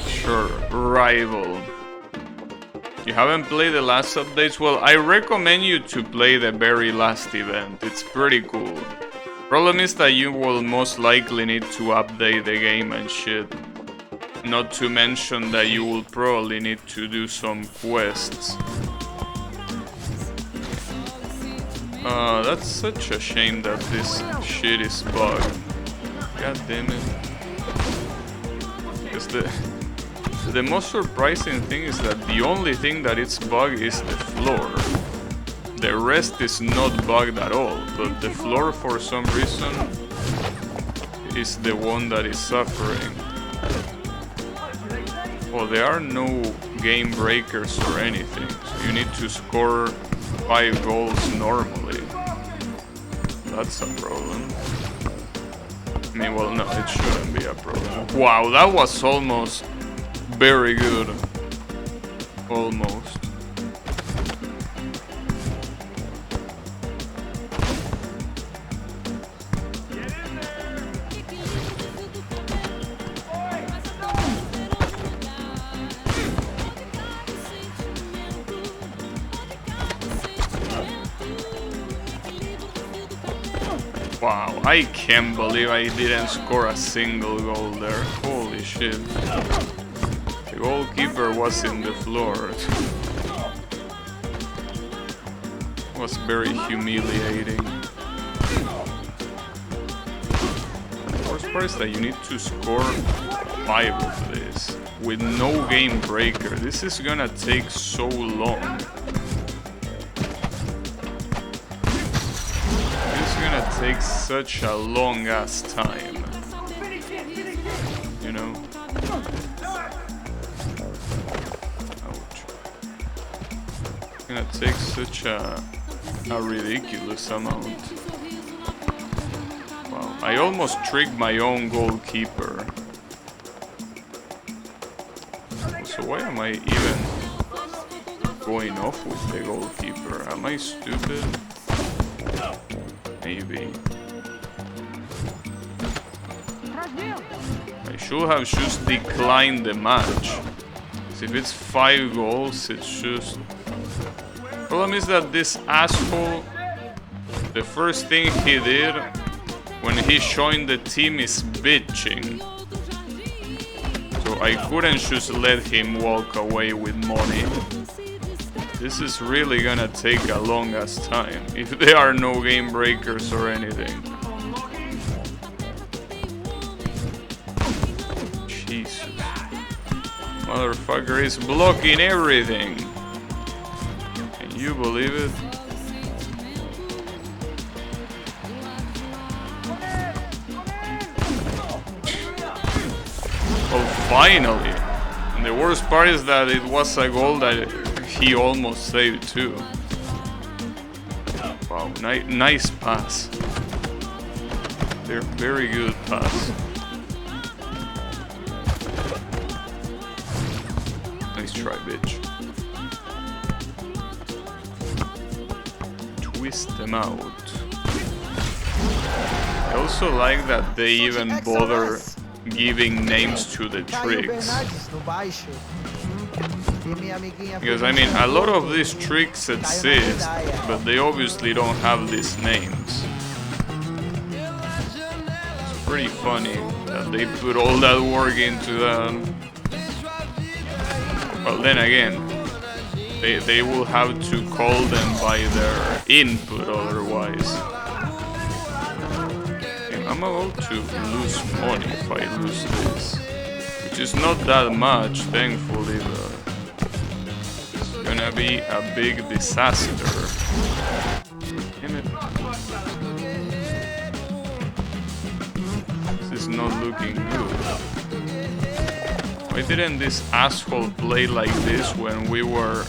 Sure, rival. You haven't played the last updates? Well, I recommend you to play the very last event. It's pretty cool. Problem is that you will most likely need to update the game and shit. Not to mention that you will probably need to do some quests. That's such a shame that this shit is bugged. God damn it. Because the most surprising thing is that the only thing that it's bugged is the floor. The rest is not bugged at all, but the floor for some reason is the one that is suffering. Well, there are no game breakers or anything, so you need to score 5 goals normally. That's a problem. I mean, well, no, it shouldn't be a problem. Wow, that was almost very good. Almost. Wow, I can't believe I didn't score a single goal there. Holy shit. The goalkeeper was in the floor. It was very humiliating. The worst part is that you need to score 5 of this with no game breaker. This is gonna take so long. Takes such a long ass time, you know. gonna take such a ridiculous amount. Wow, I almost tricked my own goalkeeper. So why am I even going off with the goalkeeper? Am I stupid? Maybe. I should have just declined the match. If it's 5 goals, it's just... Problem is that this asshole, the first thing he did when he joined the team is bitching. So I couldn't just let him walk away with money. This is really gonna take a long ass time, if there are no game breakers or anything. Jesus. Motherfucker is blocking everything. Can you believe it? Oh, finally! And the worst part is that it was a goal that he almost saved too. Wow, nice pass. Very good pass. Nice try, bitch. Twist them out. I also like that they even bother giving names to the tricks. Because I mean, a lot of these tricks exist, but they obviously don't have these names. It's pretty funny that they put all that work into that. Well, then again, they will have to call them by their input otherwise. I'm about to lose money if I lose this, which is not that much, thankfully, but it's gonna be a big disaster. Damn it. This is not looking good. Why didn't this asshole play like this when we were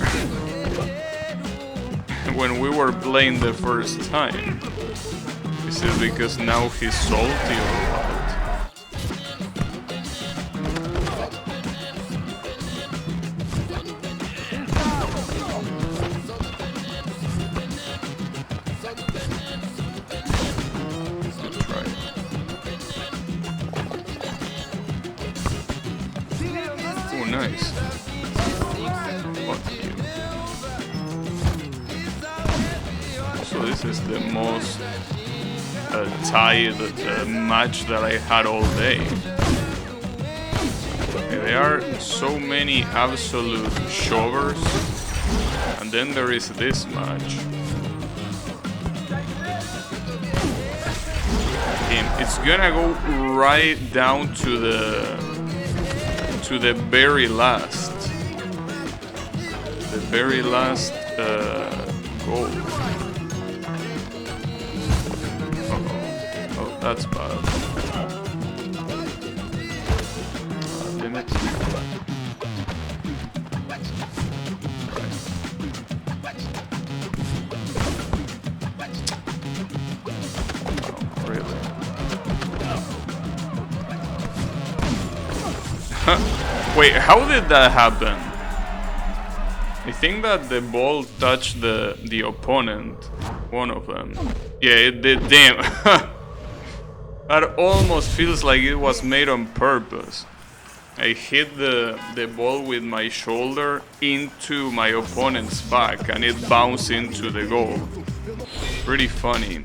playing the first time? Is it because now he's salty or what? Let's try. Oh, nice. Fuck you. So this is the most tied match that I had all day. There are so many absolute shovers, and then there is this match. It's gonna go right down to the very last, goal. That's bad. Damn it. Oh, really? Wait, how did that happen? I think that the ball touched the opponent, one of them. Yeah, it did. Damn. That almost feels like it was made on purpose. I hit the ball with my shoulder into my opponent's back and it bounced into the goal. Pretty funny.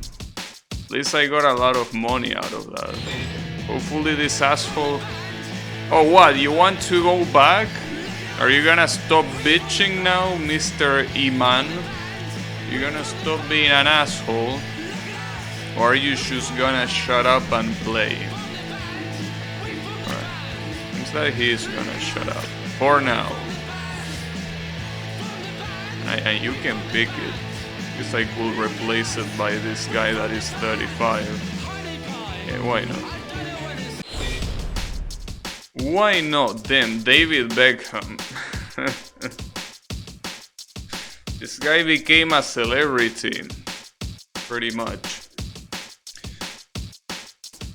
At least I got a lot of money out of that. Hopefully this asshole... Oh, what? You want to go back? Are you gonna stop bitching now, Mr. Iman? You gonna stop being an asshole? Or are you just gonna shut up and play? Alright. Seems like he's gonna shut up. For now. And you can pick it. Because I could replace it by this guy that is 35. Yeah, why not? Why not then? David Beckham. This guy became a celebrity, pretty much.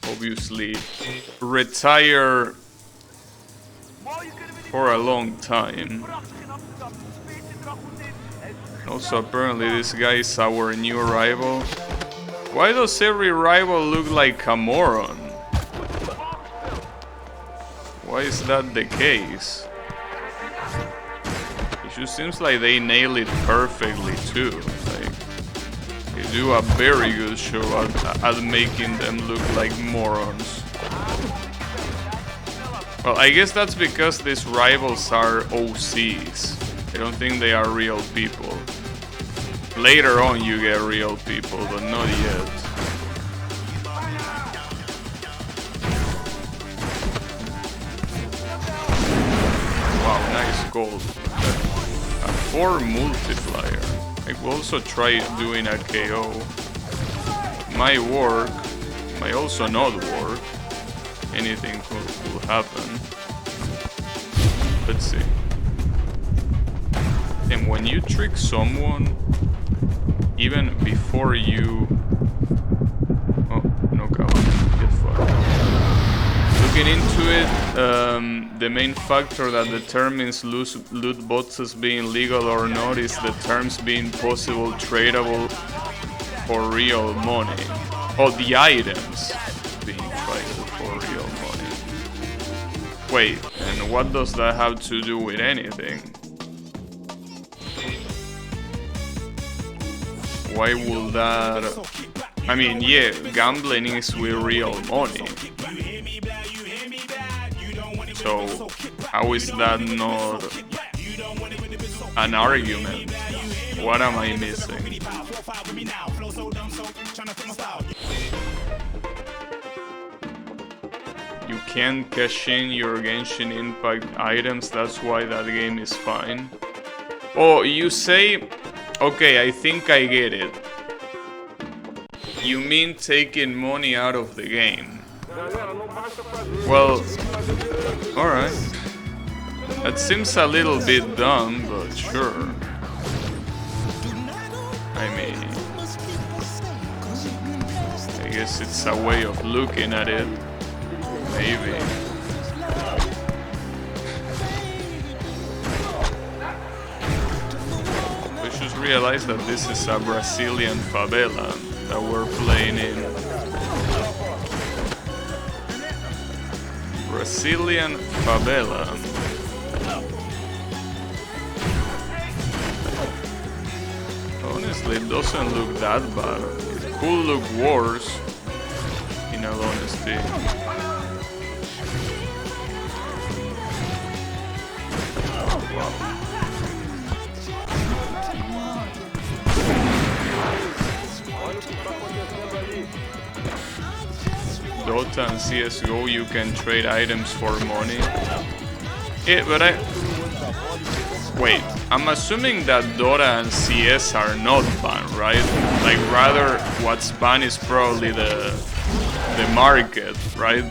Obviously, retire for a long time. Also, apparently, this guy is our new rival. Why does every rival look like a moron? Why is that the case? It just seems like they nail it perfectly too. Like, they do a very good show at making them look like morons. Well, I guess that's because these rivals are OCs. I don't think they are real people. Later on you get real people, but not yet. Wow, nice gold. A 4 multiplier. I could also try doing a KO. Might work, might also not work. Anything could happen. Let's see. And when you trick someone, even before you... Oh, knockout. Get fucked. Looking into it, the main factor that determines loot boxes being legal or not is the terms being possible, tradable, for real money. Oh, the items being traded for real money. Wait, and what does that have to do with anything? Why would that... I mean, yeah, gambling is with real money. So, how is that not an argument? What am I missing? You can't cash in your Genshin Impact items, that's why that game is fine. Oh, you say... Okay, I think I get it. You mean taking money out of the game? Well, alright. That seems a little bit dumb, but sure. I mean... I guess it's a way of looking at it. Maybe. Just realized that this is a Brazilian favela that we're playing in. Brazilian favela. Honestly, it doesn't look that bad. It could look worse, in all honesty. Wow. Dota and CSGO, you can trade items for money. Yeah, but wait, I'm assuming that Dota and CS are not banned, right? Like, rather, what's banned is probably the market, right?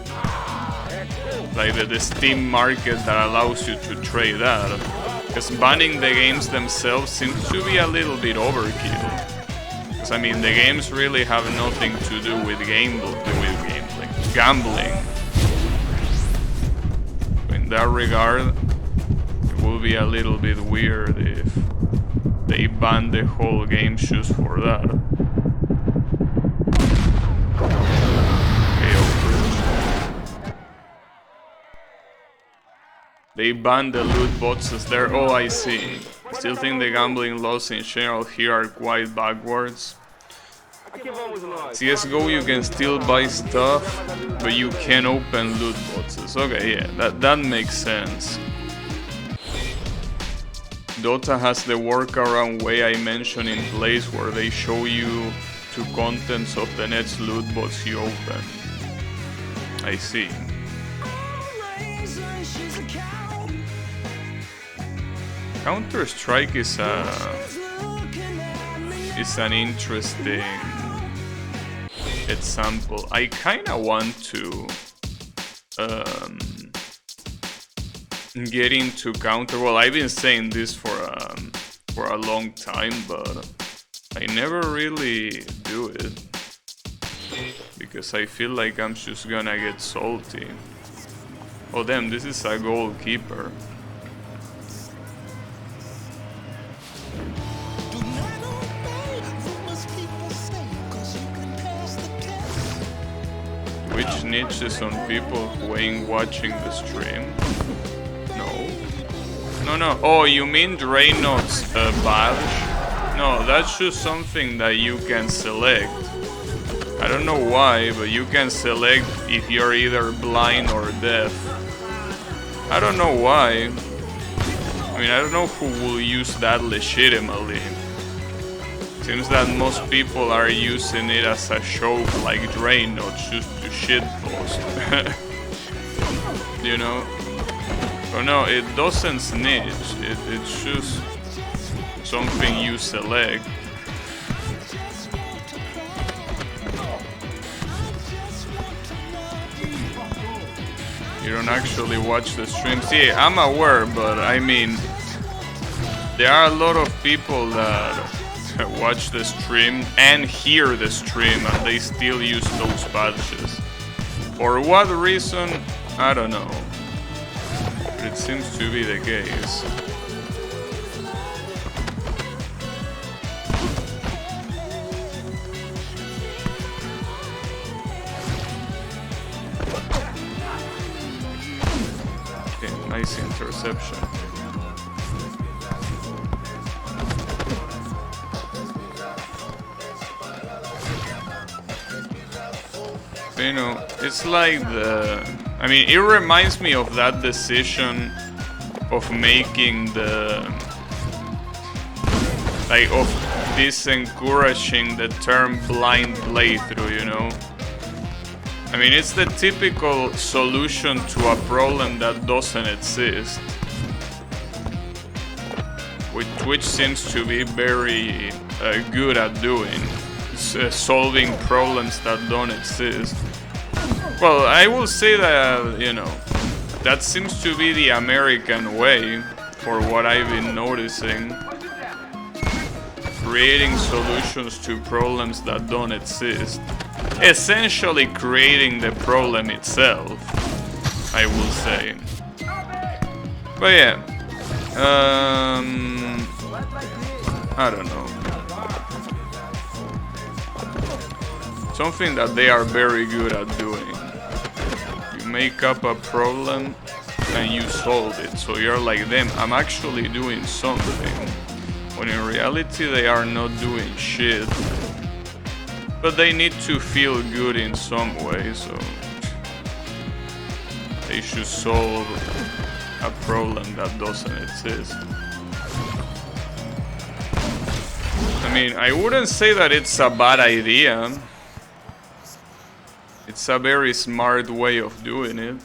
Like the Steam market that allows you to trade that. Because banning the games themselves seems to be a little bit overkill. I mean, the games really have nothing to do with gambling. In that regard, it will be a little bit weird if they ban the whole game just for that. They banned the loot boxes there. Oh, I see. Still think the gambling laws in general here are quite backwards. CSGO, you can still buy stuff, but you can't open loot boxes. Okay, yeah, that makes sense. Dota has the workaround way I mentioned in place, where they show you two contents of the next loot box you open. I see. Counter-Strike is an interesting example. I kinda want to get into Counter. Well, I've been saying this for for a long time, but I never really do it. Because I feel like I'm just gonna get salty. Oh damn, this is a goalkeeper. Which snitches on people who ain't watching the stream? No. Oh, you mean Draynot's badge? No, that's just something that you can select. I don't know why, but you can select if you're either blind or deaf. I don't know why. I mean, I don't know who will use that legitimately. Seems that most people are using it as a joke, like Draynot, just to shitpost. You know? Oh no, it doesn't snitch. It's just something you select. You don't actually watch the streams. Yeah, I'm aware, but I mean, there are a lot of people that watch the stream and hear the stream and they still use those badges. For what reason? I don't know. But it seems to be the case. Okay, nice interception. You know, it's like I mean, it reminds me of that decision of making of disencouraging the term blind playthrough, you know? I mean, it's the typical solution to a problem that doesn't exist. Which Twitch seems to be very good at doing. Solving problems that don't exist. Well, I will say that, you know, that seems to be the American way, for what I've been noticing. Creating solutions to problems that don't exist. Essentially creating the problem itself, I will say. But yeah, I don't know. Something that they are very good at doing. You make up a problem and you solve it. So you're like, them, I'm actually doing something. When in reality they are not doing shit. But they need to feel good in some way, so they should solve a problem that doesn't exist. I mean, I wouldn't say that it's a bad idea. It's a very smart way of doing it,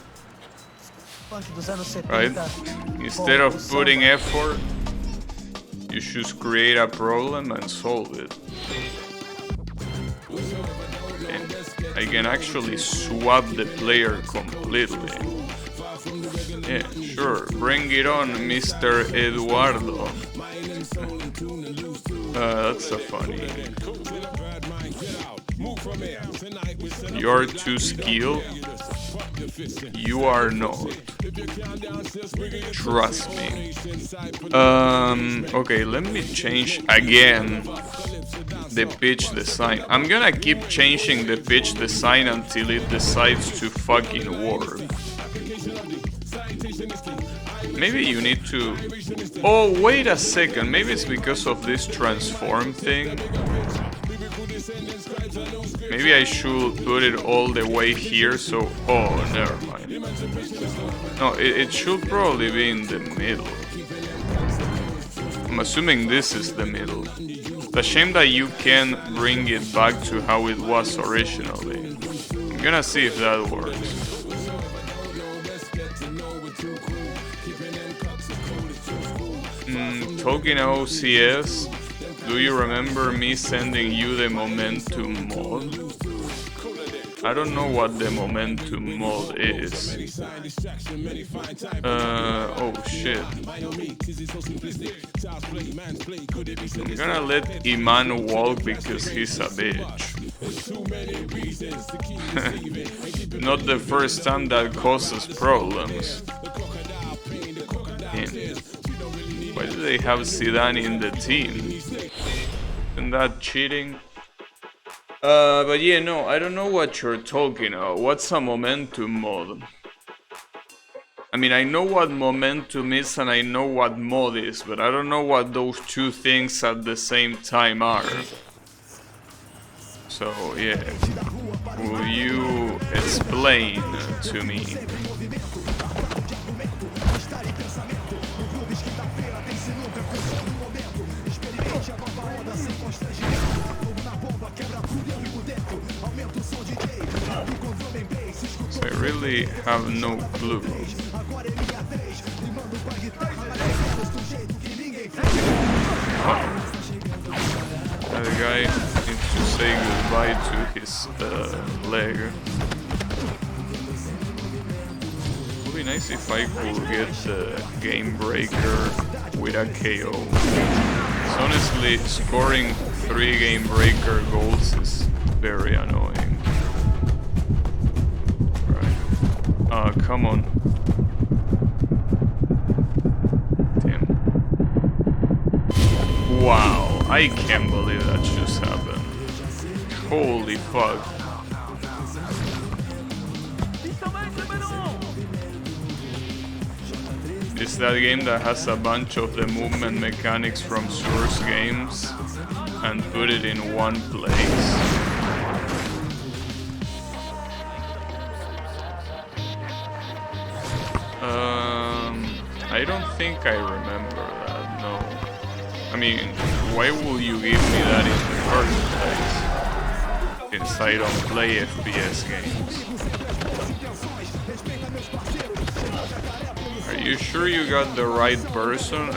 right? Instead of putting effort, you should create a problem and solve it. And I can actually swap the player completely. Yeah, sure, bring it on, Mr. Eduardo. That's a funny. You're too skilled. You are not. Trust me. Okay, let me change again the pitch design. I'm gonna keep changing the pitch design until it decides to fucking work. Maybe you need to... Oh, wait a second. Maybe it's because of this transform thing. Maybe I should put it all the way here, so... Oh, never mind. No, it should probably be in the middle. I'm assuming this is the middle. It's a shame that you can't bring it back to how it was originally. I'm gonna see if that works. Talking OCS, do you remember me sending you the momentum mod? I don't know what the momentum mod is. Oh shit. I'm gonna let Iman walk because he's a bitch. Not the first time that causes problems. Damn. Why do they have Zidane in the team? Isn't that cheating? But yeah, no, I don't know what you're talking about. What's a momentum mod? I mean, I know what momentum is and I know what mod is, but I don't know what those two things at the same time are. So, yeah. Will you explain to me? So I really have no clue. Oh. That guy needs to say goodbye to his leg. It would be nice if I could get the game breaker with a KO. So honestly, scoring 3 game breaker goals is very annoying. Right. Come on. Damn. Wow, I can't believe that just happened. Holy fuck. It's that game that has a bunch of the movement mechanics from Source games and put it in one place. I don't think I remember that, no. I mean, why will you give me that in the first place? Since I don't play FPS games. Are you sure you got the right person?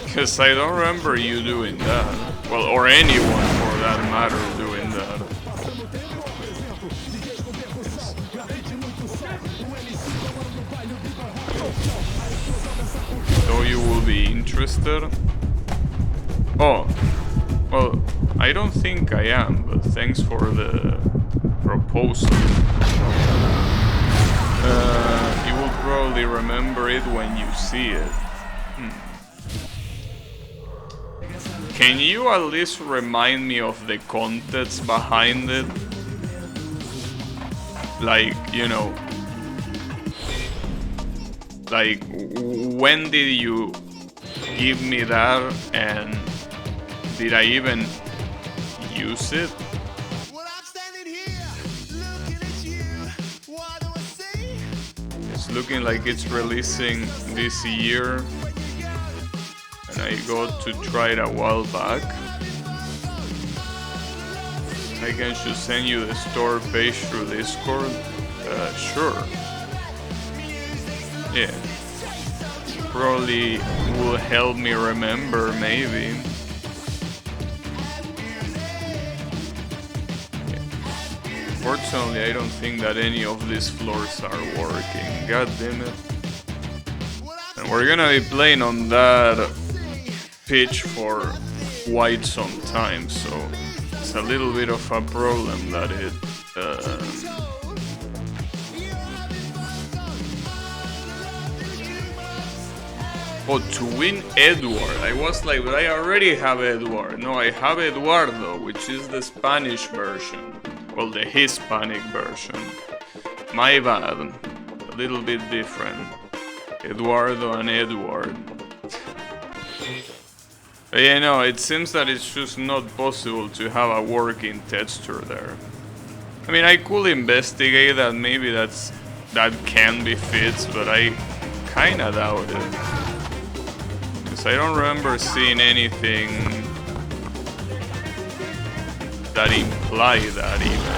Because I don't remember you doing that. Well, or anyone for that matter doing that. So you will be interested? Oh, well, I don't think I am, but thanks for the proposal. You will probably remember it when you see it. Can you at least remind me of the context behind it? Like, you know, like, when did you give me that and did I even use it? It's looking like it's releasing this year and I got to try it a while back. I can just send you the store page through Discord. Sure. Yeah. Probably will help me remember, maybe. Fortunately, I don't think that any of these floors are working. God damn it. And we're gonna be playing on that pitch for quite some time, so it's a little bit of a problem that it oh, to win Edward. I was like, but I already have Edward. No, I have Eduardo, which is the Spanish version. Well, the Hispanic version. My bad. A little bit different. Eduardo and Edward. But yeah, no, it seems that it's just not possible to have a working texture there. I mean, I could investigate that, maybe that can be fixed, but I kinda doubt it. Because I don't remember seeing anything that imply that even.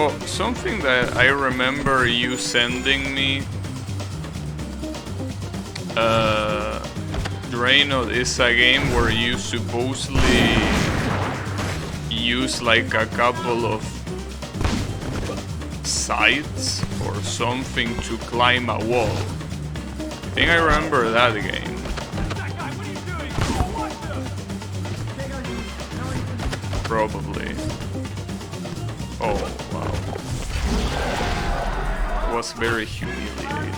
Oh, something that I remember you sending me. Draenor is a game where you supposedly use like a couple of sites or something to climb a wall. I think I remember that game. Probably. Oh, wow. It was very humiliating.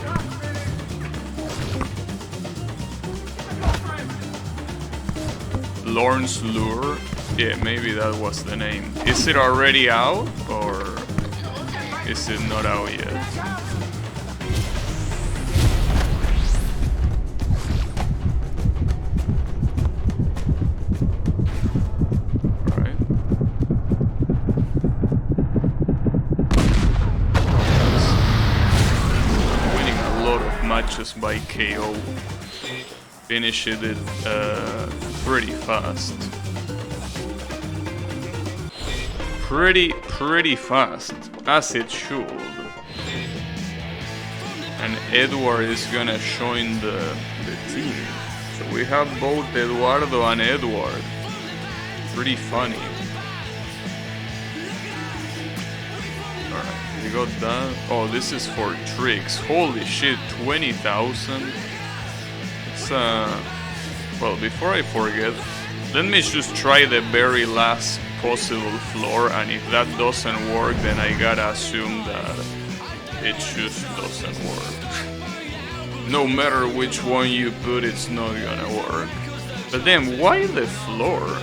Lorne's Lure? Yeah, maybe that was the name. Is it already out, or is it not out yet? Alright. Winning a lot of matches by KO. Finished it pretty fast. Pretty fast, as it should. And Edward is gonna join the team. So we have both Eduardo and Edward. Pretty funny. Alright, we got that. Oh, this is for tricks. Holy shit, 20,000. Well, before I forget, let me just try the very last possible floor, and if that doesn't work, then I gotta assume that it just doesn't work. No matter which one you put, it's not gonna work. But then, why the floor?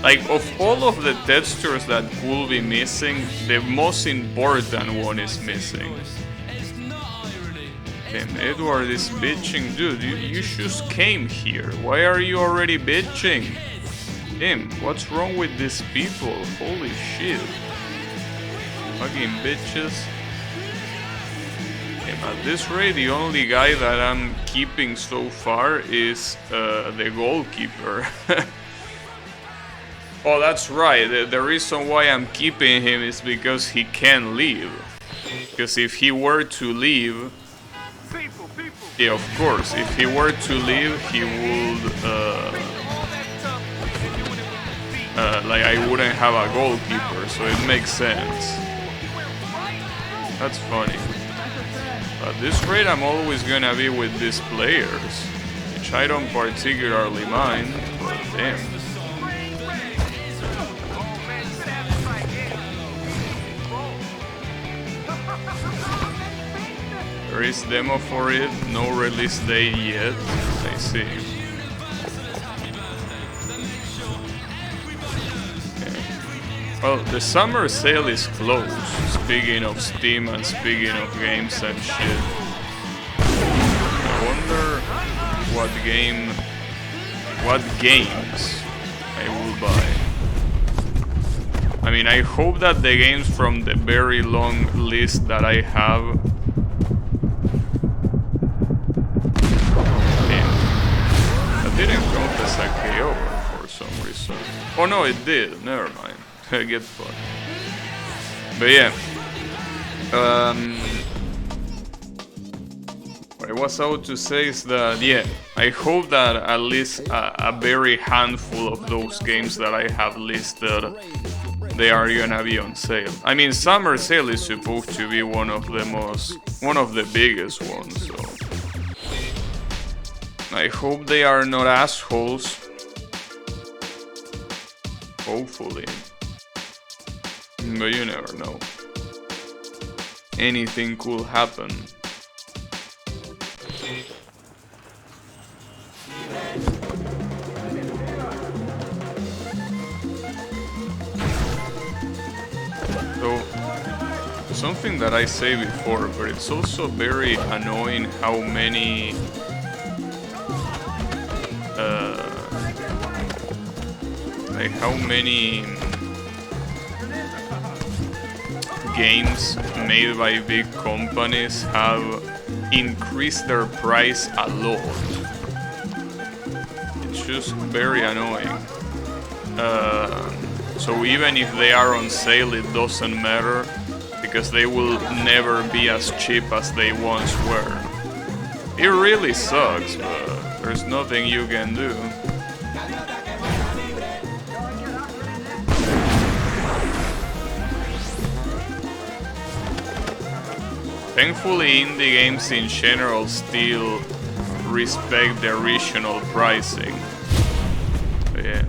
Like, of all of the textures that could be missing, the most important one is missing. Damn, Edward is bitching. Dude, you just came here. Why are you already bitching? Damn, what's wrong with these people? Holy shit. Fucking bitches. Damn, at this rate, the only guy that I'm keeping so far is the goalkeeper. Oh, that's right. The reason why I'm keeping him is because he can't leave. Because if he were to leave... Yeah, of course. If he were to leave, he would... like, I wouldn't have a goalkeeper, so it makes sense. That's funny. At this rate, I'm always gonna be with these players, which I don't particularly mind, but damn. There is demo for it, no release date yet, I see. Okay. Well, the summer sale is closed, speaking of Steam and speaking of games and shit. I wonder what games I will buy. I mean, I hope that the games from the very long list that I have... didn't count as a KO for some reason. Oh no, it did. Never mind. Get fucked. But yeah. What I was about to say is that, yeah, I hope that at least a very handful of those games that I have listed, they are gonna be on sale. I mean, summer sale is supposed to be one of the biggest ones, so... I hope they are not assholes. Hopefully. But you never know. Anything could happen. So, something that I say before, but it's also very annoying how many like how many games made by big companies have increased their price a lot. It's just very annoying. So even if they are on sale, it doesn't matter because they will never be as cheap as they once were. It really sucks, but there's nothing you can do. Thankfully, indie games in general still respect the original pricing. But yeah.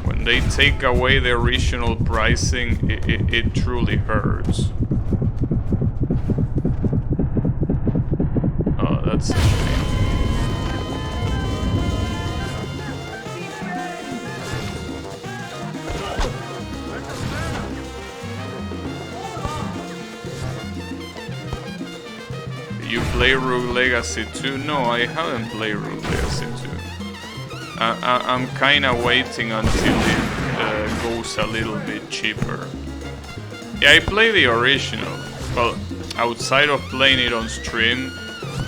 When they take away the original pricing, it truly hurts. Oh, that's a shame. You play Rogue Legacy 2? No, I haven't played Rogue Legacy 2. I'm kinda waiting until it goes a little bit cheaper. Yeah, I play the original. Well, outside of playing it on stream,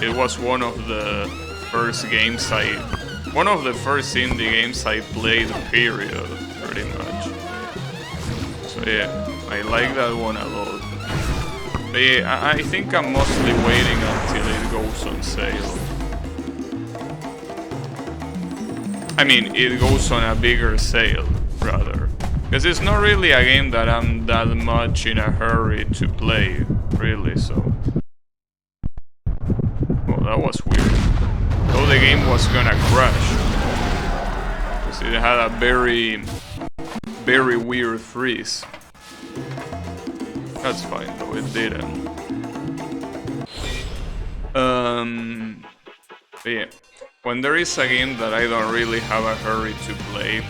it was one of the first indie games I played, period, pretty much. So yeah, I like that one a lot. But yeah, I think I'm mostly waiting until it goes on sale. I mean, it goes on a bigger sale, rather. Because it's not really a game that I'm that much in a hurry to play, really, so... Oh, that was weird. Though the game was gonna crash. Because it had a very weird freeze. That's fine, though, it didn't. But yeah. When there is a game that I don't really have a hurry to play,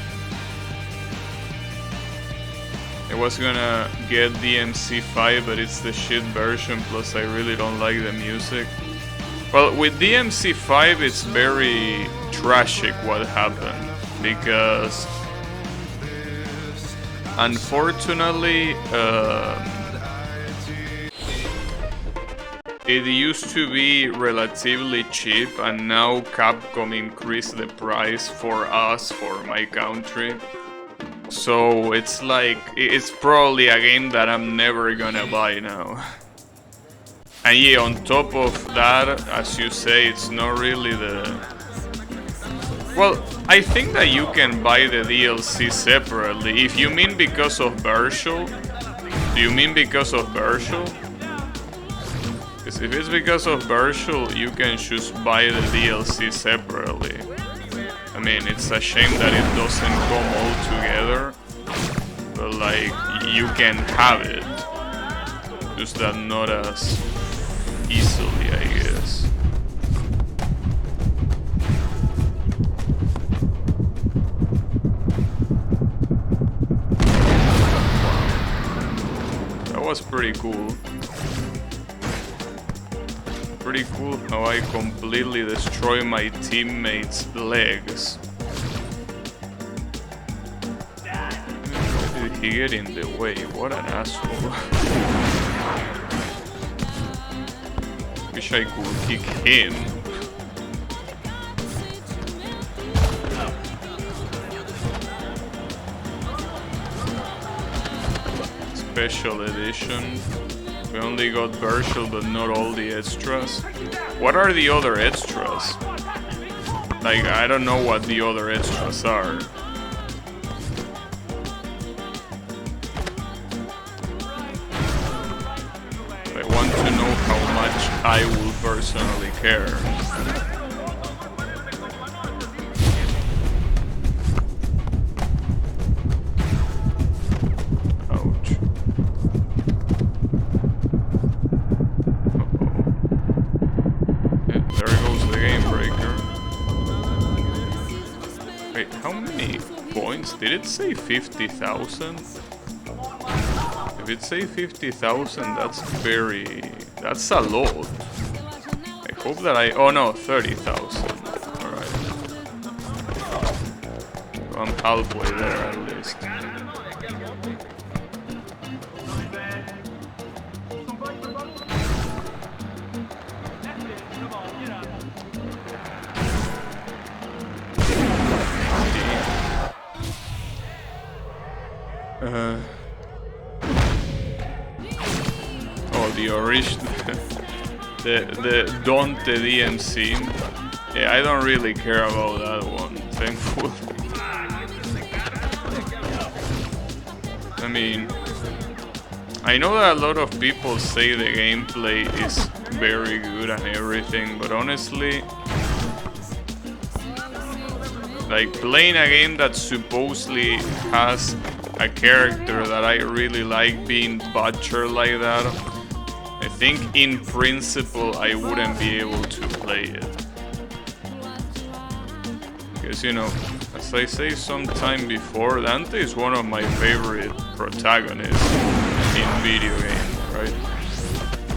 I was gonna get DMC5, but it's the shit version, plus I really don't like the music. Well, with DMC5 it's very tragic what happened, because unfortunately it used to be relatively cheap, and now Capcom increased the price for us, for my country. So it's like, it's probably a game that I'm never gonna buy now. And yeah, on top of that, as you say, it's not really the... Well, I think that you can buy the DLC separately. If you mean because of Virtual, do you mean because of Virtual? Because if it's because of Virtual, you can just buy the DLC separately. I mean, it's a shame that it doesn't come all together, but like, you can have it, just that not as easily, I guess. That was pretty cool. Pretty cool how I completely destroy my teammates' legs. Why did he get in the way? What an asshole. Wish I could kick him. Special edition. We only got Virtual, but not all the extras. What are the other extras? Like, I don't know what the other extras are. I want to know how much I will personally care. Did it say 50,000? If it say 50,000, that's a lot. I hope that oh no, 30,000. Alright. I'm halfway there at least. the original, the Dante DMC. Yeah, I don't really care about that one, thankfully. I mean, I know that a lot of people say the gameplay is very good and everything, but honestly, like playing a game that supposedly has a character that I really like being butchered like that, I think in principle I wouldn't be able to play it. Because, you know, as I say sometime before, Dante is one of my favorite protagonists in video games, right?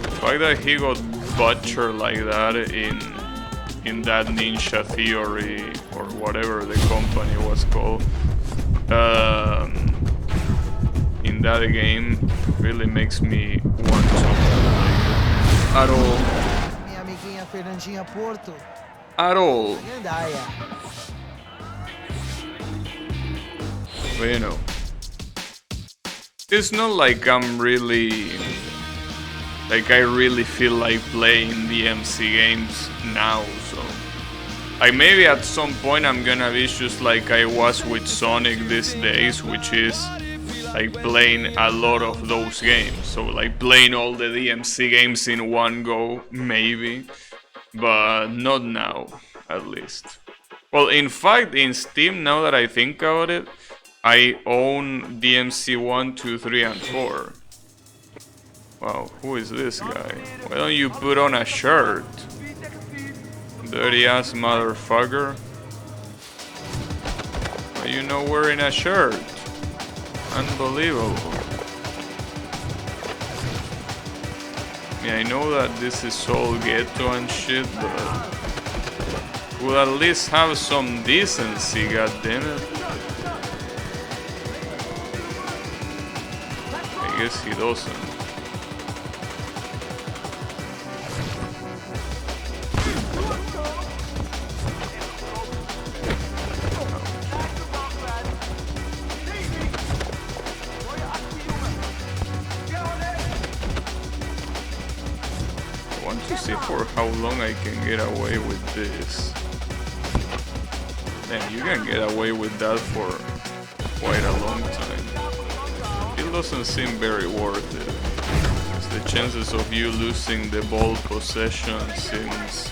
The fact that he got butchered like that in that Ninja Theory or whatever the company was called, in that game really makes me want to play it at all. Minha amiguinha Fernandinha Porto. At all. Gandaia. But you know, it's not like I'm really, like I really feel like playing DMC games now, so like maybe at some point I'm gonna be just like I was with Sonic these days, which is like playing a lot of those games, so like playing all the DMC games in one go, maybe, but not now, at least. Well, in fact, in Steam, now that I think about it, I own DMC 1, 2, 3, and 4. Wow, who is this guy? Why don't you put on a shirt? Dirty ass motherfucker. Why are you not wearing a shirt? Unbelievable. Yeah, I know that this is all ghetto and shit, but we'll at least have some decency, goddammit. I guess he doesn't. I want to see for how long I can get away with this. Man, you can get away with that for quite a long time. It doesn't seem very worth it, because the chances of you losing the ball possession seems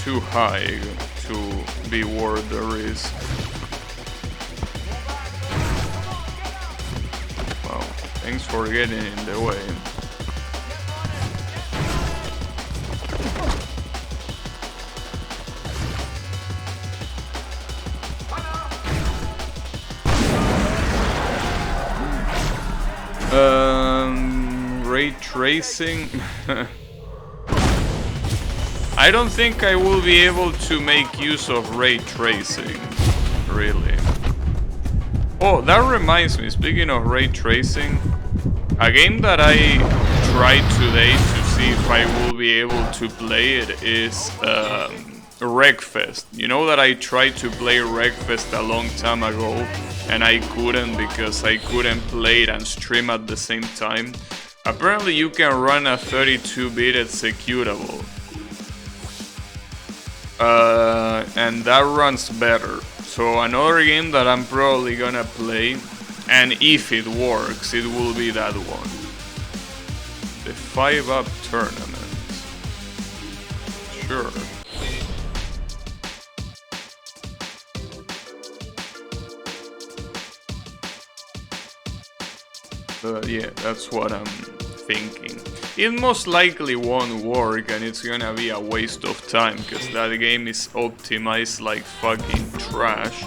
too high to be worth the risk. Wow, thanks for getting in the way. Ray tracing. I don't think I will be able to make use of ray tracing, really. Oh, that reminds me, speaking of ray tracing, a game that I tried today to see if I will be able to play it is Wreckfest. You know that I tried to play Wreckfest a long time ago and I couldn't because I couldn't play it and stream at the same time. Apparently you can run a 32-bit executable. And that runs better. So another game that I'm probably gonna play, and if it works, it will be that one. The 5-up tournament. Sure. Yeah, that's what I'm thinking. It most likely won't work and it's gonna be a waste of time, because that game is optimized like fucking trash.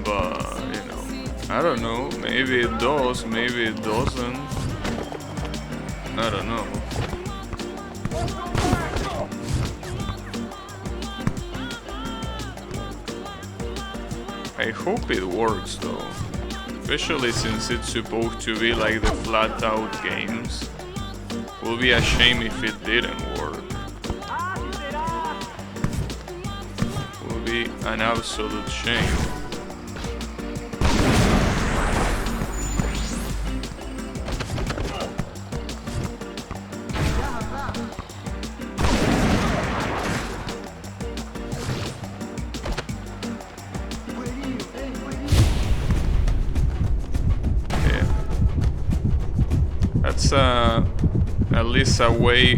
But, you know, I don't know, maybe it does, maybe it doesn't. I don't know. I hope it works though. Especially since it's supposed to be like the flat out games. Would be a shame if it didn't work. Would be an absolute shame. that's at least a way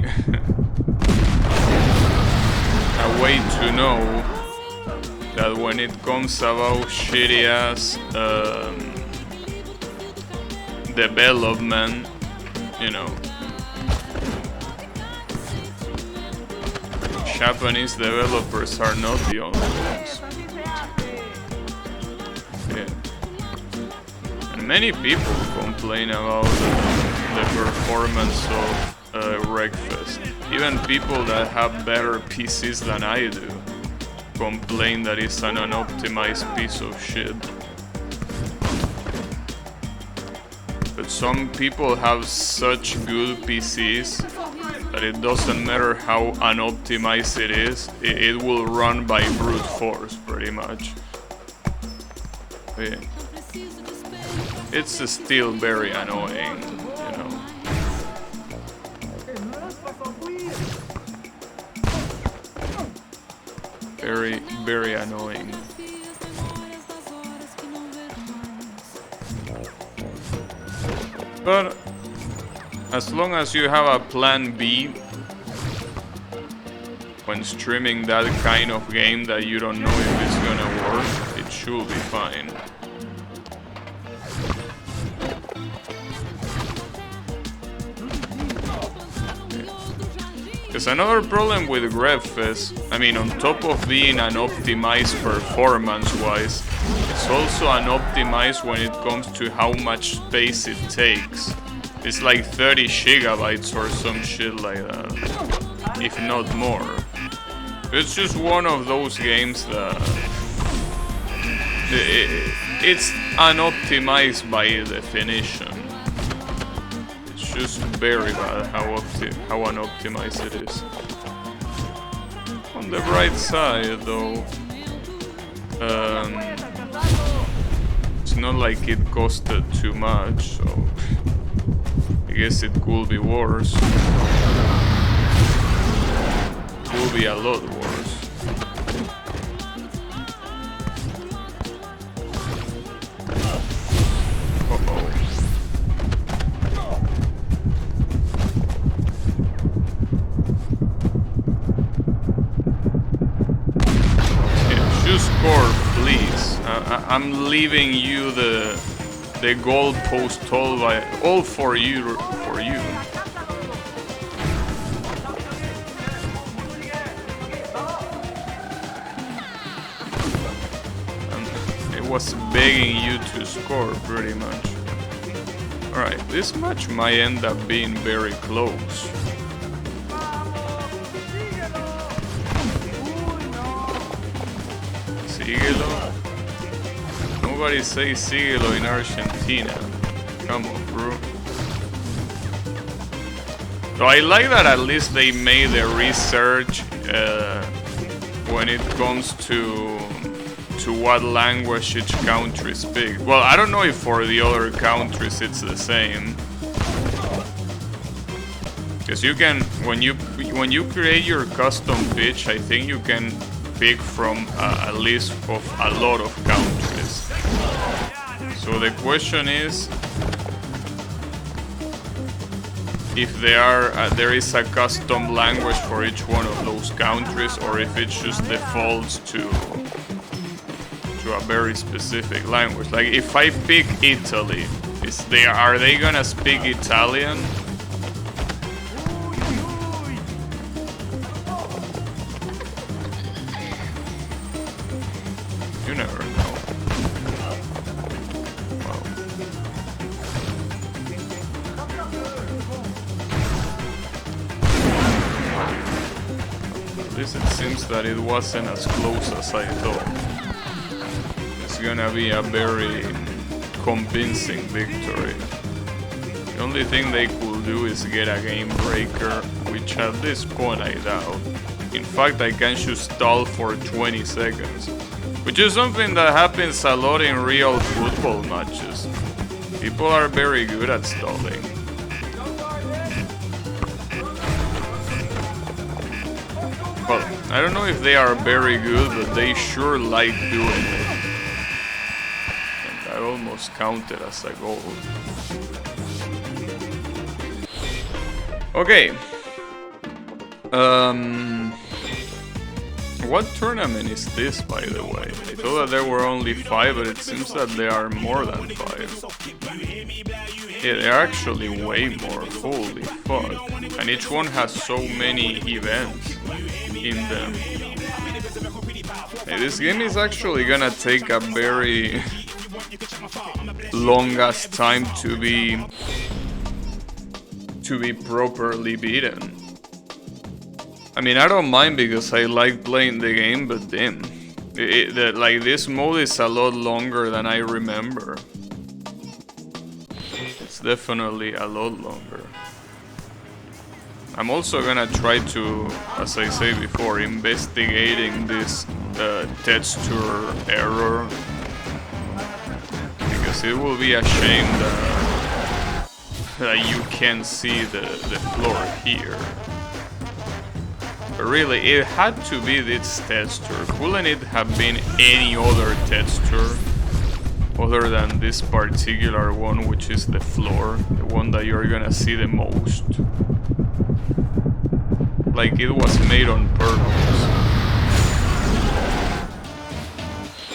a way to know that when it comes about shitty ass development, you know, Japanese developers are not the only ones. Yeah. And many people complain about the performance of Wreckfest. Even people that have better PCs than I do complain that it's an unoptimized piece of shit. But some people have such good PCs that it doesn't matter how unoptimized it is, it will run by brute force pretty much. Yeah. It's still very annoying, you know. Very, very annoying. But as long as you have a plan B when streaming that kind of game that you don't know if it's gonna work, it should be fine. Because another problem with Wreckfest, I mean, on top of being unoptimized performance-wise, it's also unoptimized when it comes to how much space it takes. It's like 30 gigabytes or some shit like that, if not more. It's just one of those games that it's unoptimized by definition. It's just very bad how unoptimized it is. On the bright side, though, it's not like it costed too much, so I guess it could be worse. Could be a lot worse. Score, please. I'm leaving you the goalpost all for you. It was begging you to score pretty much. Alright, this match might end up being very close. Síguelo. Nobody say síguelo in Argentina. Come on, bro. So I like that at least they made the research when it comes to what language each country speaks. Well, I don't know if for the other countries it's the same. Because you can, when you create your custom pitch, I think you can pick from a list of a lot of countries. So the question is if there is a custom language for each one of those countries, or if it just defaults to a very specific language. Like if I pick Italy, are they gonna speak Italian? You never know. Wow. At least it seems that it wasn't as close as I thought. It's gonna be a very convincing victory. The only thing they could do is get a game breaker, which at this point I doubt. In fact, I can just stall for 20 seconds, which is something that happens a lot in real football matches. People are very good at stalling. Well, I don't know if they are very good, but they sure like doing it. And I almost counted as a goal. Okay. What tournament is this, by the way? I thought that there were only 5, but it seems that there are more than 5. Yeah, they're actually way more. Holy fuck. And each one has so many events in them. Hey, this game is actually gonna take a very long ass time to be properly beaten. I mean, I don't mind because I like playing the game, but damn, like this mode is a lot longer than I remember. It's definitely a lot longer. I'm also gonna try to, as I say before, investigating this texture error, because it will be a shame that you can't see the floor here. But really, it had to be this texture. Couldn't it have been any other texture other than this particular one, which is the floor, the one that you're gonna see the most? Like it was made on purpose.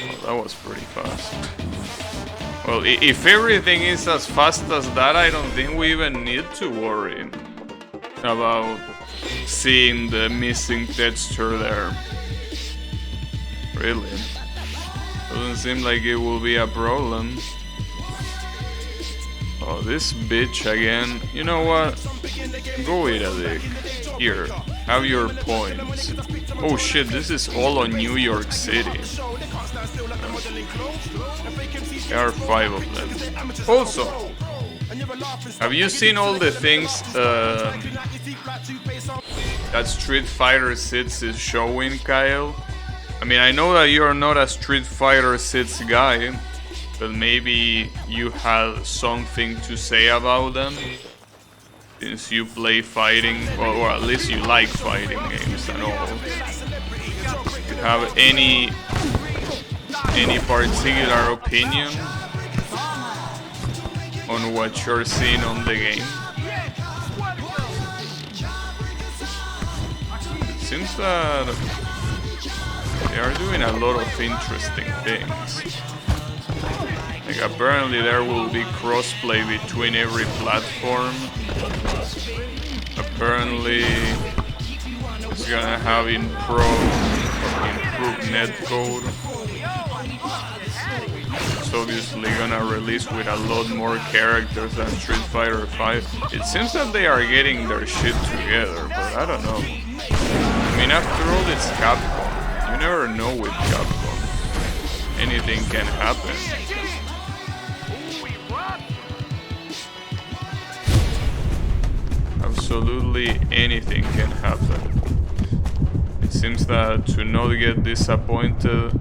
Oh, that was pretty fast. Well, if everything is as fast as that, I don't think we even need to worry about seeing the missing texture there. Really. Doesn't seem like it will be a problem. Oh, this bitch again. You know what? Go eat a dick. Here, have your points. Oh shit, this is all on New York City. There are 5 of them. Also, have you seen all the things that Street Fighter 6 is showing, Kyle? I mean, I know that you're not a Street Fighter 6 guy, but maybe you have something to say about them, since you play fighting, or at least you like fighting games and all. Do you have any particular opinion on what you're seeing on the game? It seems that they are doing a lot of interesting things. Like apparently there will be crossplay between every platform. Apparently it's gonna have improved netcode. It's obviously gonna release with a lot more characters than Street Fighter 5. It seems that they are getting their shit together, but I don't know. I mean, after all, it's Capcom. You never know with Capcom. Anything can happen. Absolutely anything can happen. It seems that to not get disappointed,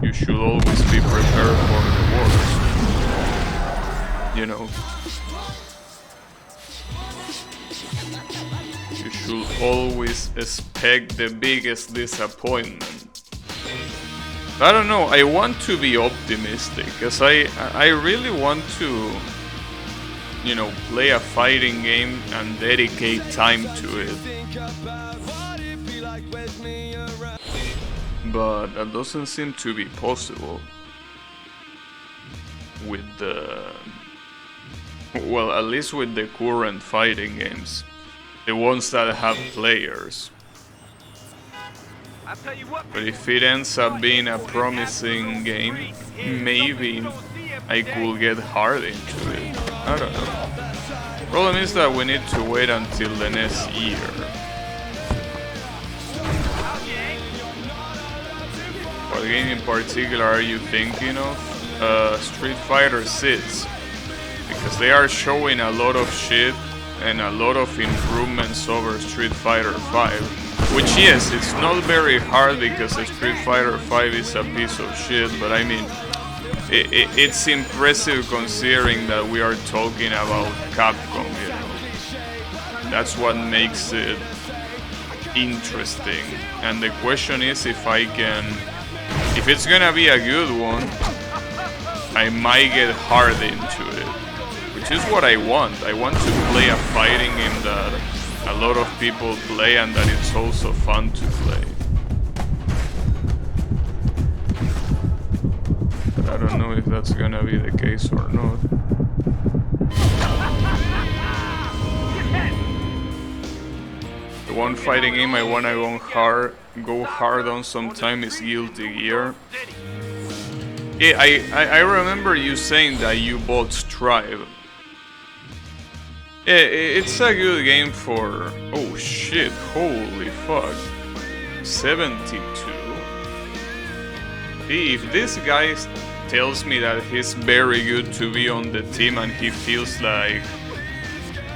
you should always be prepared for the worst. You know. You should always expect the biggest disappointment. I don't know, I want to be optimistic, because I really want to, you know, play a fighting game and dedicate time to it. But that doesn't seem to be possible with the... well, at least with the current fighting games. The ones that have players. But if it ends up being a promising game, maybe I could get hard into it. I don't know. Problem is that we need to wait until the next year. What game in particular are you thinking of? Street Fighter 6. Because they are showing a lot of shit and a lot of improvements over Street Fighter 5. Which, yes, it's not very hard because Street Fighter 5 is a piece of shit, but I mean, it's impressive considering that we are talking about Capcom, you know. That's what makes it interesting. And the question is if if it's gonna be a good one, I might get hard into it, which is what I want. I want to play a fighting game that a lot of people play and that it's also fun to play. But I don't know if that's gonna be the case or not. The one fighting game I wanna go hard on sometime is Guilty Gear. Yeah, I remember you saying that you bought Strive. Yeah, it's a good game for... Oh shit, holy fuck. 72. If this guy tells me that he's very good to be on the team and he feels like...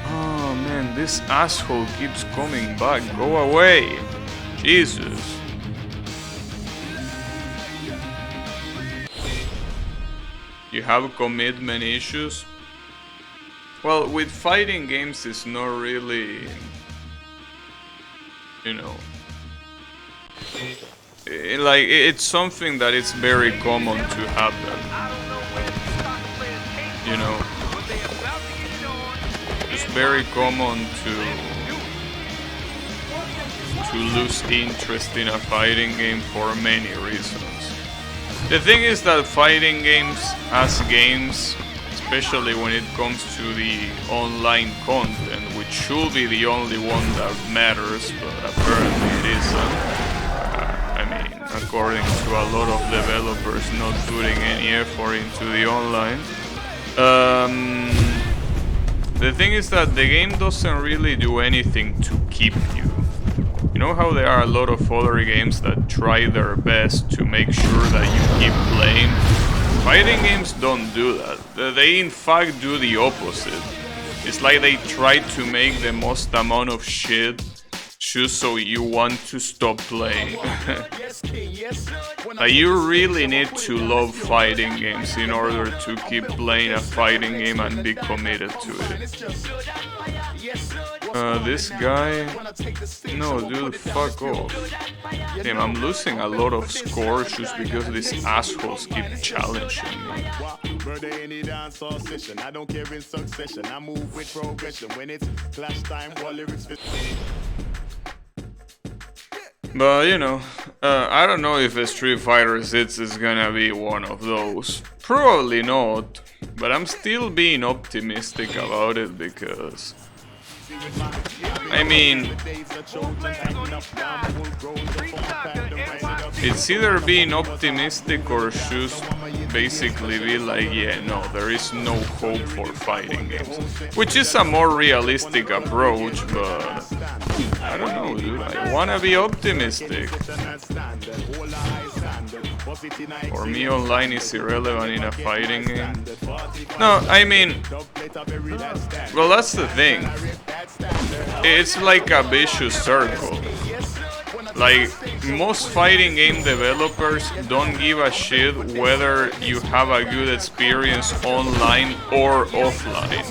Oh man, this asshole keeps coming back, go away. Jesus. You have commitment issues? Well, with fighting games it's not really, you know, like it's something that it's very common to happen, you know. It's very common to lose interest in a fighting game for many reasons. The thing is that fighting games as games, especially when it comes to the online content, which should be the only one that matters, but apparently it isn't. I mean, according to a lot of developers not putting any effort into the online. The thing is that the game doesn't really do anything to keep you. You know how there are a lot of other games that try their best to make sure that you keep playing? Fighting games don't do that. They in fact do the opposite. It's like they try to make the most amount of shit just so you want to stop playing. You really need to love fighting games in order to keep playing a fighting game and be committed to it. This guy... No, dude, fuck off. Damn, I'm losing a lot of scores just because these assholes keep challenging me. But, you know, I don't know if Street Fighter 6 is gonna be one of those. Probably not, but I'm still being optimistic about it because... I mean... It's either being optimistic or just basically be like, yeah, no, there is no hope for fighting games. Which is a more realistic approach, but... I don't know, dude, I wanna be optimistic. For me, online is irrelevant in a fighting game. No, I mean... Well, that's the thing. It's like a vicious circle. Like, most fighting game developers don't give a shit whether you have a good experience online or offline.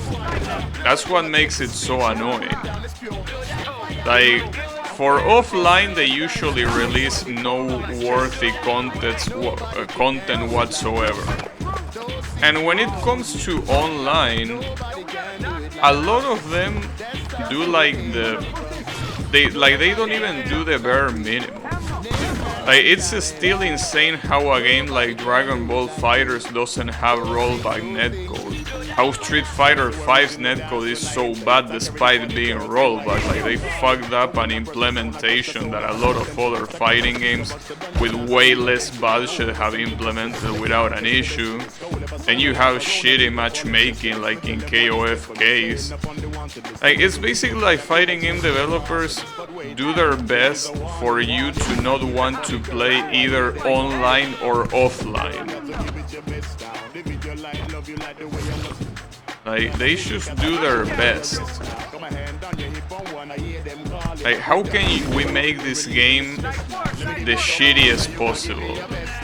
That's what makes it so annoying. Like, for offline they usually release no worthy content whatsoever. And when it comes to online, a lot of them do like they don't even do the bare minimum. Like, it's still insane how a game like Dragon Ball FighterZ doesn't have rollback netcode. How Street Fighter V's netcode is so bad despite being rollback. Like, they fucked up an implementation that a lot of other fighting games with way less budget have implemented without an issue. And you have shitty matchmaking like in KOF case. Like, it's basically like fighting game developers do their best for you to not want to play either online or offline. Like, they should do their best. Like, how can we make this game the shittiest possible?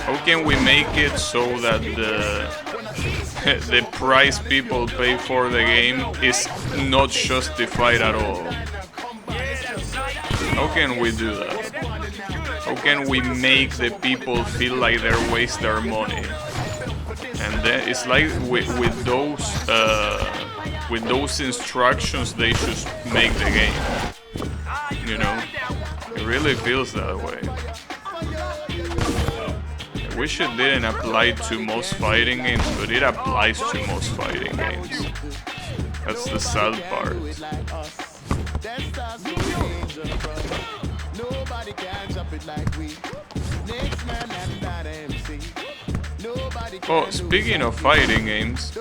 How can we make it so that the price people pay for the game is not justified at all? How can we do that? How can we make the people feel like they're wasting their money? And then it's like with those with those instructions they should make the game. You know, it really feels that way. I wish it didn't apply to most fighting games, but it applies to most fighting games. That's the sad part. Oh, speaking of fighting games,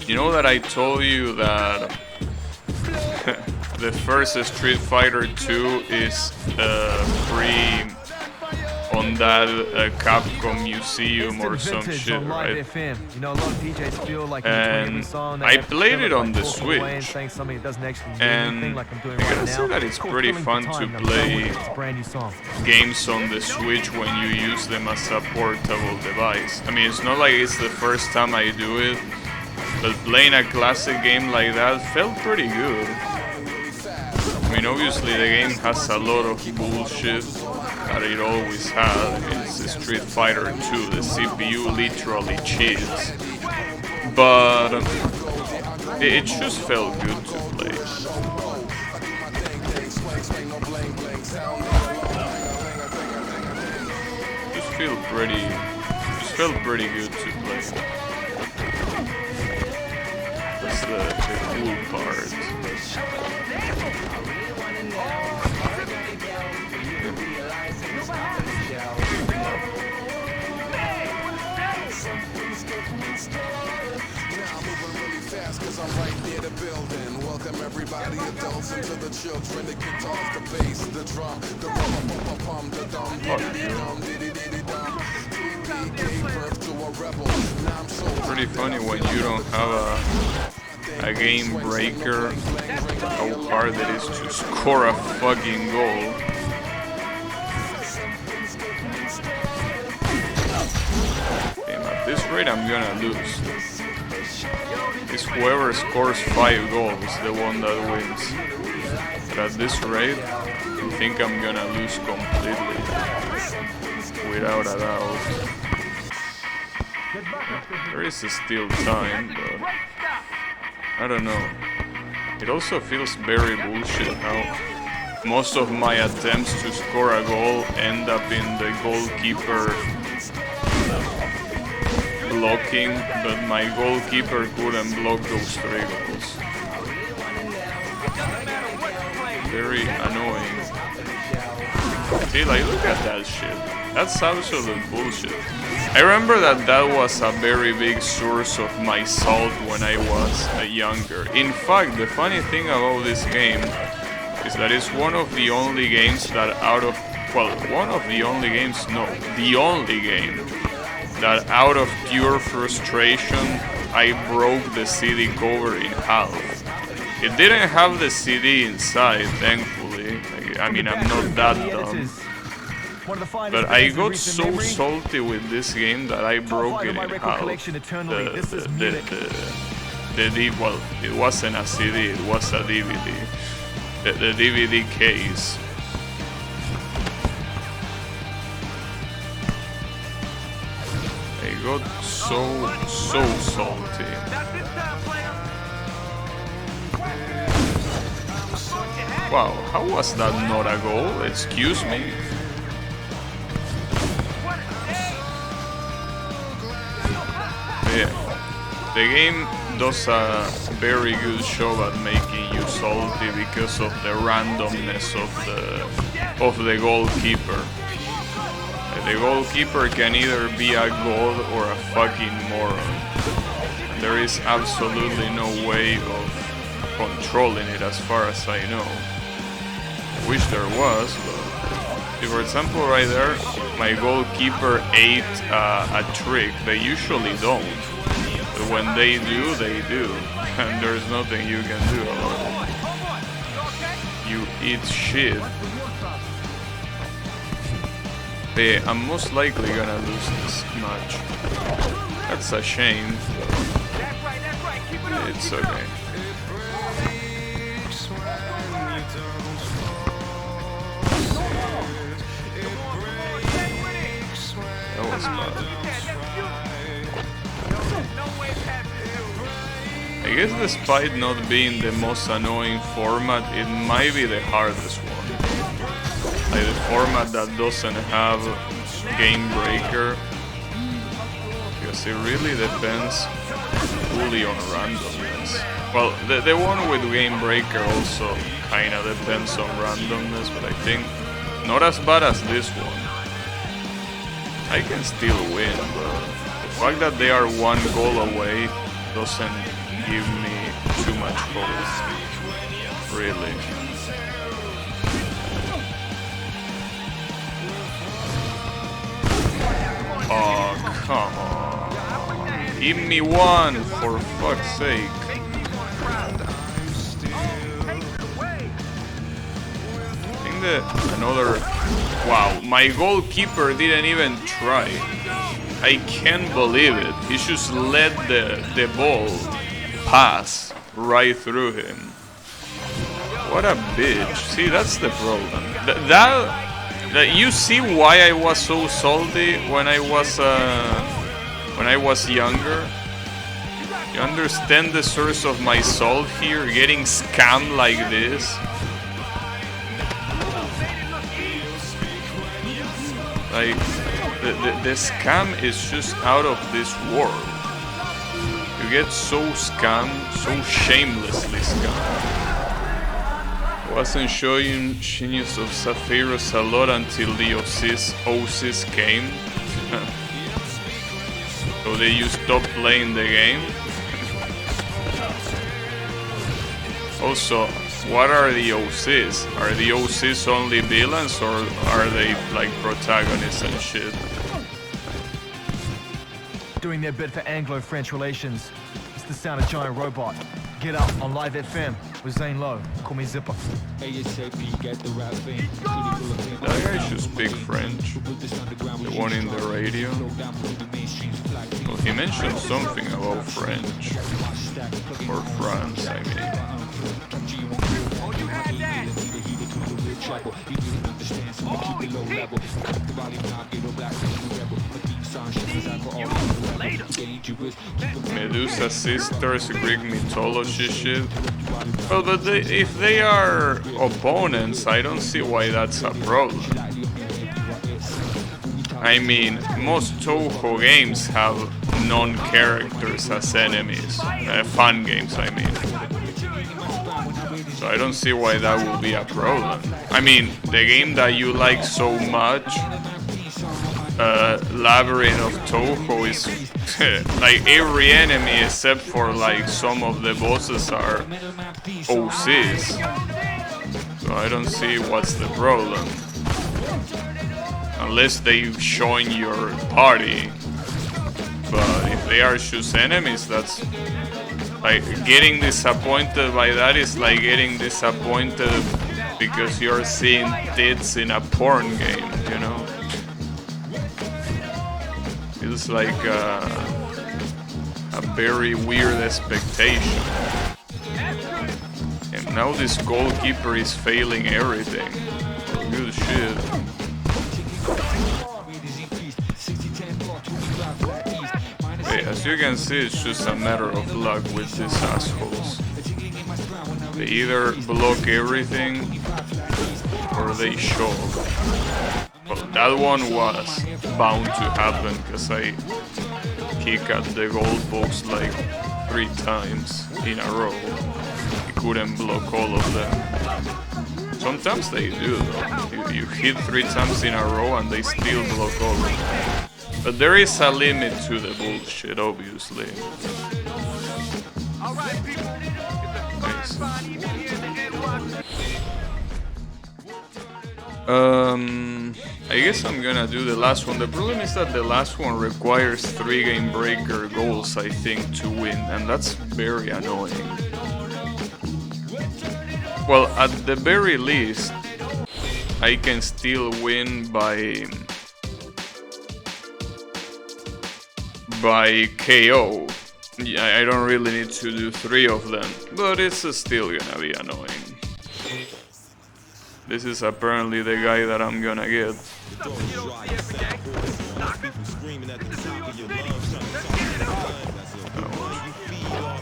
you know that I told you that the first Street Fighter 2 is free on that Capcom museum or some shit, right? You know, a lot of DJs feel like And I played it on the Switch, and I gotta say that it's pretty fun to play games on the Switch when you use them as a portable device. I mean, it's not like it's the first time I do it, but playing a classic game like that felt pretty good. I mean, obviously the game has a lot of bullshit that it always had. I mean, it's Street Fighter 2, the CPU literally cheats. But it just felt good to play. Just felt pretty good to play. That's the cool part. Cause I'm right near the building. Welcome everybody, adults into the children. The guitars, the bass, the drum, the pum, the dum, diddy-diddy-dum. Gave birth to a rebel. Now I'm so pretty funny when you don't have a game breaker, how hard it is to score a fucking goal. Damn, at this rate I'm gonna lose. It's whoever scores 5 goals, the one that wins. But at this rate, I think I'm gonna lose completely. Without a doubt. There is still time, but I don't know. It also feels very bullshit how most of my attempts to score a goal end up in the goalkeeper blocking, but my goalkeeper couldn't block those 3 goals. Very annoying. See, like, look at that shit. That's absolute bullshit. I remember that was a very big source of my salt when I was younger. In fact, the funny thing about this game is that it's one of the only games that the only game that out of pure frustration I broke the CD cover in half. It didn't have the CD inside, thankfully. I mean, I'm not that dumb. But I got so salty with this game that I broke it in half. Well, it wasn't a CD, it was a DVD. The DVD case. I got so salty. Wow, how was that not a goal? Excuse me. Yeah, the game does a very good job at making you salty because of the randomness of the goalkeeper. The goalkeeper can either be a god or a fucking moron. There is absolutely no way of controlling it as far as I know. I wish there was, but see, for example, right there, my goalkeeper ate a trick. They usually don't, but when they do, they do, and there's nothing you can do about it. You eat shit. Yeah, I'm most likely gonna lose this match. That's a shame. It's okay. That was bad. I I guess despite not being the most annoying format, it might be the hardest one. Like the format that doesn't have game breaker, because it really depends fully on randomness. Well, the one with game breaker also kinda depends on randomness, but I think not as bad as this one. I can still win, but the fact that they are one goal away doesn't give me too much hope, really. Oh, come on. Give me one, for fuck's sake. I think that another... Wow, my goalkeeper didn't even try. I can't believe it. He just let the ball pass right through him. What a bitch. See, that's the problem. That you see why I was so salty when I was younger. You understand the source of my salt here, getting scammed like this. Like the scam is just out of this world. You get so scammed, so shamelessly scammed. Wasn't showing Genius of Sapphirus a lot until the OSIS came. So they you stopped playing the game. Also, what are the OCs? Are the OCs only villains or are they like protagonists and shit? Doing their bit for Anglo-French relations. It's the sound of Giant Robot. Get up on Live FM with Zane Lowe. Call me Zipper. That guy should speak French. The one in the radio. Well, he mentioned something about French. Or France, I mean. Medusa sisters, Greek mythology shit. Well, but if they are opponents, I don't see why that's a problem. I mean, most Toho games have non-characters as enemies. Fun games, I mean. So I don't see why that will be a problem. I mean, the game that you like so much, Labyrinth of Toho, is like every enemy except for like some of the bosses are OCs. So I don't see what's the problem. Unless they join your party. But if they are just enemies, that's like getting disappointed by that is like getting disappointed because you're seeing tits in a porn game, you know? It's like a very weird expectation. And now this goalkeeper is failing everything. Good shit. Okay, as you can see, it's just a matter of luck with these assholes. They either block everything or they shove. Well, that one was bound to happen because I kicked at the goalpost like 3 times in a row. I couldn't block all of them. Sometimes they do though. You hit 3 times in a row and they still block all of them. But there is a limit to the bullshit, obviously. Nice. I guess I'm gonna do the last one. The problem is that the last one requires 3 game breaker goals, I think, to win, and that's very annoying. Well, at the very least, I can still win by KO. Yeah, I don't really need to do 3 of them, but it's still gonna be annoying. This is apparently the guy that I'm gonna get.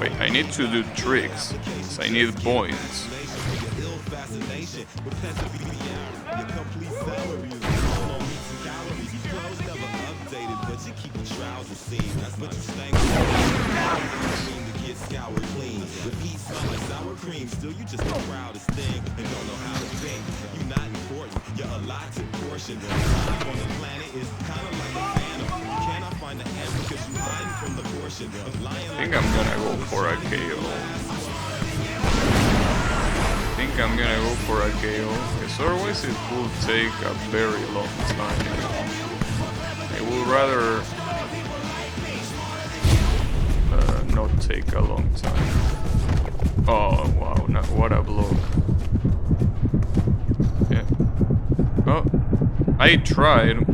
Wait, I need to do tricks. So I need points. I think I'm gonna go for a KO. Because otherwise it will take a very long time. I would rather not take a long time. Oh wow, what a block. Yeah. Oh, I tried.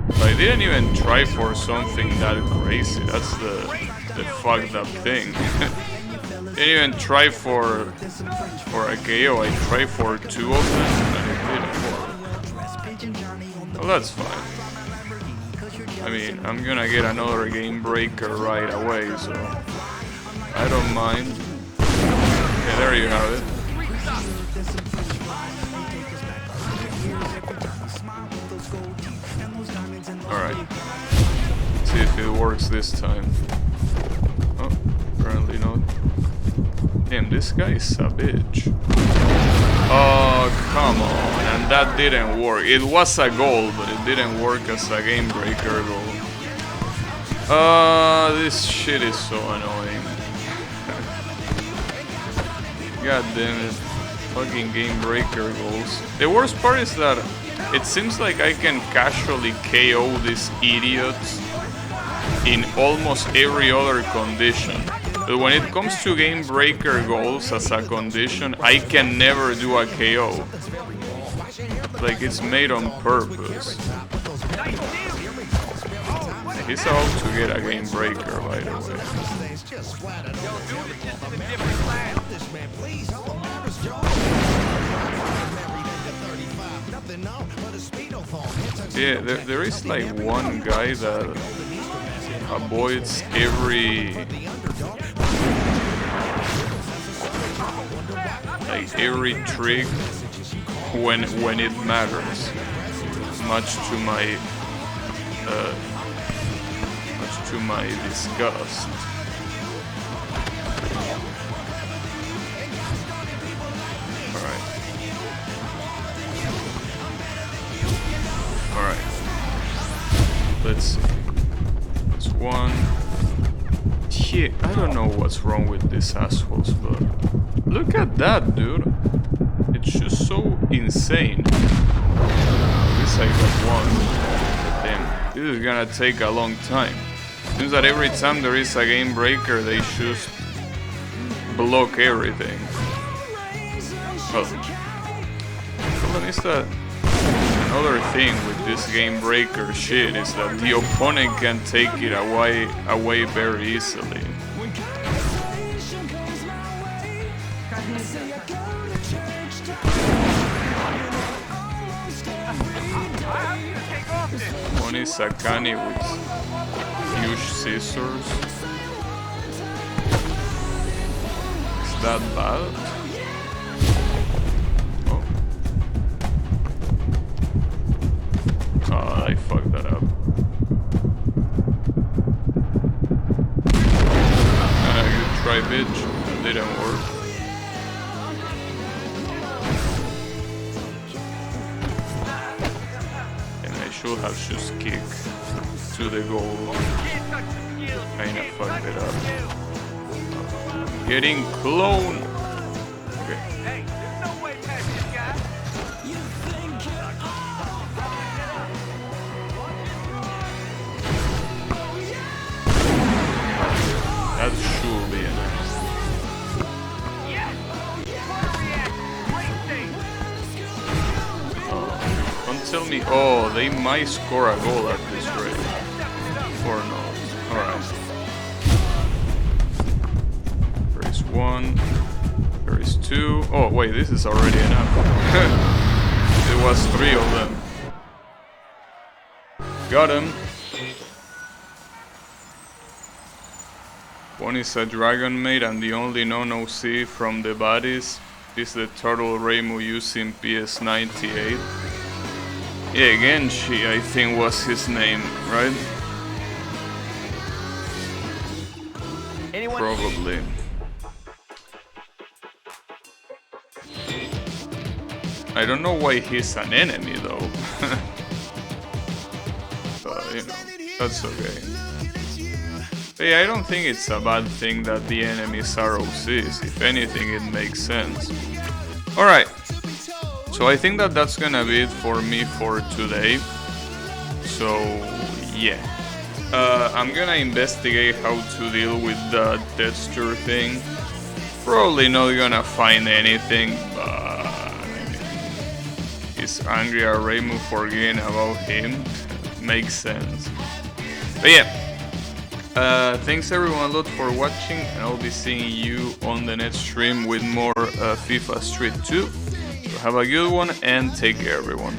But I didn't even try for something that crazy. That's the fucked up thing. Didn't even try for a KO. I tried for 2 of them and it didn't work. Well, that's fine. I mean, I'm gonna get another game breaker right away, so I don't mind. Yeah, there you have it. Alright. See if it works this time. Oh, apparently not. Damn, this guy is a bitch. Oh, come on. And that didn't work. It was a goal, but it didn't work as a game breaker goal. This shit is so annoying. God damn it. Fucking game breaker goals. The worst part is that it seems like I can casually KO these idiots in almost every other condition. But when it comes to game breaker goals as a condition, I can never do a KO. Like it's made on purpose. He's about to get a game breaker, by the way. Yeah, there is like one guy that avoids every trick when it matters, much to my disgust. Alright, let's see. That's one. Yeah, I don't know what's wrong with these assholes, but look at that, dude. It's just so insane. At least I got one. Damn, this is gonna take a long time. Seems that every time there is a game breaker, they just block everything. Well, the problem is that another thing with this game breaker shit is that the opponent can take it away very easily. One is Akane with huge scissors. Is that bad? Oh, I fucked that up. Good try, bitch. That didn't work. And I should have just kicked to the goal. Kinda fucked it up. Getting clone. Okay. That should be enough. Don't tell me. Oh, they might score a goal at this rate. Or not. Alright. There is one. There is two. Oh, wait, this is already enough. It was 3 of them. Got him. One is a dragon maid, and the only non-OC from the bodies is the turtle Reimu using PS98. Yeah, Genshi, I think was his name, right? Anyone? Probably. I don't know why he's an enemy though. But you know, that's okay. But yeah, I don't think it's a bad thing that the enemies are OCs. If anything, it makes sense. Alright. So I think that that's gonna be it for me for today. So yeah. I'm gonna investigate how to deal with the texture thing. Probably not gonna find anything, but he's angry at Reimu forgetting about him. Makes sense. But yeah, thanks everyone a lot for watching, and I'll be seeing you on the next stream with more FIFA Street 2. So have a good one and take care everyone.